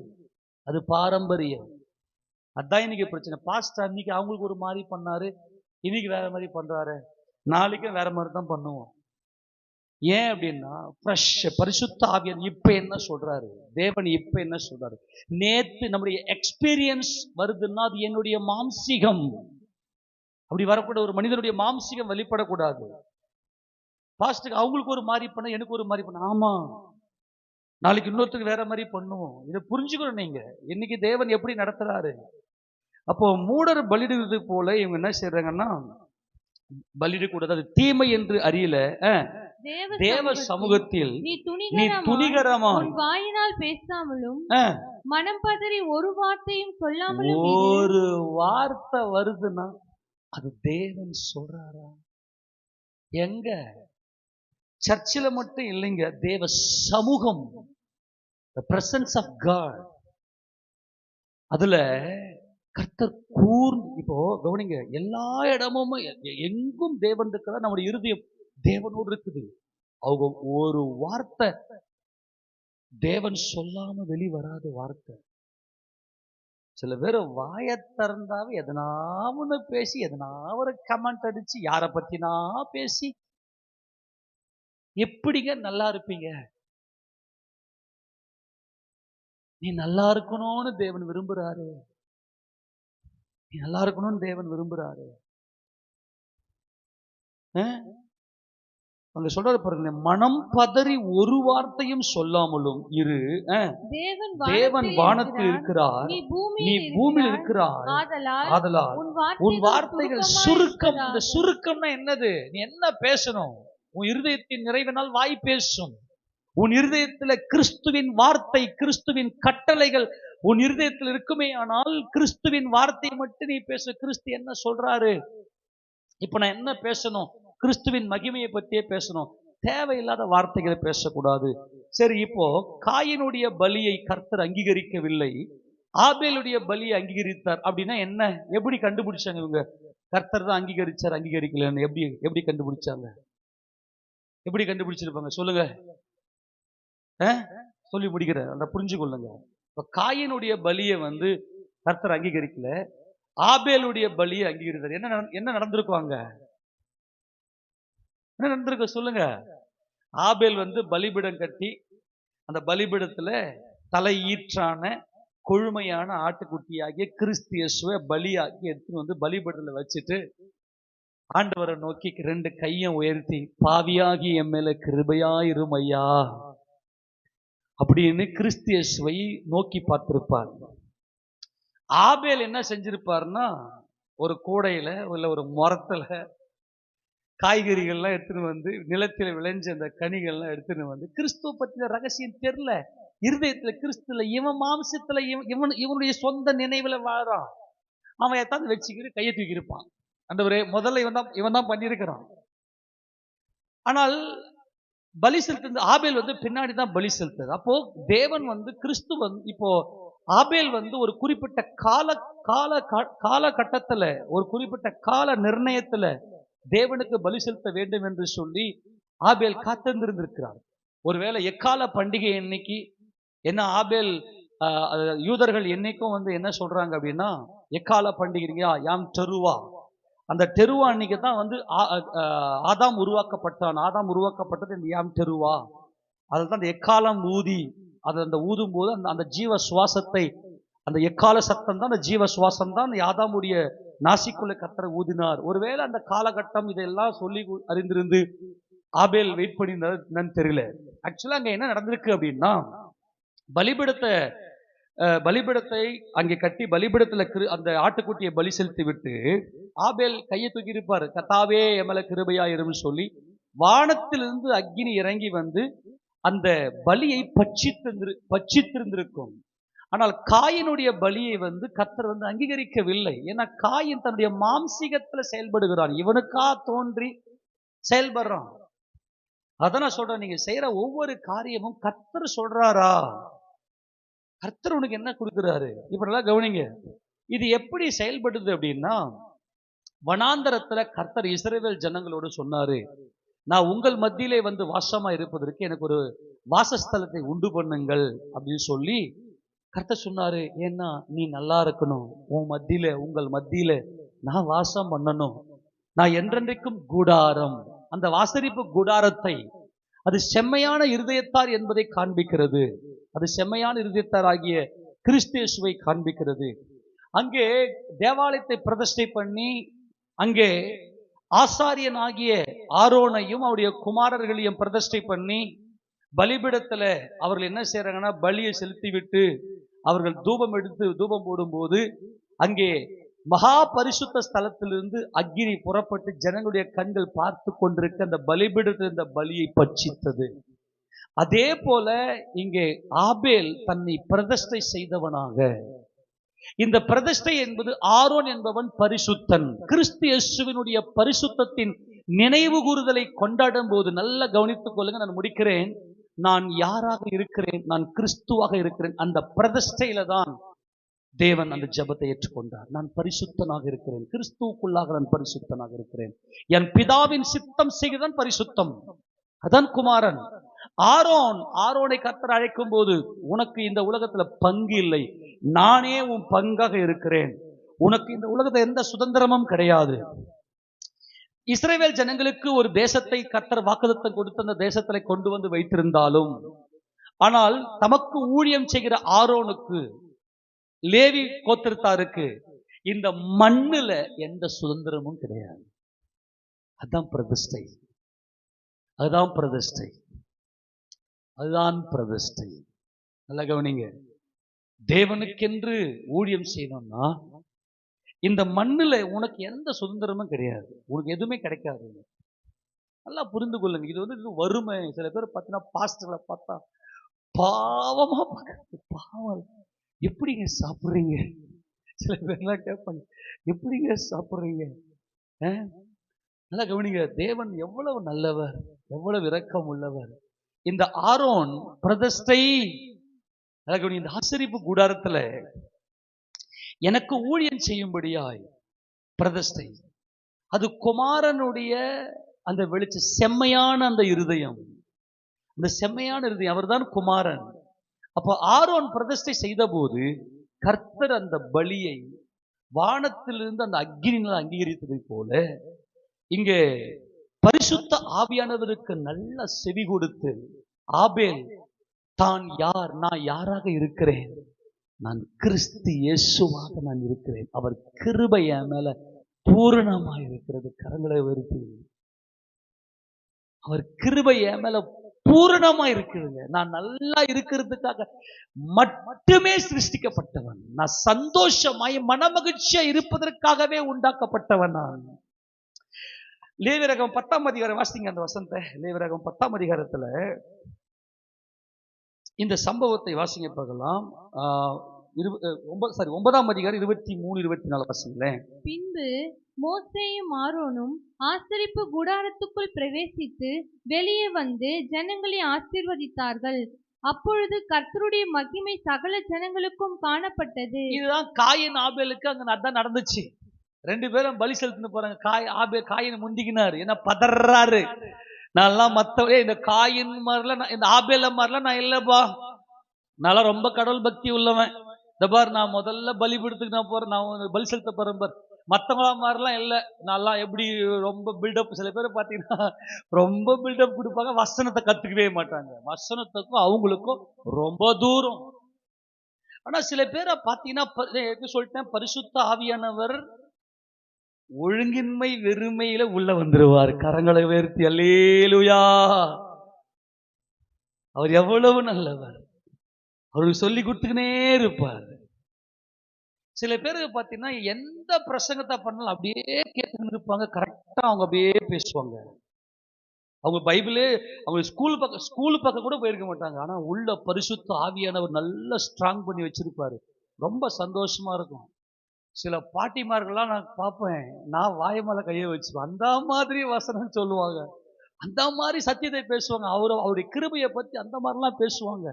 அது பாரம்பரியம். அதான் இன்னைக்கு பிரச்சனை. பாஸ்டர் அன்னைக்கு அவங்களுக்கு ஒரு மாதிரி பண்ணாரு, இன்னைக்கு வேற மாதிரி பண்றாரு, நாளைக்கும் வேற மாதிரி தான் பண்ணுவோம். ஏன் அப்படின்னா ஃப்ரெஷ் பரிசுத்த ஆவியன் இப்ப என்ன சொல்றாரு, தேவன் இப்ப என்ன சொல்றாரு, நேத்து நம்முடைய எக்ஸ்பீரியன்ஸ் வருதுன்னா அது என்னுடைய மாம்சீகம். அப்படி வரக்கூட ஒரு மனிதனுடைய மாம்சீகம் வெளிப்படக்கூடாது. பாஸ்டருக்கு அவங்களுக்கு ஒரு மாதிரி பண்ண, எனக்கு ஒரு மாதிரி பண்ண, ஆமா நாளைக்கு இன்னொருத்துக்கு வேற மாதிரி பண்ணுவோம். இதை புரிஞ்சுக்கணும் நீங்க, இன்னைக்கு தேவன் எப்படி நடத்துறாரு. அப்போ மூடர் பலிடுவது போல இவங்க என்ன செய்யறாங்கன்னா பலியிடக்கூடாது, அது தீமை என்று அறியல. தேவ சமூகத்தில் நீ துணிகரமா வாயினால் பேசாமலும் மனம் பதறி ஒரு வார்த்தையும் சொல்லாமலும், ஒரு வார்த்தை வருதுன்னா அது தேவன் சொல்றாரா? எங்க சர்ச்சில் மட்டும் இல்லைங்க, தேவ சமூகம், the presence of God, அதுல கர்த்தர் கூர்ந்து. இப்போ கவனிங்க, எல்லா இடமும் எங்கும் தேவன் இருக்கிறா, நம்முடைய இருதயம் தேவனோடு இருக்குது. அவங்க ஒரு வார்த்தை தேவன் சொல்லாம வெளி வராத வார்த்தை. சில பேர் வாயை திறந்தாவே எதனாவது பேசி, எதனாவது கமெண்ட் அடிச்சு, யாரை பத்தினா பேசி, எப்படிங்க நல்லா இருப்பீங்க? நீ நல்லா இருக்கணும்னு தேவன் விரும்புறாரு, நீ நல்லா இருக்கணும்னு தேவன் விரும்புறாரு. அங்க சொல்றாரு பாருங்க, மனம் பதறி ஒரு வார்த்தையும் சொல்லாமலும் இரு. தேவன் வானத்தில் இருக்கிறார், நீ நீ பூமியில் பூமியில் இருக்கிறார். ஆதலால் ஆதலால் உன் வார்த்தைகள் சுருக்கம். இந்த சுருக்கம்னா என்னது? நீ என்ன பேசணும்? உன் இருதயத்தின் நிறைவினால் வாய் பேசும். உன் இருதயத்துல கிறிஸ்துவின் வார்த்தை, கிறிஸ்துவின் கட்டளைகள் உன் இருதயத்தில் இருக்குமே ஆனால் கிறிஸ்துவின் வார்த்தையை மட்டும் நீ பேச. கிறிஸ்து என்ன சொல்றாரு? இப்ப நான் என்ன பேசணும்? கிறிஸ்துவின் மகிமையை பற்றியே பேசணும். தேவையில்லாத வார்த்தைகளை பேசக்கூடாது. சரி, இப்போ காயினுடைய பலியை கர்த்தர் அங்கீகரிக்கவில்லை, ஆபேலுடைய பலியை அங்கீகரித்தார் அப்படின்னா என்ன? எப்படி கண்டுபிடிச்சாங்க இவங்க? கர்த்தர் தான் அங்கீகரிச்சார், அங்கீகரிக்கலன்னு எப்படி கண்டுபிடிச்சாங்க? எப்படி கண்டுபிடிச்சிருப்பாங்க சொல்லுங்க? சொல்லி முடிக்கிற அந்த புரிஞ்சு கொள்ளுங்க. இப்ப காயினுடைய பலியை கர்த்தர் அங்கீகரிக்கல, ஆபேலுடைய பலியை அங்கீகரித்தார். என்ன நடந்திருக்குவாங்க? என்ன நடந்திருக்க சொல்லுங்க? ஆபேல் பலிபீடம் கட்டி அந்த பலிபீடத்துல தலை ஈற்றான கொழுமையான ஆட்டுக்குட்டியாகிய கிறிஸ்து இயேசுவை பலியாக்கி எடுத்துன்னு பலிபீடத்துல வச்சுட்டு ஆண்டவரை நோக்கி 2 கையும் உயர்த்தி, பாவியாகி என் மேல கிருபையாயிரும் ஐயா அப்படின்னு கிறிஸ்து இயேசுவை நோக்கி பார்த்திருப்பார். ஆபேல் என்ன செஞ்சிருப்பார்னா, ஒரு கூடையில இல்ல ஒரு மரத்துல காய்கறிகள்லாம் எடுத்துன்னு நிலத்தில் விளைஞ்ச அந்த கனிகள்லாம் எடுத்துன்னு கிறிஸ்துவ பற்றின ரகசியம் தெரியல, இருதயத்துல கிறிஸ்துல, இவன் மாம்சத்துல இவனுடைய சொந்த நினைவுல வாழறான். அவன் எத்தாந்து வச்சுக்கிட்டு கையை தூக்கி இருப்பான். ஆண்டவரே, முதல்ல இவன் தான் பண்ணியிருக்கிறான். ஆனால் பலி செலுத்து ஆபேல் பின்னாடி தான் பலி செலுத்துது. அப்போ தேவன் கிறிஸ்து இப்போ ஆபேல் ஒரு குறிப்பிட்ட காலகட்டத்துல, ஒரு குறிப்பிட்ட கால நிர்ணயத்துல தேவனுக்கு பலி செலுத்த வேண்டும் என்று சொல்லி ஆபேல் காத்திருந்திருக்கிறார். ஒருவேளை எக்கால பண்டிகை என்னைக்கு என்ன, ஆபேல் யூதர்கள் என்னைக்கும் என்ன சொல்றாங்க அப்படின்னா, எக்கால பண்டிகை யாம் டெருவா, அந்த டெருவா அன்னைக்கு தான் ஆதாம் உருவாக்கப்பட்டான். ஆதாம் உருவாக்கப்பட்டது இந்த யாம் டெருவா. அதுதான் அந்த எக்காலம் ஊதி, அந்த ஊதும் போது அந்த ஜீவ சுவாசத்தை, அந்த எக்கால சத்தம் தான், அந்த ஜீவ சுவாசம் தான் ஆதாமுடைய நாசிக்குள்ள கர்த்தர் ஊதினார். ஒருவேளை அந்த காலகட்டம் இதெல்லாம் சொல்லி அறிந்திருந்து ஆபேல் வெயிட் பண்ணியிருந்தான்னு தெரியல. ஆக்சுவலா அங்க என்ன நடந்திருக்கு அப்படின்னா, பலிபீடத்தை அங்கே கட்டி பலிபீடத்துல அந்த ஆட்டுக்குட்டியை பலி செலுத்தி விட்டு ஆபேல் கையை தூக்கி இருப்பாரு, கர்த்தாவே எமல கிருபையாயிரும் சொல்லி வானத்திலிருந்து அக்கினி இறங்கி அந்த பலியை பட்சித்திருந்திருக்கும். ஆனால் காயினுடைய பலியை கர்த்தர் அங்கீகரிக்கவில்லை. ஏன்னா காயின் தன்னுடைய மாம்சீகத்துல செயல்படுகிறான், இவனுக்கா தோன்றி செயல்படுறான். அதான் நான் சொல்றேன், நீங்க செய்யற ஒவ்வொரு காரியமும் கர்த்தர் சொல்றாரா? கர்த்தர் உனக்கு என்ன கொடுக்கிறாரு? இப்ப நல்லா கவனிங்க. இது எப்படி செயல்படுது அப்படின்னா, வனாந்தரத்துல கர்த்தர் இஸ்ரவேல் ஜனங்களோடு சொன்னாரு, நான் உங்கள் மத்தியிலே வாசமா இருப்பதற்கு எனக்கு ஒரு வாசஸ்தலத்தை உண்டு பண்ணுங்கள் அப்படின்னு சொல்லி கர்த்தர் சொன்னாரு. ஏன்னா நீ நல்லா இருக்கணும், உன் மத்தியில, உங்கள் மத்தியில நான் வாசம் பண்ணணும். நான் என்றென்றைக்கும் கூடாரம், அந்த வாசரிப்பு கூடாரத்தை, அது செம்மையான இருதயத்தார் என்பதை காண்பிக்கிறது. அது செம்மையான இருதயத்தார் ஆகிய கிறிஸ்து இயேசுவை காண்பிக்கிறது. அங்கே தேவாலயத்தை பிரதிஷ்டை பண்ணி அங்கே ஆசாரியன் ஆகிய ஆரோனையும் அவருடைய குமாரர்களையும் பிரதிஷ்டை பண்ணி பலிபீடத்துல அவர்கள் என்ன செய்யறாங்கன்னா, பலியை செலுத்தி விட்டு அவர்கள் தூபம் எடுத்து தூபம் போடும்போது அங்கே மகா பரிசுத்த ஸ்தலத்திலிருந்து அக்கினி புறப்பட்டு ஜனங்களுடைய கண்கள் பார்த்து கொண்டிருக்க அந்த பலிபீடத்தில் இந்த பலியை பட்சித்தது. அதே போல இங்கே ஆபேல் தன்னை பிரதிஷ்டை செய்தவனாக, இந்த பிரதிஷ்டை என்பது ஆரோன் என்பவன் பரிசுத்தன். கிறிஸ்து இயேசுவினுடைய பரிசுத்தத்தின் நினைவு கூறுதலை கொண்டாடும் போது நல்லா கவனித்துக் கொள்ளுங்க, நான் முடிக்கிறேன். நான் யாராக இருக்கிறேன்? நான் கிறிஸ்துவாக இருக்கிறேன். அந்த பிரதிஷ்டையில தான் தேவன் அந்த ஜெபத்தை ஏற்றுக்கொண்டார். நான் பரிசுத்தனாக இருக்கிறேன், கிறிஸ்துவுக்குள்ளாக நான் பரிசுத்தனாக இருக்கிறேன். என் பிதாவின் சித்தம் செய்தான் பரிசுத்தம். அதான் குமாரன் ஆரோனை கர்த்தர் அழைக்கும் போது, உனக்கு இந்த உலகத்துல பங்கு இல்லை, நானே உன் பங்காக இருக்கிறேன், உனக்கு இந்த உலகத்துல எந்த சுதந்திரமும் கிடையாது. இஸ்ரவேல் ஜனங்களுக்கு ஒரு தேசத்தை கர்த்தர் வாக்குத்தத்தம் கொடுத்து அந்த தேசத்துல கொண்டு வைத்திருந்தாலும், ஆனால் தமக்கு ஊழியம் செய்கிற ஆரோனுக்கு, லேவி கோத்திரத்தாருக்கு இந்த மண்ணுல எந்த சுதந்திரமும் கிடையாது. அதான் பிரதிஷ்டை. அதுதான் பிரதிஷ்டை. அதுதான் பிரதிஷ்டை. நல்லா கவனிங்க. தேவனுக்கென்று ஊழியம் செய்யணும்னா இந்த மண்ணுல உனக்கு எந்த சுதந்திரமும் கிடையாது, உனக்கு எதுவுமே கிடைக்காது. நல்லா புரிந்து கொள்ளுங்க. இது வந்து வறுமை. சில பேர் பார்த்தீங்கன்னா பாஸ்டர்களை பார்த்தா பாவமா பார்க்கறது. பாவம், எப்படிங்க சாப்பிட்றீங்க? சில பேர்லாம் கேட்பாங்க, எப்படிங்க சாப்பிட்றீங்க? நல்லா கவனிங்க. தேவன் எவ்வளவு நல்லவர், எவ்வளவு இரக்கம் உள்ளவர். இந்த ஆரோன் பிரதிஷ்டை, நல்லா கவனிங்க, இந்த ஆசரிப்பு கூடாரத்துல எனக்கு ஊழியம் செய்யும்படியாய் பிரதிஷ்டை. அது குமாரனுடைய அந்த வெளிச்ச செம்மையான அந்த இருதயம், அந்த செம்மையான இருதயம், அவர்தான் குமாரன். அப்போ ஆரோன் பிரதிஷ்டை செய்த போது கர்த்தர் அந்த பலியை வானத்திலிருந்து அந்த அக்கினியால் அங்கீகரித்ததை போல இங்கே பரிசுத்த ஆவியானவருக்கு நல்ல செவி கொடுத்து, ஆபேல் தான் யார், நான் யாராக இருக்கிறேன், நான் கிறிஸ்து இயேசுவாக நான் இருக்கிறேன், அவர் கிருபை என் மேல பூரணமா இருக்கிறது. கரங்களை உயர்த்தி, அவர் கிருபை என் மேல பூரணமா இருக்குதுங்க. நான் நல்லா இருக்கிறதுக்காக மட்டுமே சிருஷ்டிக்கப்பட்டவன். நான் சந்தோஷமாய் மனமகிழ்ச்சியா இருப்பதற்காகவே உண்டாக்கப்பட்டவன் நான். லேவியராகமம் 10ஆம் அதிகாரம் வாசிங்க அந்த வசனத்தை. லேவியராகமம் 10ஆம் அதிகாரத்துல இந்த சம்பவத்தை வாசிங்க பார்க்கலாம். 9ஆம் அதிகாரம் 23, 24 வாசிங்களேன். பின்பு மோசேயும் ஆரோனும் ஆசரிப்பு கூடாரத்துக்குள் பிரவேசித்து வெளியே வந்து ஜனங்களை ஆசீர்வதித்தார்கள். அப்பொழுது கர்த்தருடைய மகிமை சகல ஜனங்களுக்கும் காணப்பட்டது. இதுதான் காயின் ஆபேலுக்கு அங்க அதான் நடந்துச்சு. 2 பேரும் பலி செலுத்தின்னு போறாங்க. காயின் முந்திக்கினாரு, ஏன்னா பதறாரு. நான்லாம் மத்தவரே இந்த காயின் மாதிரிலாம், இந்த ஆபேல மாதிரிலாம் நான் இல்லப்பா, நான் ரொம்ப கடவுள் பக்தி உள்ளவன். இந்த பார், நான் முதல்ல பலிபீடத்துக்கு நான் போறேன், நான் பலி செலுத்த போறேன் பார். மற்றவங்களா மாதிரிலாம் இல்லை. நான்லாம் எப்படி ரொம்ப பில்டப். சில பேர் பார்த்தீங்கன்னா ரொம்ப பில்டப் கொடுப்பாங்க, வசனத்தை கத்துக்கவே மாட்டாங்க. வசனத்துக்கும் அவங்களுக்கும் ரொம்ப தூரம். ஆனா சில பேரை பார்த்தீங்கன்னா சொல்லிட்டேன், பரிசுத்த ஆவியானவர் ஒழுங்கின்மை வெறுமையில உள்ள வந்துருவார். கரங்களை உயர்த்தி அல்லேலூயா. அவர் எவ்வளவு நல்லவர், அவருக்கு சொல்லி கொடுத்துக்கினே இருப்பார். சில பேருக்கு பார்த்தீங்கன்னா எந்த பிரசங்கத்தை பண்ணாலும் அப்படியே கேட்டுக்கிட்டு இருப்பாங்க. கரெக்டா அவங்க அப்படியே பேசுவாங்க. அவங்க பைபிளே அவங்க ஸ்கூல் பக்கம் கூட போயிருக்க மாட்டாங்க. ஆனா உள்ள பரிசுத்த ஆவியானவர் நல்லா ஸ்ட்ராங் பண்ணி வச்சிருப்பாரு. ரொம்ப சந்தோஷமா இருக்கும். சில பாட்டிமார்கள்லாம் நான் பார்ப்பேன், நான் வாய் மேல கையை வச்சுப்பேன். அந்த மாதிரி வசனம் சொல்லுவாங்க, அந்த மாதிரி சத்தியத்தை பேசுவாங்க. அவருடைய கிருபையை பத்தி அந்த மாதிரிலாம் பேசுவாங்க.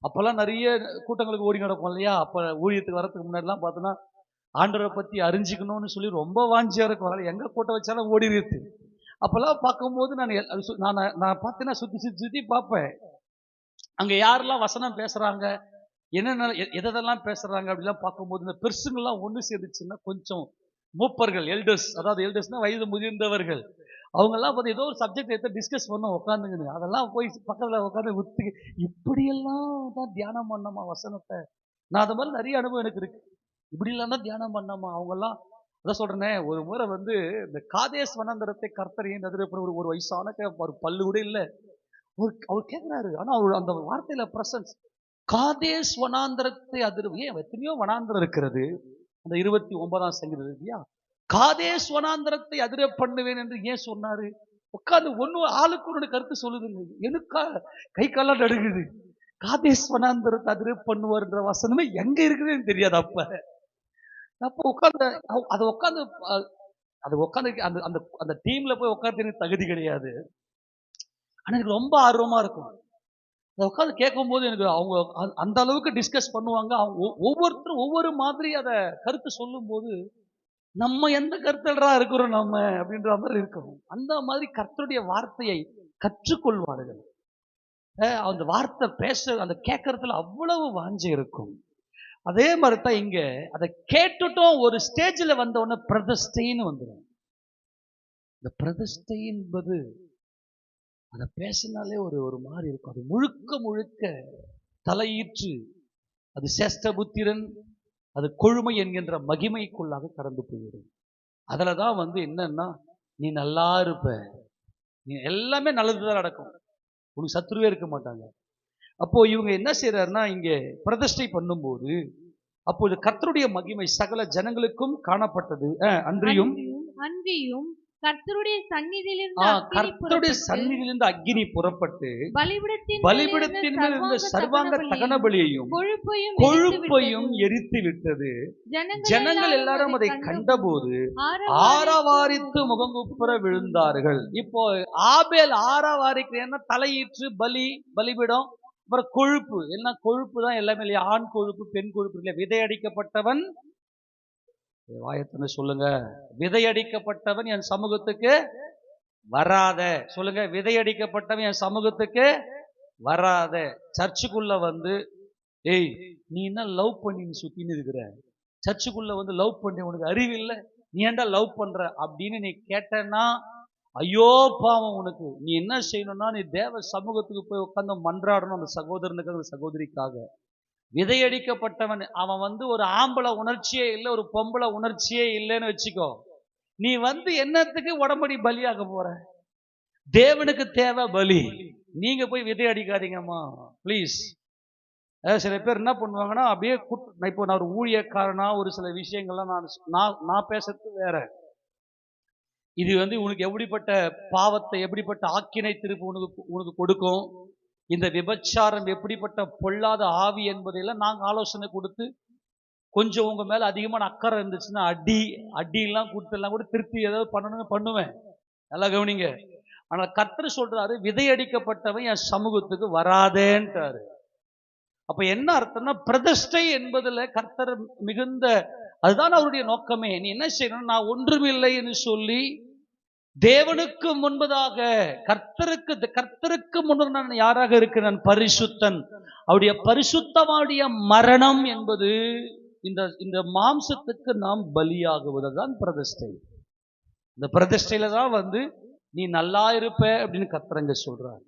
அப்பெல்லாம் நிறைய கூட்டங்களுக்கு ஓடி நடக்கும் இல்லையா? அப்ப ஊழியத்துக்கு வரதுக்கு முன்னாடிலாம் பார்த்தோன்னா ஆண்டவரை பத்தி அறிஞ்சிக்கணும்னு சொல்லி ரொம்ப வாஞ்சியா இருக்கும். அதனால எங்க கூட்டம் வச்சாலும் ஓடிடுது. அப்பெல்லாம் பார்க்கும்போது நான் பார்த்தேன்னா சுத்தி பார்ப்பேன், அங்க யாரெல்லாம் வசனம் பேசுறாங்க, என்னென்ன எதெல்லாம் பேசுறாங்க அப்படிலாம் பார்க்கும்போது இந்த பெருசுங்கள்லாம் ஒன்று சேர்ந்துச்சுன்னா கொஞ்சம் மூப்பர்கள், எல்டர்ஸ், அதாவது எல்டர்ஸ்னா வயது முதிர்ந்தவர்கள், அவங்கெல்லாம் பார்த்து ஏதோ ஒரு சப்ஜெக்ட் எடுத்து டிஸ்கஸ் பண்ண உட்காந்துங்கன்னு, அதெல்லாம் போய் பக்கத்தில் உட்காந்து உத்து இப்படியெல்லாம் தான் தியானம் பண்ணாமா வசனத்தை. நான் அது மாதிரி நிறைய அனுபவம் எனக்கு இருக்கு. இப்படிலாம் தான் தியானம் பண்ணாமா அவங்கெல்லாம். அதான் சொல்றேனே, ஒரு முறை வந்து இந்த காதேஸ் வனாந்தரத்தை கர்த்தரையும் ஒரு வயசான ஒரு பல்லு கூட இல்லை, அவர் கேட்கிறாரு. ஆனா அவர் அந்த வார்த்தையில பிரசன்ஸ், காதேஸ் வனாந்தரத்தை ஏன் எத்தனையோ வனாந்தரம் இருக்கிறது, அந்த 29ஆம் சங்கீதம் இல்லையா, காதேஸ் வனாந்தரத்தை அதிர பண்ணுவேன் என்று ஏன் சொன்னாரு? உட்காந்து ஆளுக்கு ஒரு கருத்து சொல்லுதுங்க. எனக்கா கை காலாம் நடுங்குது. காதேஸ் வனாந்தரத்தை அதிர பண்ணுவார்ன்ற வசனமே எங்க இருக்குதுன்னு தெரியாது. அப்ப உட்காந்து அது உட்காந்து அந்த டீம்ல போய் உட்காந்து எனக்கு தகுதி கிடையாது. ஆனா எனக்கு ரொம்ப ஆர்வமா இருக்கும். அதை உட்காந்து கேட்கும் போது எனக்கு அவங்க அந்த அளவுக்கு டிஸ்கஸ் பண்ணுவாங்க. அவங்க ஒவ்வொருத்தரும் ஒவ்வொரு மாதிரி அதை கருத்து சொல்லும் போது நம்ம எந்த கருத்தல்றா இருக்கிறோம் நம்ம அப்படின்ற மாதிரி இருக்கும். அந்த மாதிரி கர்த்தருடைய வார்த்தையை கற்றுக்கொள்வார்கள். அந்த வார்த்தை பேச அந்த கேட்கறதுல அவ்வளவு வாஞ்சை இருக்கும். அதே மாதிரிதான் இங்க அதை கேட்டுட்டோம், ஒரு ஸ்டேஜ்ல வந்த உடனே பிரதிஷ்டைன்னு வந்துடும். இந்த பிரதிஷ்டை என்பது அதை பேசினாலே ஒரு மாதிரி இருக்கும். அது முழுக்க தலையீற்று, அது சேஷ்டபுத்திரன், அது கொழுமை என்கின்ற மகிமைக்குள்ளாக கடந்து போயிடும். அதுலதான் வந்து என்னன்னா, நீ நல்லா இருப்ப, எல்லாமே நல்லதுதான் நடக்கும், உனக்கு சத்துருவே இருக்க மாட்டாங்க. அப்போ இவங்க என்ன செய்யறாருன்னா, இங்க பிரதிஷ்டை பண்ணும்போது அப்போது கர்த்தருடைய மகிமை சகல ஜனங்களுக்கும் காணப்பட்டது. அன்றியும் அன்றியும் கர்த்தருடைய சந்நிதியிலிருந்து அக்கினி புறப்பட்டு பலிபீடத்தின் மேல் இருந்த சர்வாங்க தகன பலியையும் கொழுப்பையும் எரித்து விட்டது. ஜனங்கள் எல்லாரும் அதை கண்டபோது ஆரவாரித்து முகங்குப்புற விழுந்தார்கள். இப்போ ஆபேல் ஆரவாரிக்கிறேன்னா தலையீற்று பலிபீடம், அப்புறம் கொழுப்பு, என்ன கொழுப்பு தான் எல்லாமே இல்லையா, ஆண் கொழுப்பு பெண் கொழுப்பு இல்லையா. விதையடிக்கப்பட்டவன், வாயத்தனை சொல்லுங்க, விதையடிக்கப்பட்டவன் என் சமூகத்துக்கு வராத. சொல்லுங்க, விதையடிக்கப்பட்டவன் என் சமூகத்துக்கு வராத. சர்ச்சுக்குள்ள வந்து ஏய் நீ என்ன லவ் பண்ணி சுத்தின்னு இருக்கிற, சர்ச்சுக்குள்ள வந்து லவ் பண்ணி உனக்கு அறிவு இல்லை, நீ ஏன்டா லவ் பண்ற அப்படின்னு நீ கேட்டனா, ஐயோ பாவம் உனக்கு. நீ என்ன செய்யணும்னா, நீ தேவ சமூகத்துக்கு போய் உட்கார்ந்து மன்றாடணும், அந்த சகோதரனுக்கு அந்த சகோதரிக்காக. விதையடிக்கப்பட்டவன் அவன் வந்து ஒரு ஆம்பளை உணர்ச்சியே இல்லை, ஒரு பொம்பளை உணர்ச்சியே இல்லைன்னு வச்சுக்கோ, நீ வந்து என்னத்துக்கு உடம்படி பலியாக போற? தேவனுக்கு தேவை பலி. நீங்க போய் விதை அடிக்காதீங்கம்மா ப்ளீஸ். சில பேர் என்ன பண்ணுவாங்கன்னா, அப்படியே இப்போ நான் ஒரு ஊழியக்காரனா ஒரு சில விஷயங்கள்லாம் நான் பேசுறது வேற. இது வந்து உனக்கு எப்படிப்பட்ட பாவத்தை, எப்படிப்பட்ட ஆக்கினை திருப்பு உனக்கு கொடுக்கும், இந்த விபச்சாரம் எப்படிப்பட்ட பொல்லாத ஆவி என்பதையெல்லாம் நாங்கள் ஆலோசனை கொடுத்து, கொஞ்சம் உங்க மேல அதிகமான அக்கறை இருந்துச்சுன்னா அடியெல்லாம் கொடுத்தெல்லாம் கூட திருப்பி ஏதாவது பண்ணணும்னு பண்ணுவேன். நல்லா கவனிங்க. ஆனால் கர்த்தர் சொல்றாரு, விதையடிக்கப்பட்டவன் என் சமூகத்துக்கு வராதேன்ட்டாரு. அப்ப என்ன அர்த்தம்னா, பிரதிஷ்டை என்பதுல கர்த்தர் மிகுந்த, அதுதான் அவருடைய நோக்கமே. நீ என்ன செய்யணும், நான் ஒன்றுமில்லை என்று சொல்லி தேவனுக்கு முன்பதாக கர்த்தருக்கு முன்பு நான் யாராக இருக்கிறேன், பரிசுத்தன். அவருடைய பரிசுத்தமாவுடைய மரணம் என்பது இந்த மாம்சத்துக்கு நாம் பலியாகுவதுதான் பிரதிஷ்டை. இந்த பிரதிஷ்டையில தான் வந்து நீ நல்லா இருப்ப அப்படின்னு கர்த்தரங்க சொல்றாரு.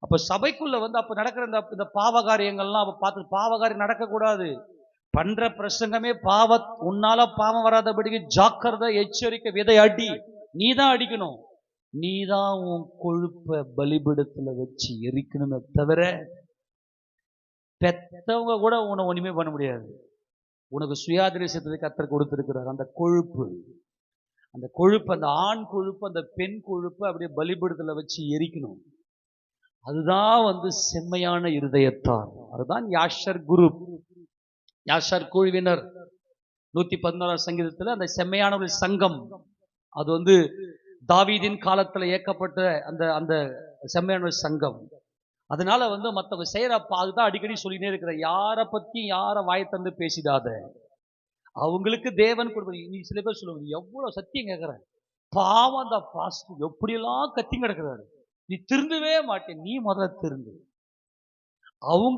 அப்ப சபைக்குள்ள வந்து அப்ப நடக்கிற இந்த பாவகாரியங்கள்லாம் அப்ப பார்த்து, பாவகாரியம் நடக்கக்கூடாது. பண்ற பிரசங்கமே உன்னால பாவம் வராதபடிக்கு ஜாக்கிரதை, எச்சரிக்கை, விதை அடி. நீதான் அடிக்கணும், நீதான் உன் கொழுப்ப பலிபீடத்துல வச்சு எரிக்கணுமே தவிர பெத்தவங்க கூட உன்னை ஒண்ணுமே பண்ண முடியாது. உனக்கு சுயாதிரசத்துக்கு கர்த்தர் கொடுத்திருக்கிறார். அந்த கொழுப்பு, அந்த ஆண் கொழுப்பு, அந்த பெண் கொழுப்பு அப்படியே பலிபீடத்துல வச்சு எரிக்கணும். அதுதான் வந்து செம்மையான இருதயத்தார். அதுதான் யாஷர் குரூப், யாஷர் குழுவினர். 111 சங்கீதத்துல அந்த செம்மையான ஒரு சங்கம், அது வந்து தாவீதின் காலத்துல ஏற்கப்பட்ட அந்த செம்மையான சங்கம். அதனால வந்து மற்றவங்க செய்யற அதுதான் அடிக்கடி சொல்லினே இருக்கிற, யாரை பத்தி யாரை வாயை தந்து பேசிடாத, அவங்களுக்கு தேவன் கொடுக்குற. நீ சில பேர் சொல்லுவாங்க, எவ்வளவு சத்தியம் கேட்கிற, பாவம் அந்த பாஸ்டர் எப்படியெல்லாம் கத்தி கிடக்கிறாரு, நீ திருந்தவே மாட்டேன். நீ முதல்ல திருந்து.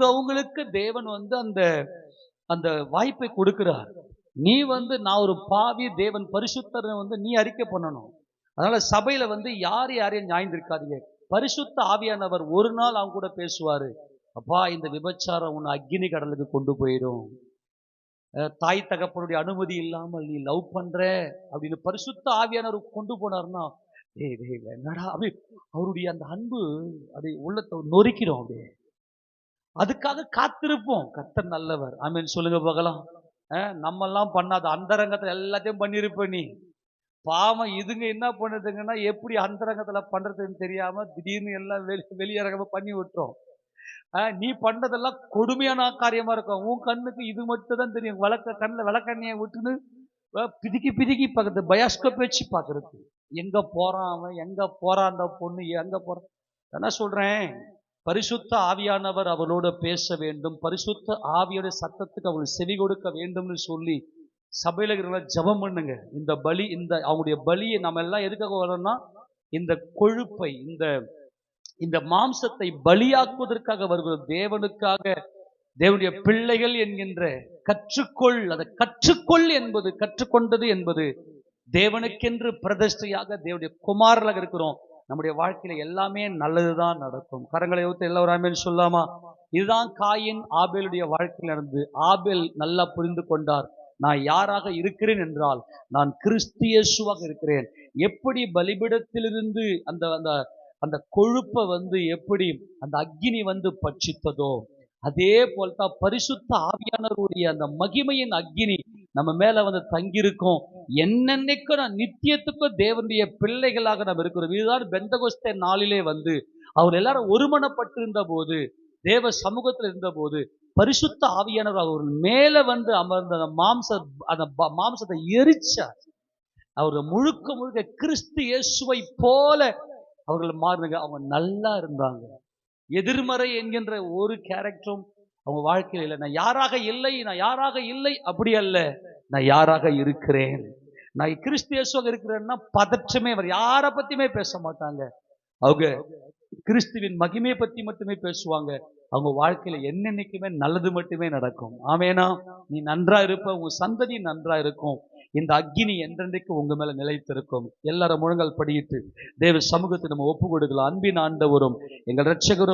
அவங்களுக்கு தேவன் வந்து அந்த வாய்ப்பை கொடுக்கிறார். நீ வந்து நான் ஒரு பாவி, தேவன் பரிசுத்தரை வந்து நீ அறிக்கை பண்ணணும். அதனால சபையில வந்து யாரையும் நியாயந்திருக்காதீங்க. பரிசுத்த ஆவியானவர் ஒரு நாள் அவங்க கூட பேசுவாரு. அப்பா, இந்த விபச்சாரம் உன்னை அக்கினி கடலுக்கு கொண்டு போயிடும், தாய் தகப்பனுடைய அனுமதி இல்லாமல் நீ லவ் பண்ற அப்படின்னு பரிசுத்த ஆவியானவர் கொண்டு போனார்னா, என்னடா அப்படி அவருடைய அந்த அன்பு அப்படி உள்ளத்தை நொறுக்கிறோம். அப்படியே அதுக்காக காத்திருப்போம். கர்த்தர் நல்லவர். ஆமென் சொல்லுங்க பார்க்கலாம். நம்ம எல்லாம் பண்ணாத அந்தரங்கத்துல எல்லாத்தையும் பண்ணிருப்ப நீ. பாவம் இதுங்க என்ன பண்ணுதுங்கன்னா, எப்படி அந்தரங்கத்துல பண்றதுன்னு தெரியாம திடீர்னு எல்லாம் வெளியரங்கமா பண்ணி விட்டுரும். நீ பண்றதெல்லாம் கொடுமையான காரியமா இருக்கும். உன் கண்ணுக்கு இது மட்டும் தான் தெரியும். கண்ணில் விளக்கண்ணியை விட்டுன்னு பிதுக்கி பார்க்கறது, பயாஸ்கோப் வச்சு பார்க்கறது. எங்க போறான் அவன், எங்க போறான் அந்த பொண்ணு, எங்க போறான். என்ன சொல்றேன், பரிசுத்த ஆவியானவர் அவளோட பேச வேண்டும், பரிசுத்த ஆவியோட சத்தத்துக்கு அவள் செவி கொடுக்க வேண்டும்னு சொல்லி சபையில இருக்கிற ஜெபம் பண்ணுங்க. இந்த பலி, அவங்களுடைய பலியை நம்ம எல்லாம் எதுக்காக வரோம்னா, இந்த கொழுப்பை, இந்த மாம்சத்தை பலியாக்குவதற்காக வருகிறோம். தேவனுக்காக, தேவனுடைய பிள்ளைகள் என்கின்ற அதை கற்றுக்கொள் என்பது, கற்றுக்கொண்டது என்பது தேவனுக்கென்று பிரதிஷ்டையாக தேவனுடைய குமாரர்களாக இருக்கிறோம். நம்முடைய வாழ்க்கையில எல்லாமே நல்லதுதான் நடக்கும். கரங்களை ஊத்து எல்லாரும் ஆமென் சொல்லாமா? இதுதான் காயின் ஆபேலுடைய வாழ்க்கையில் நடந்து. ஆபேல் நல்லா புரிந்து கொண்டார், நான் யாராக இருக்கிறேன் என்றால் நான் கிறிஸ்து இயேசுவாக இருக்கிறேன். எப்படி பலிபீடத்திலிருந்து அந்த அந்த கொழுப்பை எப்படி அந்த அக்கினி பட்சித்ததோ, அதே போல்தான் பரிசுத்த ஆவியானவருடைய அந்த மகிமையின் அக்கினி நம்ம மேல தங்கியிருக்கும். என்னன்னைக்கும் நான் நித்தியத்துக்கும் தேவனுடைய பிள்ளைகளாக நாம் இருக்கிறோம். இதுதான் பெந்தகோஸ்தே நாளிலே அவர் எல்லாரும் ஒருமனப்பட்டிருந்த போது, தேவ சமூகத்தில் இருந்த போது, பரிசுத்த ஆவியானவர் அவர்கள் மேல அமர்ந்த அந்த மாம்சத்தை எரிச்சார். அவர்கள் முழுக்க முழுக்க கிறிஸ்து இயேசுவை போல அவர்கள் மாறினாங்க. அவங்க நல்லா இருந்தாங்க. எதிர்மறை என்கின்ற ஒரு கேரக்டரும் அவங்க வாழ்க்கையில் இல்லை. நான் யாராக இல்லை அப்படி அல்ல. நான் யாராக இருக்கிறேன், நான் கிறிஸ்து இயேசுவாக இருக்கிறேன்னா பதற்றமே யாரை பத்தியுமே பேச மாட்டாங்க. அவங்க கிறிஸ்துவின் மகிமையை பத்தி மட்டுமே பேசுவாங்க. அவங்க வாழ்க்கையில என்னென்னைக்குமே நல்லது மட்டுமே நடக்கும். ஆமேனா? நீ நன்றா இருப்ப, உங்க சந்ததி நன்றா இருக்கும். இந்த அக்கினி என்றென்றைக்கு உங்க மேல நிலைத்திருக்கும். எல்லாரும் முழங்கால் படியிட்டு தேவ சமூகத்தை நம்ம ஒப்பு கொடுக்கலாம். அன்பின் ஆண்டவரும் எங்கள் இரட்சகரும்